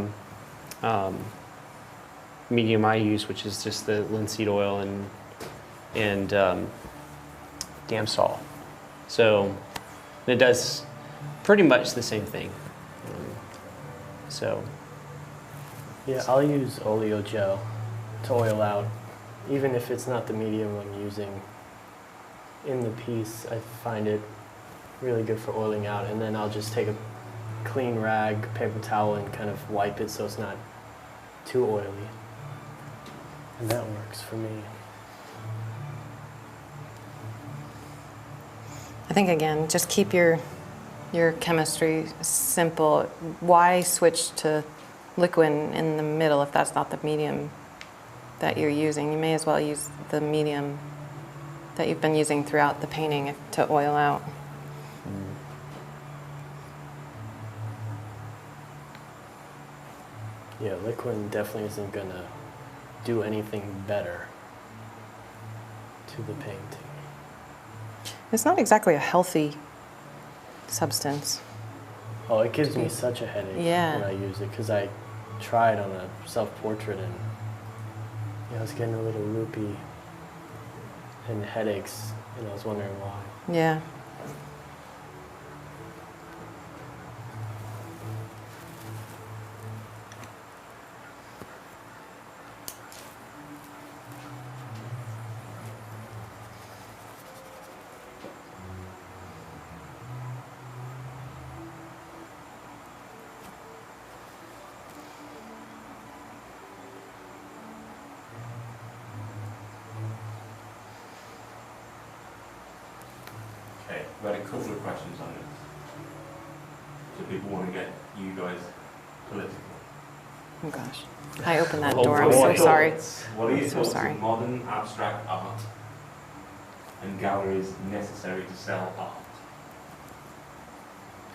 S1: medium I use, which is just the linseed oil and Damsol. So it does pretty much the same thing. So
S4: yeah, I'll use oleo gel to oil out, even if it's not the medium I'm using in the piece. I find it really good for oiling out, and then I'll just take a clean rag, paper towel, and kind of wipe it so it's not too oily. And that works for me.
S2: I think again, just keep your chemistry simple. Why switch to liquid in the middle if that's not the medium that you're using? You may as well use the medium that you've been using throughout the painting to oil out.
S4: Yeah, liquid definitely isn't gonna do anything better to the painting.
S2: It's not exactly a healthy substance.
S4: Oh, it gives me such a headache
S2: Yeah.
S4: when I use it because I tried on a self-portrait and I was getting a little loopy and headaches, and I was wondering why.
S2: Yeah.
S3: Okay, we've had a couple of questions on this. So people want to get you guys political.
S2: Oh gosh. I opened that
S1: Oh,
S2: door. I'm
S1: boy.
S2: so
S3: What are your
S2: sorry.
S3: thoughts- What are your
S2: So
S3: thoughts
S2: sorry.
S3: on modern abstract art and galleries necessary to sell art?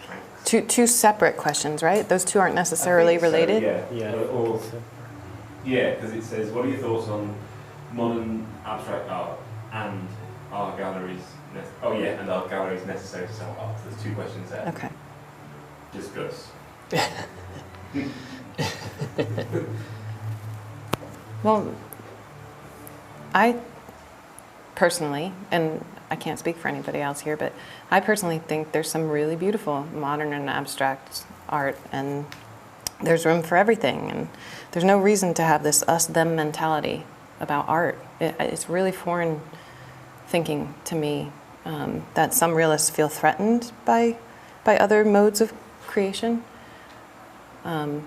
S3: Thanks.
S2: Two separate questions, right? Those two aren't necessarily
S3: I think so,
S2: related.
S3: Yeah.
S4: Yeah.
S3: Or, yeah, because it says, what are your thoughts on modern abstract art and are galleries? And are galleries necessary to sell art? There's two questions there.
S2: Okay.
S3: Discuss.
S2: Well, I personally, and I can't speak for anybody else here, but I personally think there's some really beautiful modern and abstract art, and there's room for everything, and there's no reason to have this us-them mentality about art. It's really foreign thinking to me that some realists feel threatened by other modes of creation. I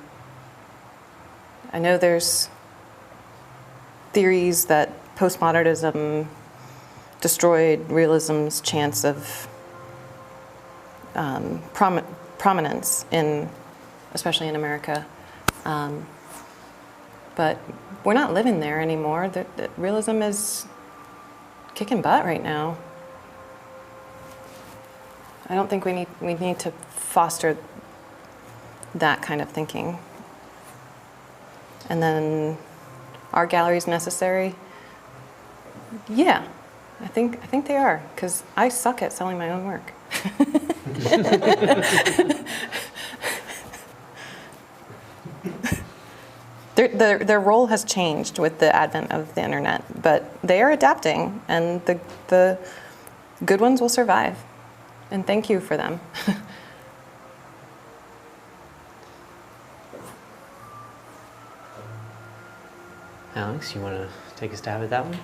S2: know there's theories that postmodernism destroyed realism's chance of prominence especially in America. But we're not living there anymore. The realism is kicking butt right now. I don't think we need to foster that kind of thinking. And then, are galleries necessary? Yeah, I think they are, because I suck at selling my own work. Their role has changed with the advent of the internet, but they are adapting, and the good ones will survive. And thank you for them.
S1: Alex, you want to take a stab at that one?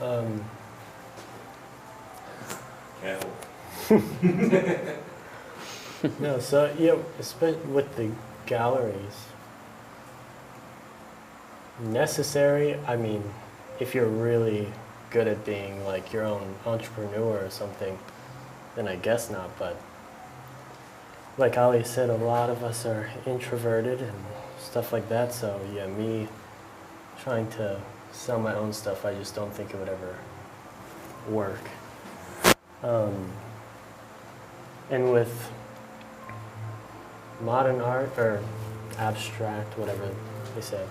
S4: Or,
S3: Careful.
S4: no, so yeah, with the galleries, necessary. I mean, if you're really good at being like your own entrepreneur or something, then I guess not. But like Ali said, a lot of us are introverted and stuff like that. So yeah, me trying to sell my own stuff, I just don't think it would ever work. And with modern art, or abstract, whatever they said,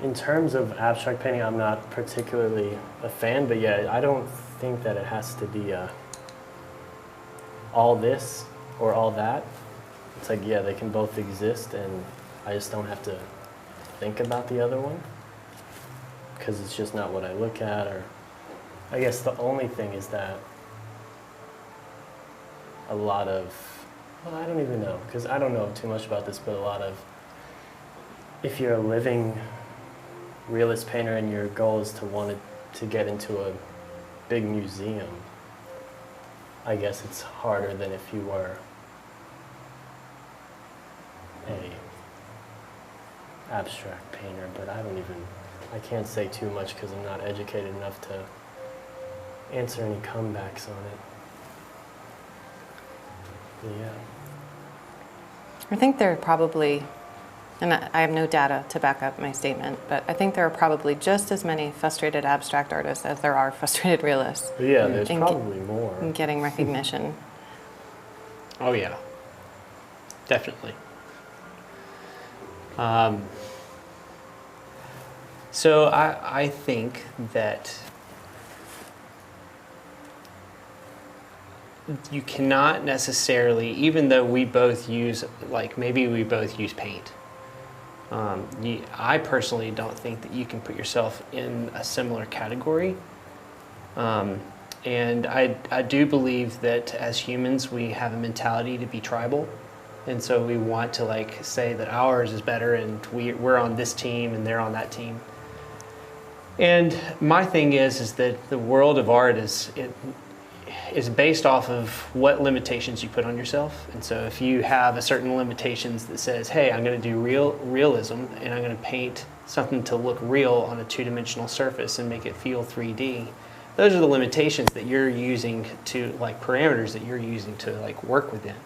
S4: in terms of abstract painting, I'm not particularly a fan, but yeah, I don't think that it has to be all this or all that. It's like, yeah, they can both exist, and I just don't have to think about the other one, because it's just not what I look at. Or I guess the only thing is that a lot of, well, I don't even know, because I don't know too much about this, but a lot of, if you're a living realist painter and your goal is to get into a big museum, I guess it's harder than if you were a abstract painter, but I can't say too much because I'm not educated enough to answer any comebacks on it. But yeah.
S2: I think there are probably, and I have no data to back up my statement, but I think there are probably just as many frustrated abstract artists as there are frustrated realists
S4: But yeah, there's
S2: And
S4: probably more.
S2: in getting recognition.
S1: Oh yeah, definitely. So I think that you cannot necessarily, even though we both use, like maybe we both use paint. I personally don't think that you can put yourself in a similar category. And I do believe that as humans, we have a mentality to be tribal. And so we want to like say that ours is better and we're on this team and they're on that team. And my thing is that the world of art is based off of what limitations you put on yourself. And so if you have a certain limitations that says, hey, I'm going to do realism and I'm going to paint something to look real on a two-dimensional surface and make it feel 3D, those are the limitations that you're using to, like parameters that you're using to like work within.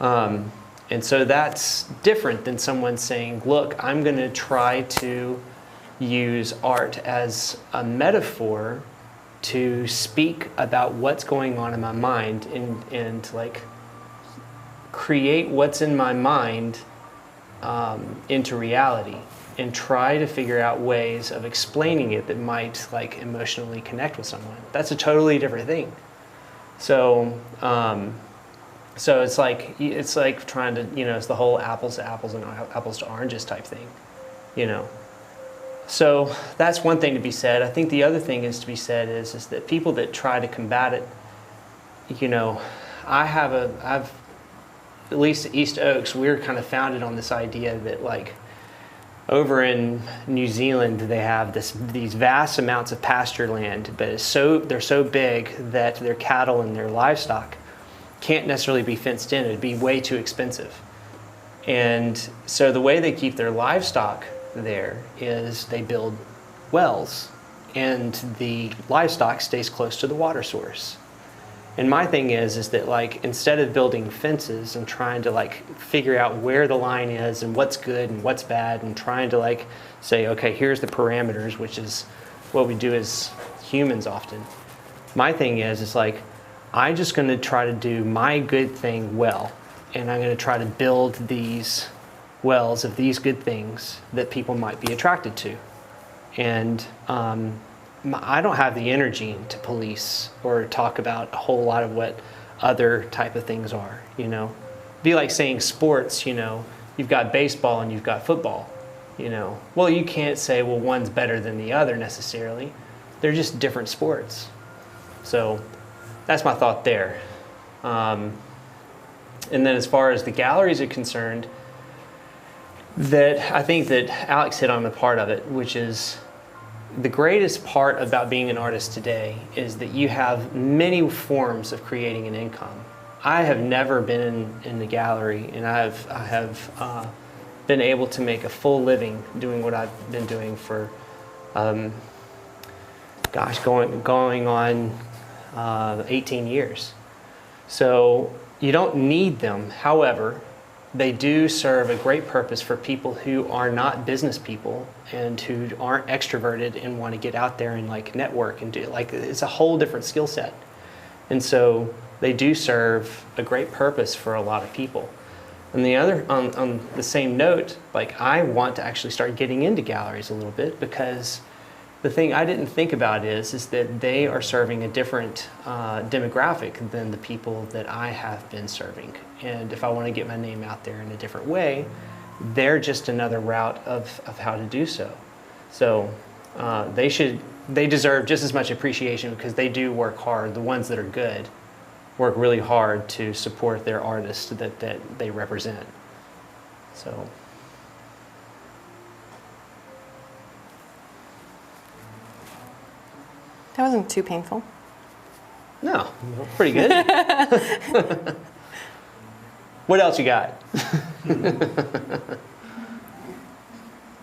S1: And so that's different than someone saying, look, I'm going to try to use art as a metaphor to speak about what's going on in my mind and like create what's in my mind into reality and try to figure out ways of explaining it that might like emotionally connect with someone. That's a totally different thing. So so it's like trying to, it's the whole apples to apples and apples to oranges type thing, So that's one thing to be said. I think the other thing is to be said is that people that try to combat it, I've at least at East Oaks, we're kind of founded on this idea that like over in New Zealand they have these vast amounts of pasture land, but they're so big that their cattle and their livestock can't necessarily be fenced in. It'd be way too expensive. And so the way they keep their livestock there is they build wells and the livestock stays close to the water source. And my thing is that like instead of building fences and trying to like figure out where the line is and what's good and what's bad and trying to like say, okay, here's the parameters, which is what we do as humans often. My thing is like I'm just going to try to do my good thing well, and I'm going to try to build these wells of these good things that people might be attracted to. And I don't have the energy to police or talk about a whole lot of what other type of things are, Be like saying sports, you've got baseball and you've got football, Well, you can't say, well, one's better than the other necessarily. They're just different sports. So that's my thought there. And then as far as the galleries are concerned, that I think that Alex hit on the part of it, which is the greatest part about being an artist today is that you have many forms of creating an income. I have never been in the gallery, and I have been able to make a full living doing what I've been doing for, going on 18 years. So you don't need them. However, they do serve a great purpose for people who are not business people and who aren't extroverted and want to get out there and like network and do like it's a whole different skill set. And so they do serve a great purpose for a lot of people. And the other, on the same note, like I want to actually start getting into galleries a little bit because the thing I didn't think about is that they are serving a different demographic than the people that I have been serving. And if I want to get my name out there in a different way, they're just another route of how to do so. So they deserve just as much appreciation because they do work hard. The ones that are good work really hard to support their artists that they represent. So.
S2: That wasn't too painful.
S1: No, pretty good. What else you got?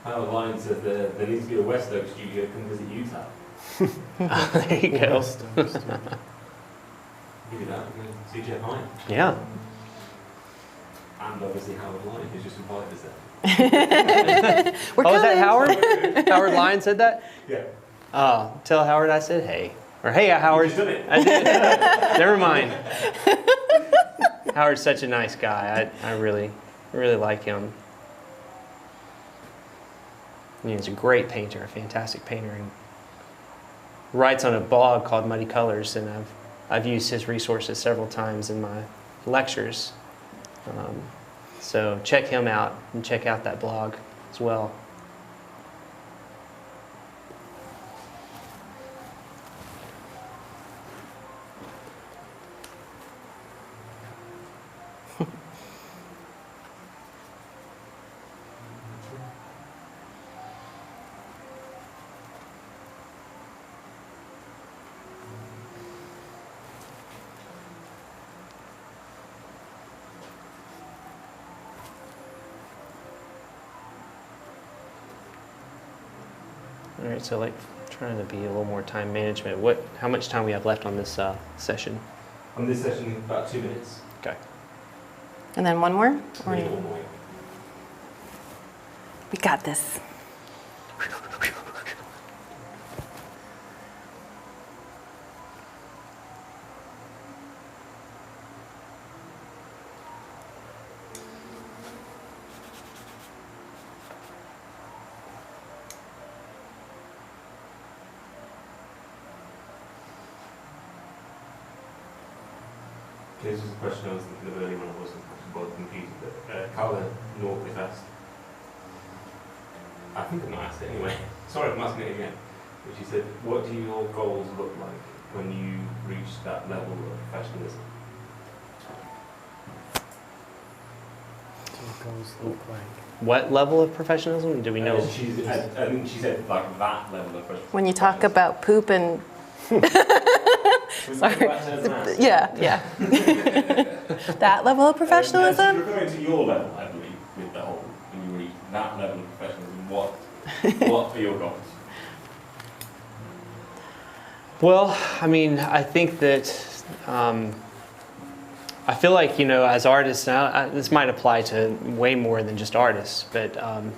S3: Howard Lyons says there needs to be a West Oak studio. Come visit Utah.
S1: There you go.
S3: Give you that. And then see Jeff Hine.
S1: Yeah.
S3: And obviously Howard Lyons, who's just invited us there.
S2: We're
S1: Oh, was that
S2: coming.
S1: Howard? Howard Lyons said that?
S3: Yeah.
S1: Oh, tell Howard I said hey. Or hey, Howard.
S3: You've done it.
S1: I did. Never mind. Howard's such a nice guy. I really like him. He's a great painter, a fantastic painter, and writes on a blog called Muddy Colors, and I've used his resources several times in my lectures. So check him out and check out that blog as well. All right, so like trying to be a little more time management. How much time we have left on this session?
S3: On this session, about 2 minutes.
S1: Okay.
S2: And then one more? Or
S3: Maybe one more.
S2: we got this.
S3: This was a question I was thinking of earlier when I wasn't bothered confused, but Carla Norcliffe asked, I think I've not asked it anyway, sorry I'm asking it again, but she said, what do your goals look like when you reach that level of professionalism?
S4: What goals look like?
S1: What level of professionalism do we know?
S3: I think she said like that level of professionalism.
S2: When you talk about poop and sorry. Yeah. That level of
S3: She's
S2: professionalism?
S3: referring to your level, I believe, with the whole, when you reach that level of professionalism, what are your goals?
S1: Well, I mean, I think that I feel like, as artists now, this might apply to way more than just artists, but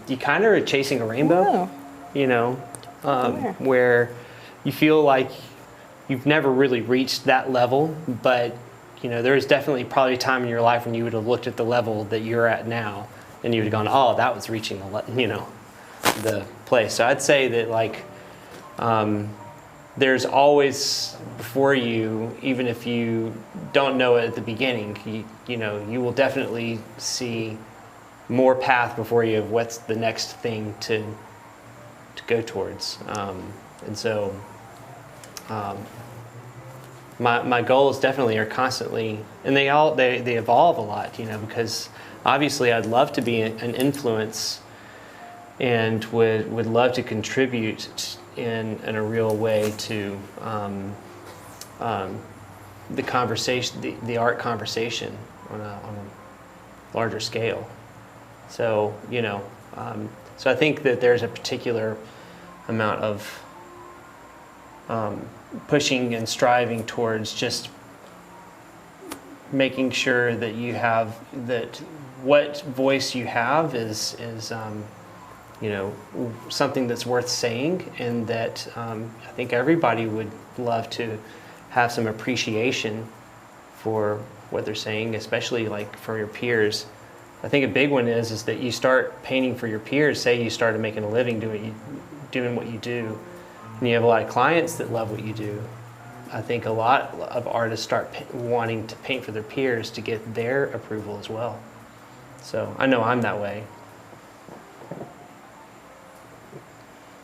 S1: you kind of are chasing a rainbow,
S2: Oh,
S1: where you feel like you've never really reached that level, but there is definitely probably a time in your life when you would have looked at the level that you're at now, and you would have gone, "Oh, that was reaching the place." So I'd say that there's always before you, even if you don't know it at the beginning, you will definitely see more path before you of what's the next thing to go towards, and so. My goals definitely are constantly, and they evolve a lot, because obviously I'd love to be an influence and would love to contribute in a real way to the conversation, the art conversation on a larger scale. So so I think that there's a particular amount of pushing and striving towards just making sure that you have that what voice you have is something that's worth saying, and that I think everybody would love to have some appreciation for what they're saying, especially like for your peers. I think a big one is that you start painting for your peers. Say you started making a living doing what you do, and you have a lot of clients that love what you do. I think a lot of artists start wanting to paint for their peers to get their approval as well. So I know I'm that way.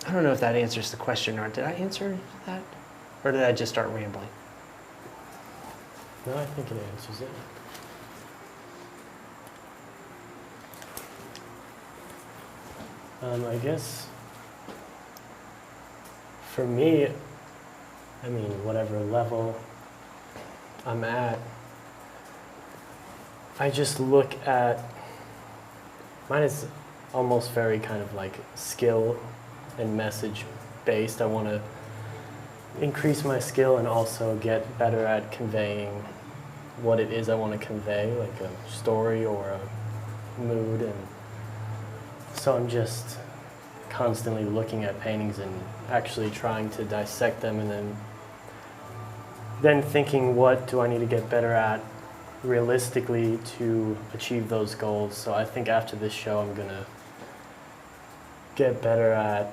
S1: I don't know if that answers the question, or did I answer that? Or did I just start rambling?
S4: No, I think it answers it. I guess for me, I mean, whatever level I'm at, I just look at, mine is almost very kind of like skill and message based. I want to increase my skill and also get better at conveying what it is I want to convey, like a story or a mood. And so I'm just constantly looking at paintings and actually trying to dissect them, and then thinking, what do I need to get better at realistically to achieve those goals. So I think after this show I'm gonna get better at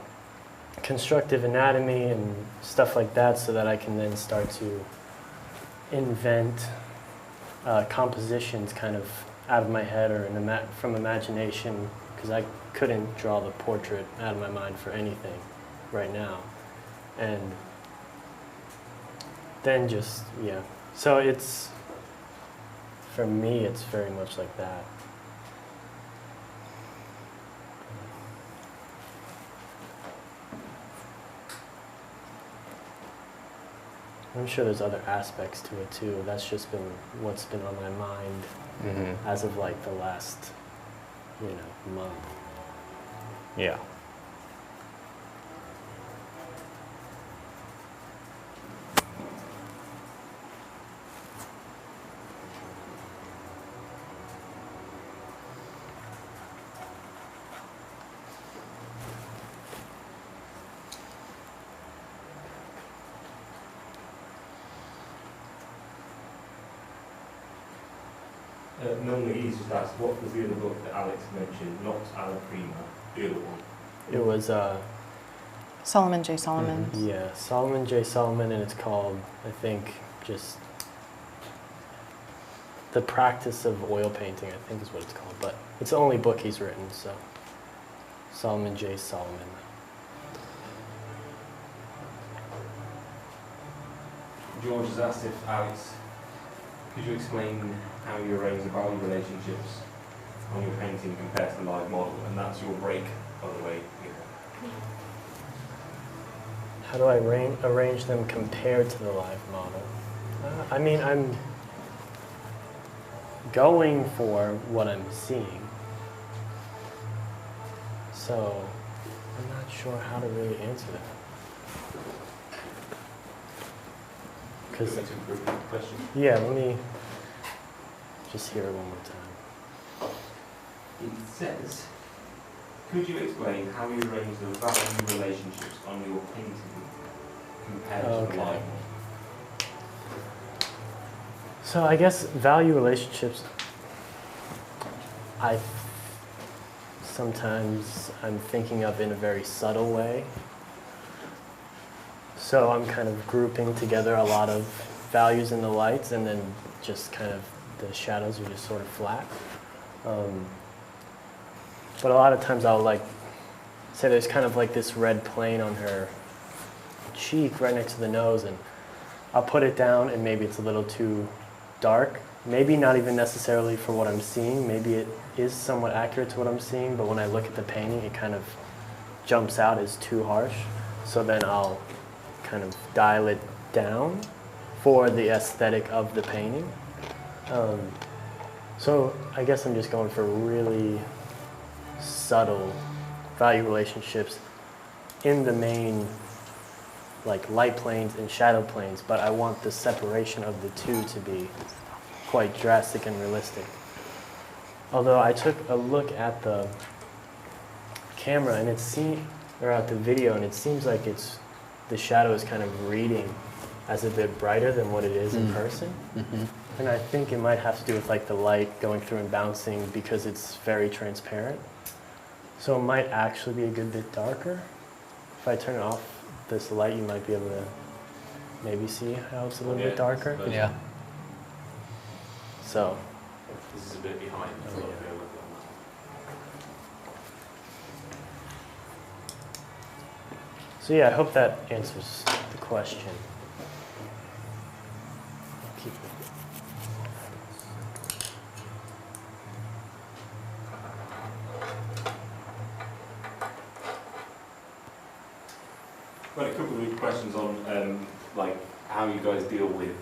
S4: constructive anatomy and stuff like that, so that I can then start to invent compositions kind of out of my head or from imagination, because I couldn't draw the portrait out of my mind for anything right now. And then just, yeah. So it's, for me, it's very much like that. I'm sure there's other aspects to it too. That's just been what's been on my mind as of like the last, month.
S1: Yeah.
S3: Normally he's just asked, what was the other book that Alex mentioned? Not Alla Prima, the other one.
S4: It was
S2: Solomon J. Solomon.
S4: yeah, Solomon J. Solomon, and it's called, I think, just The Practice of Oil Painting, I think is what it's called. But it's the only book he's written, so Solomon J. Solomon.
S3: George has asked if Alex, could you explain how you arrange the value relationships on your painting compared to the live model? And that's your break, by the way.
S4: How do I arrange them compared to the live model? I mean, I'm going for what I'm seeing. So I'm not sure how to really answer that. Because,
S3: To improve the question.
S4: yeah, let me just hear it one more time.
S3: It says, could you explain how you arrange the value relationships on your painting compared to the
S4: Okay.
S3: live model?
S4: So I guess value relationships, sometimes I'm thinking of in a very subtle way. So I'm kind of grouping together a lot of values in the lights, and then just kind of the shadows are just sort of flat. But a lot of times I'll say there's kind of like this red plane on her cheek right next to the nose, and I'll put it down, and maybe it's a little too dark. Maybe not even necessarily for what I'm seeing. Maybe it is somewhat accurate to what I'm seeing, but when I look at the painting, it kind of jumps out as too harsh. So then I'll kind of dial it down for the aesthetic of the painting. So I guess I'm just going for really subtle value relationships in the main light planes and shadow planes, but I want the separation of the two to be quite drastic and realistic. Although I took a look at the camera and or at the video, and it seems like the shadow is kind of reading as a bit brighter than what it is in person. And I think it might have to do with the light going through and bouncing, because it's very transparent. So it might actually be a good bit darker. If I turn off this light, you might be able to maybe see how it's a little bit darker.
S1: Yeah.
S4: So,
S3: This is a bit behind.
S4: Oh,
S3: so
S4: yeah.
S3: I'll be able to look
S4: so yeah, I hope that answers the question. I'll keep it.
S3: Got a couple of questions on how you guys deal with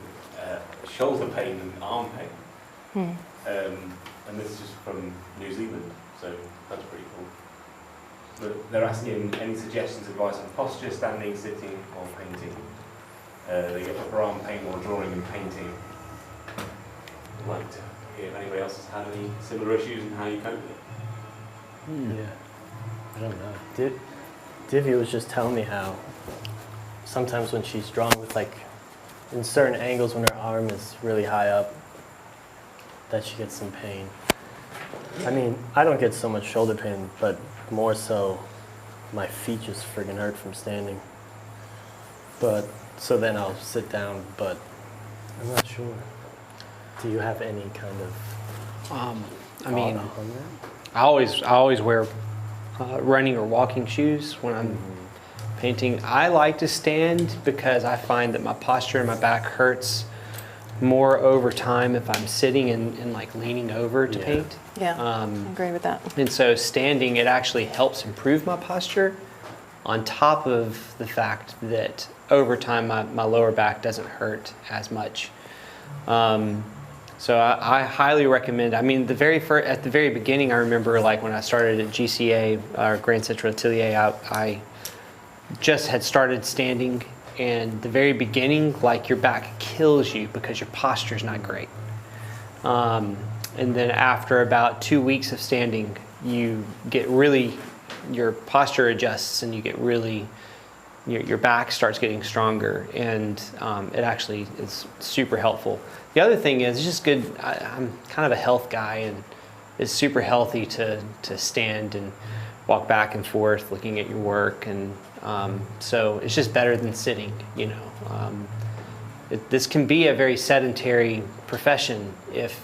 S3: shoulder pain and arm pain. And this is just from New Zealand, so that's pretty cool. But they're asking any suggestions, advice on posture, standing, sitting, or painting. They get upper arm pain while drawing and painting. I'd like to hear if anybody else has had any similar issues and how you cope with it.
S4: Yeah. I don't know. Divya was just telling me how sometimes when she's drawing with like in certain angles when her arm is really high up, that she gets some pain. I mean, I don't get so much shoulder pain, but more so my feet just friggin' hurt from standing. But, so then I'll sit down, but I'm not sure. Do you have any kind of
S1: I mean,
S4: thought on that?
S1: I always wear running or walking shoes when I'm painting. I like to stand because I find that my posture and my back hurts more over time if I'm sitting and like leaning over to
S4: Yeah.
S1: paint.
S2: Yeah, I agree with that.
S1: And so standing, it actually helps improve my posture on top of the fact that over time my lower back doesn't hurt as much. So I highly recommend, I mean, at the very beginning, I remember like when I started at GCA, or Grand Central Atelier, I just had started standing, and the very beginning, like your back kills you because your posture's not great. And then after about 2 weeks of standing, you get really, your posture adjusts and you get really, your back starts getting stronger, and it actually is super helpful. The other thing is, it's just good, I'm kind of a health guy, and it's super healthy to stand and walk back and forth looking at your work, and so it's just better than sitting, you know. This can be a very sedentary profession if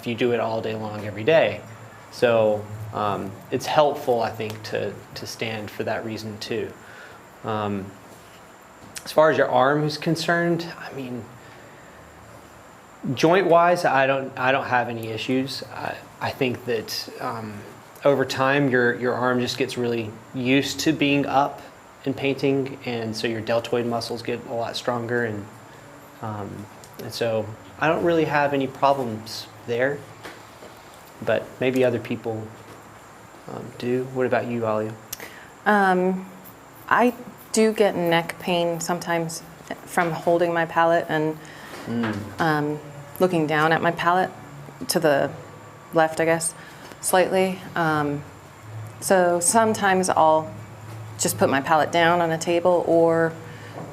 S1: you do it all day long every day. So it's helpful, I think, to stand for that reason too. As far as your arm is concerned, I mean, joint-wise, I don't have any issues. I think that over time, your arm just gets really used to being up and painting, and so your deltoid muscles get a lot stronger, and so I don't really have any problems there. But maybe other people do. What about you, Alia?
S2: I do get neck pain sometimes from holding my palette and looking down at my palette to the left, I guess, slightly. So sometimes I'll just put my palette down on a table or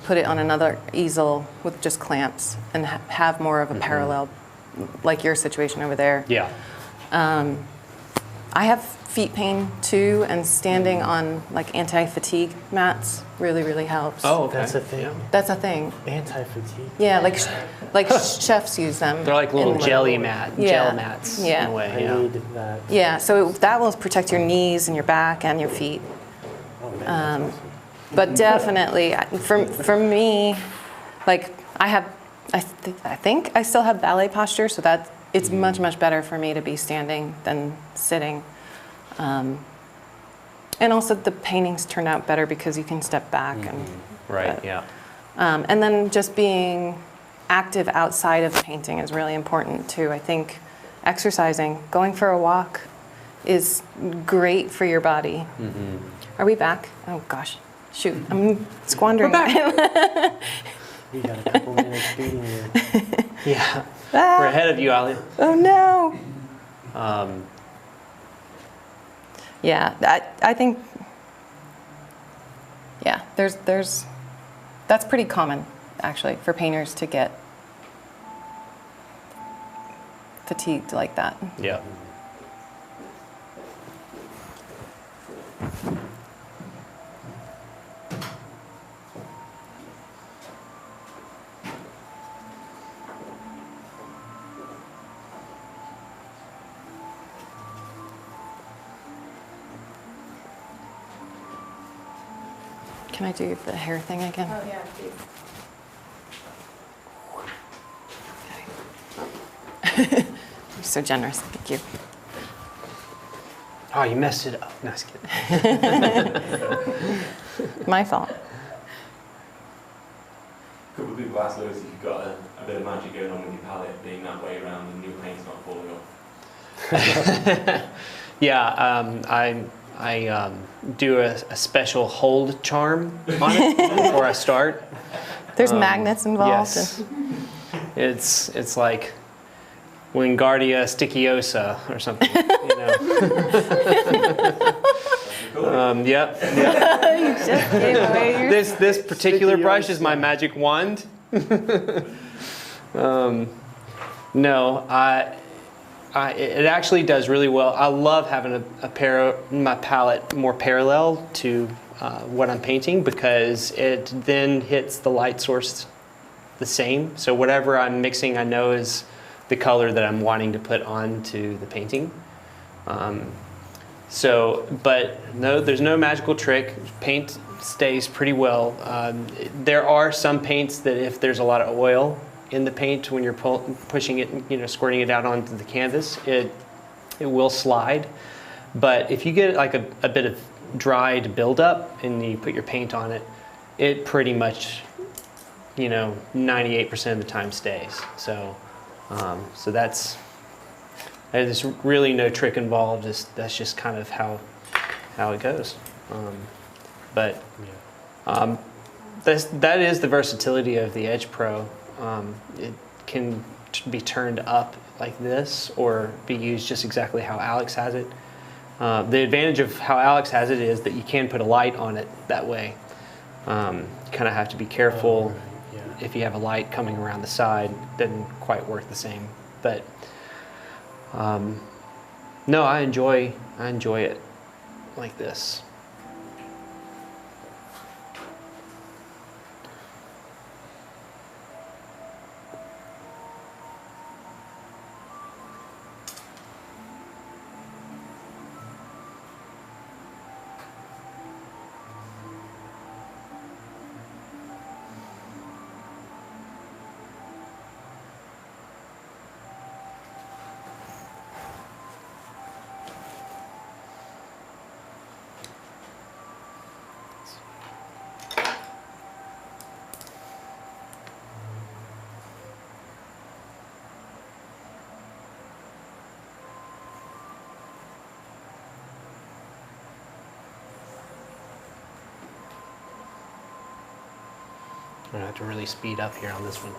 S2: put it on another easel with just clamps and have more of a parallel, like your situation over there.
S1: Yeah.
S2: I have feet pain too, and standing on like anti-fatigue mats really helps.
S1: Oh, okay.
S4: That's a thing.
S1: Yeah.
S2: That's a thing.
S4: Anti-fatigue.
S2: Yeah, like chefs use them.
S1: They're like little
S2: in-
S1: gel
S2: Yeah.
S1: mats
S2: Yeah.
S1: in a way.
S4: I
S1: Yeah.
S4: need that.
S2: Yeah, so that will protect your knees and your back and your feet.
S4: Oh, man, that's awesome.
S2: But definitely, for me, like I think I still have ballet posture, so that it's much better for me to be standing than sitting. And also the paintings turn out better because you can step back and
S1: Right.
S2: But-
S1: Yeah.
S2: and then just being active outside of painting is really important too. I think exercising, going for a walk, is great for your body. Are we back? Oh gosh, shoot, I'm squandering.
S4: We got a couple minutes beating you.
S1: Yeah.
S2: Ah,
S1: We're ahead of you, Alia.
S2: oh no.
S1: Um,
S2: Yeah, I think. Yeah, there's that's pretty common actually for painters to get fatigued like that.
S1: yeah.
S2: Can I do the hair thing again?
S6: Oh, yeah, please.
S2: You're so generous. Thank you.
S1: Oh, you messed it up. No, just kidding.
S2: My fault.
S3: A couple of people asked Lewis if you've got a bit of magic going on with your palette being that way around and your paint's not falling off.
S1: Yeah, I do a special hold charm on it before I start.
S2: There's magnets involved.
S1: Yes. It's like Wingardia Stickiosa or something, you know. Yep.
S2: You just gave away your
S1: This particular brush is my magic wand. No, it actually does really well. I love having my palette more parallel to what I'm painting because it then hits the light source the same. So whatever I'm mixing, I know is the color that I'm wanting to put onto the painting. But no, there's no magical trick. Paint stays pretty well. There are some paints that if there's a lot of oil in the paint when you're pushing it, you know, squirting it out onto the canvas, it will slide. But if you get like a bit of dried buildup and you put your paint on it, it pretty much, you know, 98% of the time stays. So there's really no trick involved. That's just kind of how it goes. That is the versatility of the Edge Pro. It can be turned up like this or be used just exactly how Alex has it. The advantage of how Alex has it is that you can put a light on it that way. You kind of have to be careful. If you have a light coming around the side, it doesn't quite work the same. But no, I enjoy it like this. I'm gonna have to really speed up here on this one.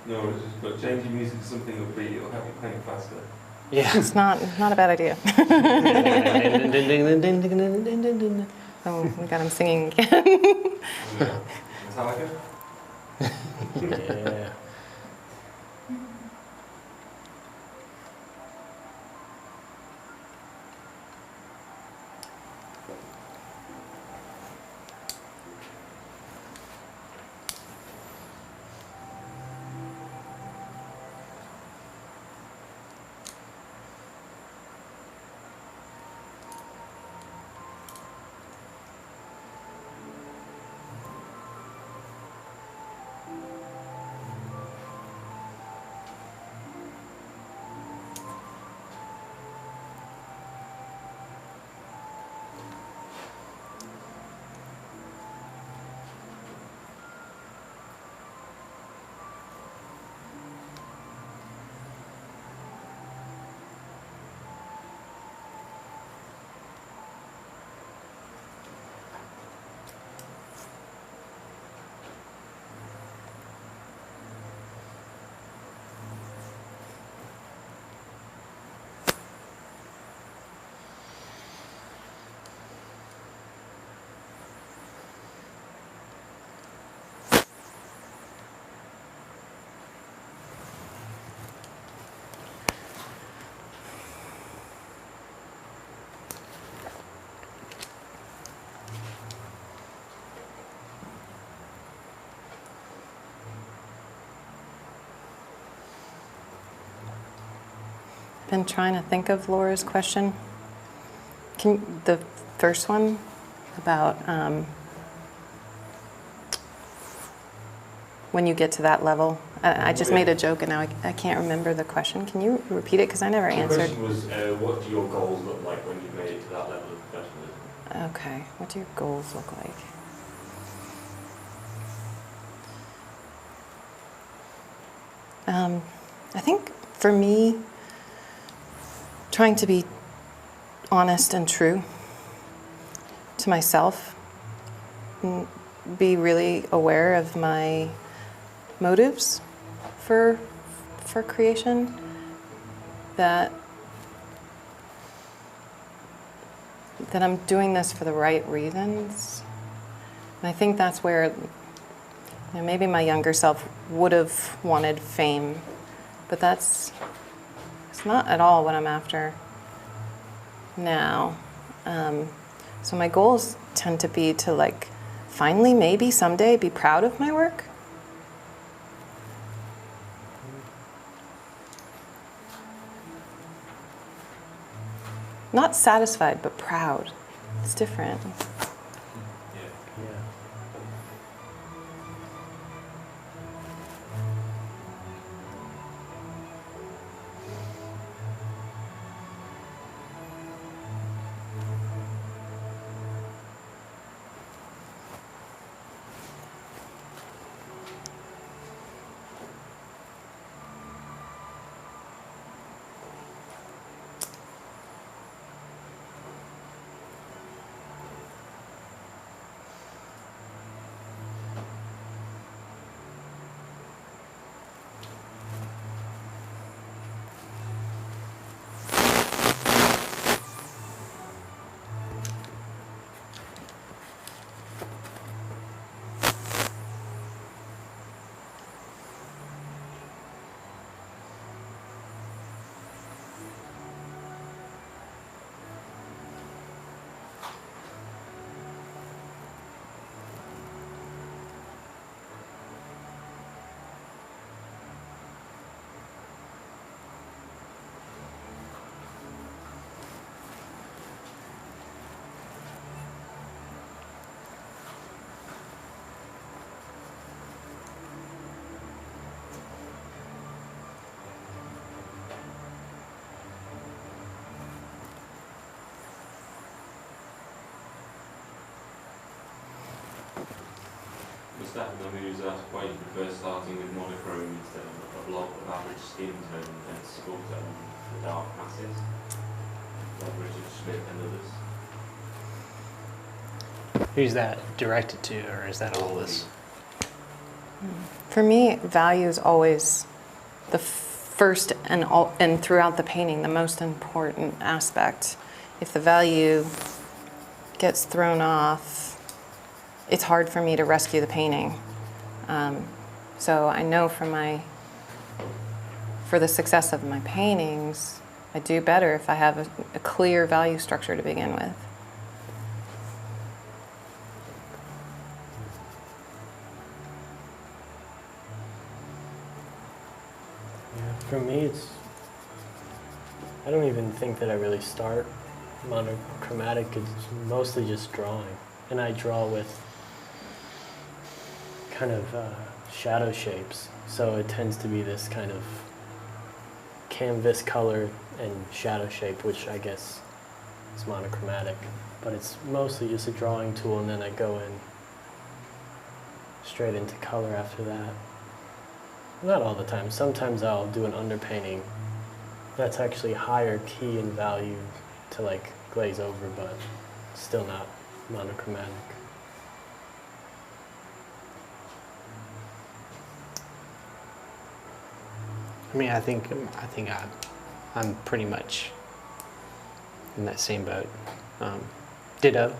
S3: No, it's just, but changing music to something upbeat, it'll help you playing faster.
S1: Yeah.
S2: It's not a bad idea. Oh, we got him singing again.
S3: Metallica?
S4: Yeah.
S2: Been trying to think of Laura's question. The first one about when you get to that level. I just made a joke and now I can't remember the question. Can you repeat it? Because I never
S3: The
S2: answered.
S3: question was, what do your goals look like when you've made it to that level of professionalism?
S2: Okay, what do your goals look like? I think for me, trying to be honest and true to myself, and be really aware of my motives for creation, that I'm doing this for the right reasons. And I think that's where maybe my younger self would have wanted fame, but it's not at all what I'm after now. So my goals tend to be to finally maybe someday be proud of my work. Not satisfied, but proud. It's different.
S3: Yeah.
S4: Yeah.
S3: The staff members asked why you prefer starting with monochrome instead of a block of average skin tone and skull tone for dark masses, like Richard Schmidt and others.
S1: Who's that directed to, or is that all this?
S2: For me, value is always the first and throughout the painting, the most important aspect. If the value gets thrown off, it's hard for me to rescue the painting. So I know for the success of my paintings, I do better if I have a clear value structure to begin with.
S4: Yeah, for me, I don't even think that I really start monochromatic. It's mostly just drawing. And I draw with kind of shadow shapes. So it tends to be this kind of canvas color and shadow shape, which I guess is monochromatic. But it's mostly just a drawing tool, and then I go in straight into color after that. Not all the time. Sometimes I'll do an underpainting that's actually higher key in value to like glaze over, but still not monochromatic.
S1: I mean, I think I'm pretty much in that same boat. Ditto.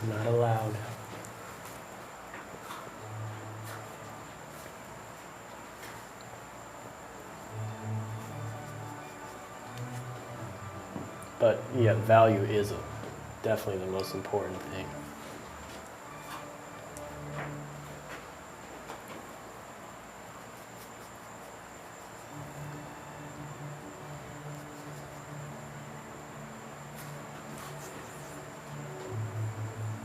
S4: Not allowed. But yeah, value is definitely the most important thing.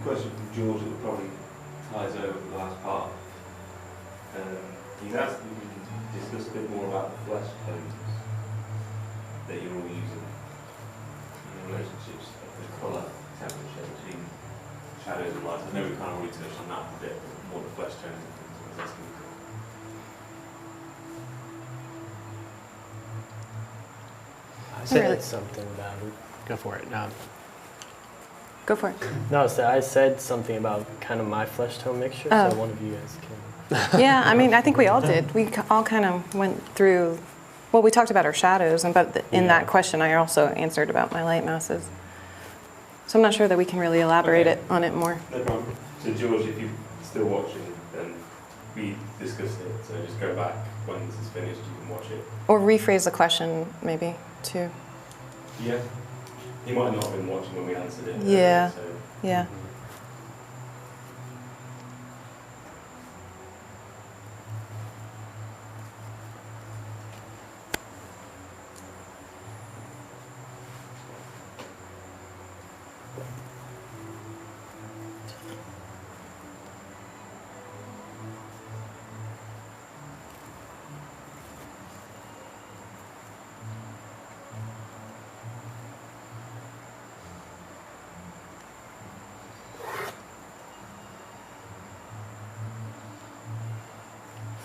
S3: Question from George that probably ties over the last part. He's asked if you can discuss a bit more about the flesh tones that you're all using in the relationships of the colour temperature between shadows and lights. I know we kind of already touched on that a bit, but more the flesh tones and things I was asking you.
S4: I said
S2: Really?
S4: something about it.
S1: Go for it.
S2: Go for it.
S4: No, so I said something about kind of my flesh tone mixture,
S2: Oh.
S4: so one of you guys can.
S2: Yeah, I mean, I think we all did. We all kind of went through, well, we talked about our shadows, but in that
S4: Yeah.
S2: question, I also answered about my light masses. So I'm not sure that we can really elaborate
S3: Okay.
S2: on it more.
S3: No problem. So George, if you're still watching, then we discussed it. So just go back when this is finished, you can watch it.
S2: Or rephrase the question, maybe, too.
S3: Yeah. He might not have been watching when we answered it.
S2: Yeah.
S3: So
S2: Yeah.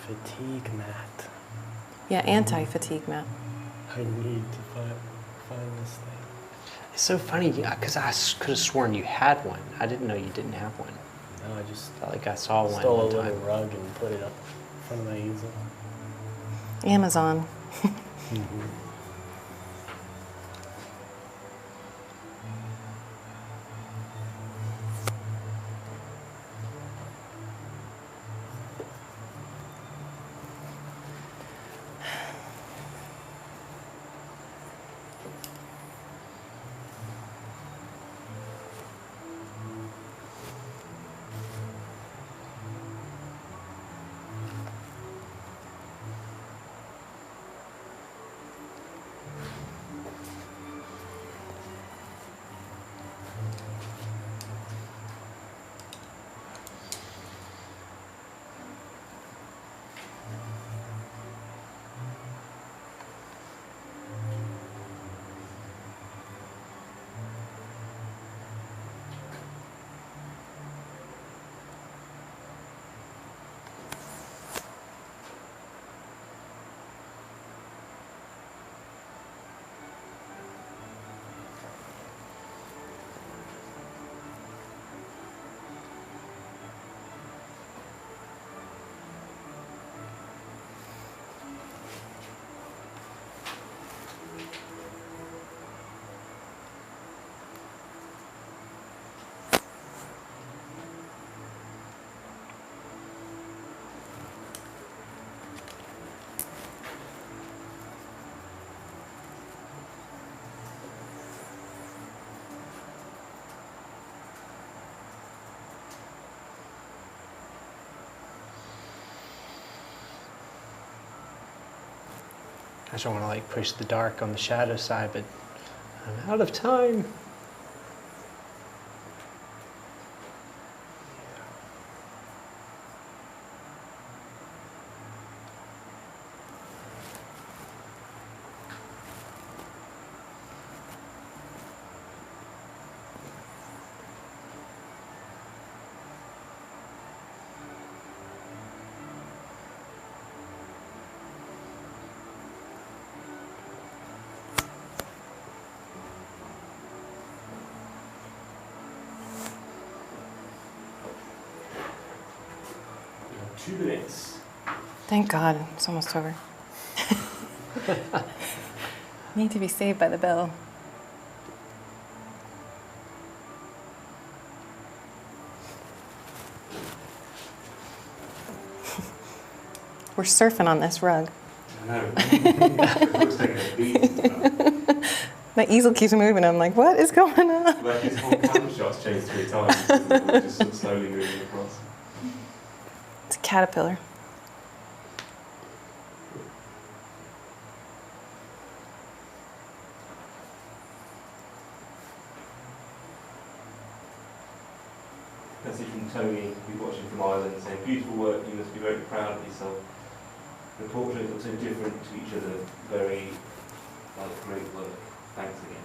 S4: Fatigue mat.
S2: Yeah, anti-fatigue mat.
S4: I need to find this thing.
S1: It's so funny because I could have sworn you had one. I didn't know you didn't have one.
S4: No, I just
S1: Felt like I saw one
S4: stole a
S1: one
S4: little
S1: time.
S4: rug and put it up in front of my easel.
S2: Amazon.
S1: I don't want to like push the dark on the shadow side, but I'm out of time.
S3: You have 2 minutes.
S2: Thank God, it's almost over. Need to be saved by the bell. We're surfing on this rug.
S3: I know. It looks like a beat.
S2: My easel keeps moving. I'm like, what is going on?
S3: Like his whole camera shot's changed 3 times. It's just sort of slowly moving across.
S2: It's a caterpillar.
S3: Message from Tony, who's watching from Ireland, saying, beautiful work, you must be very proud of yourself. The portraits look so different to each other, very great work. Thanks again.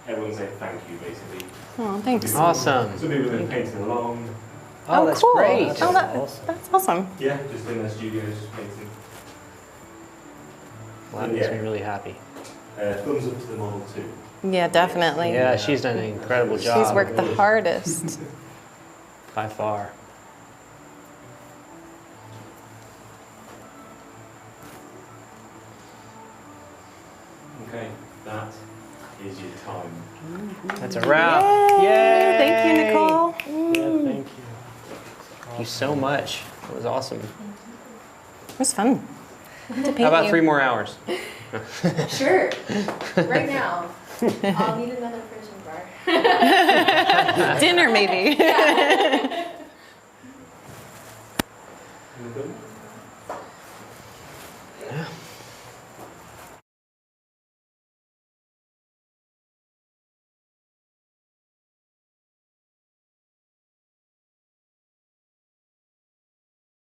S3: Everyone's saying thank you, basically.
S2: Oh, thanks.
S1: Awesome.
S3: Some people have been painting along.
S1: Oh, that's
S2: cool.
S1: great.
S2: Oh,
S4: Awesome.
S2: that's awesome.
S3: Yeah, just in their studios, just painting.
S1: Well, that makes me really happy.
S3: Thumbs up to the model too.
S2: Yeah, definitely.
S1: Yeah, she's done an incredible job.
S2: She's worked the hardest.
S1: by far.
S3: Okay, that is your time.
S1: That's a wrap.
S2: Yay! Thank you, Nicole.
S4: Yeah, thank you.
S1: Thank you so much. It was awesome.
S2: It was fun. To paint
S1: How about
S2: you.
S1: 3 more hours?
S6: Sure. Right now. I'll need another protein bar.
S2: Dinner, maybe.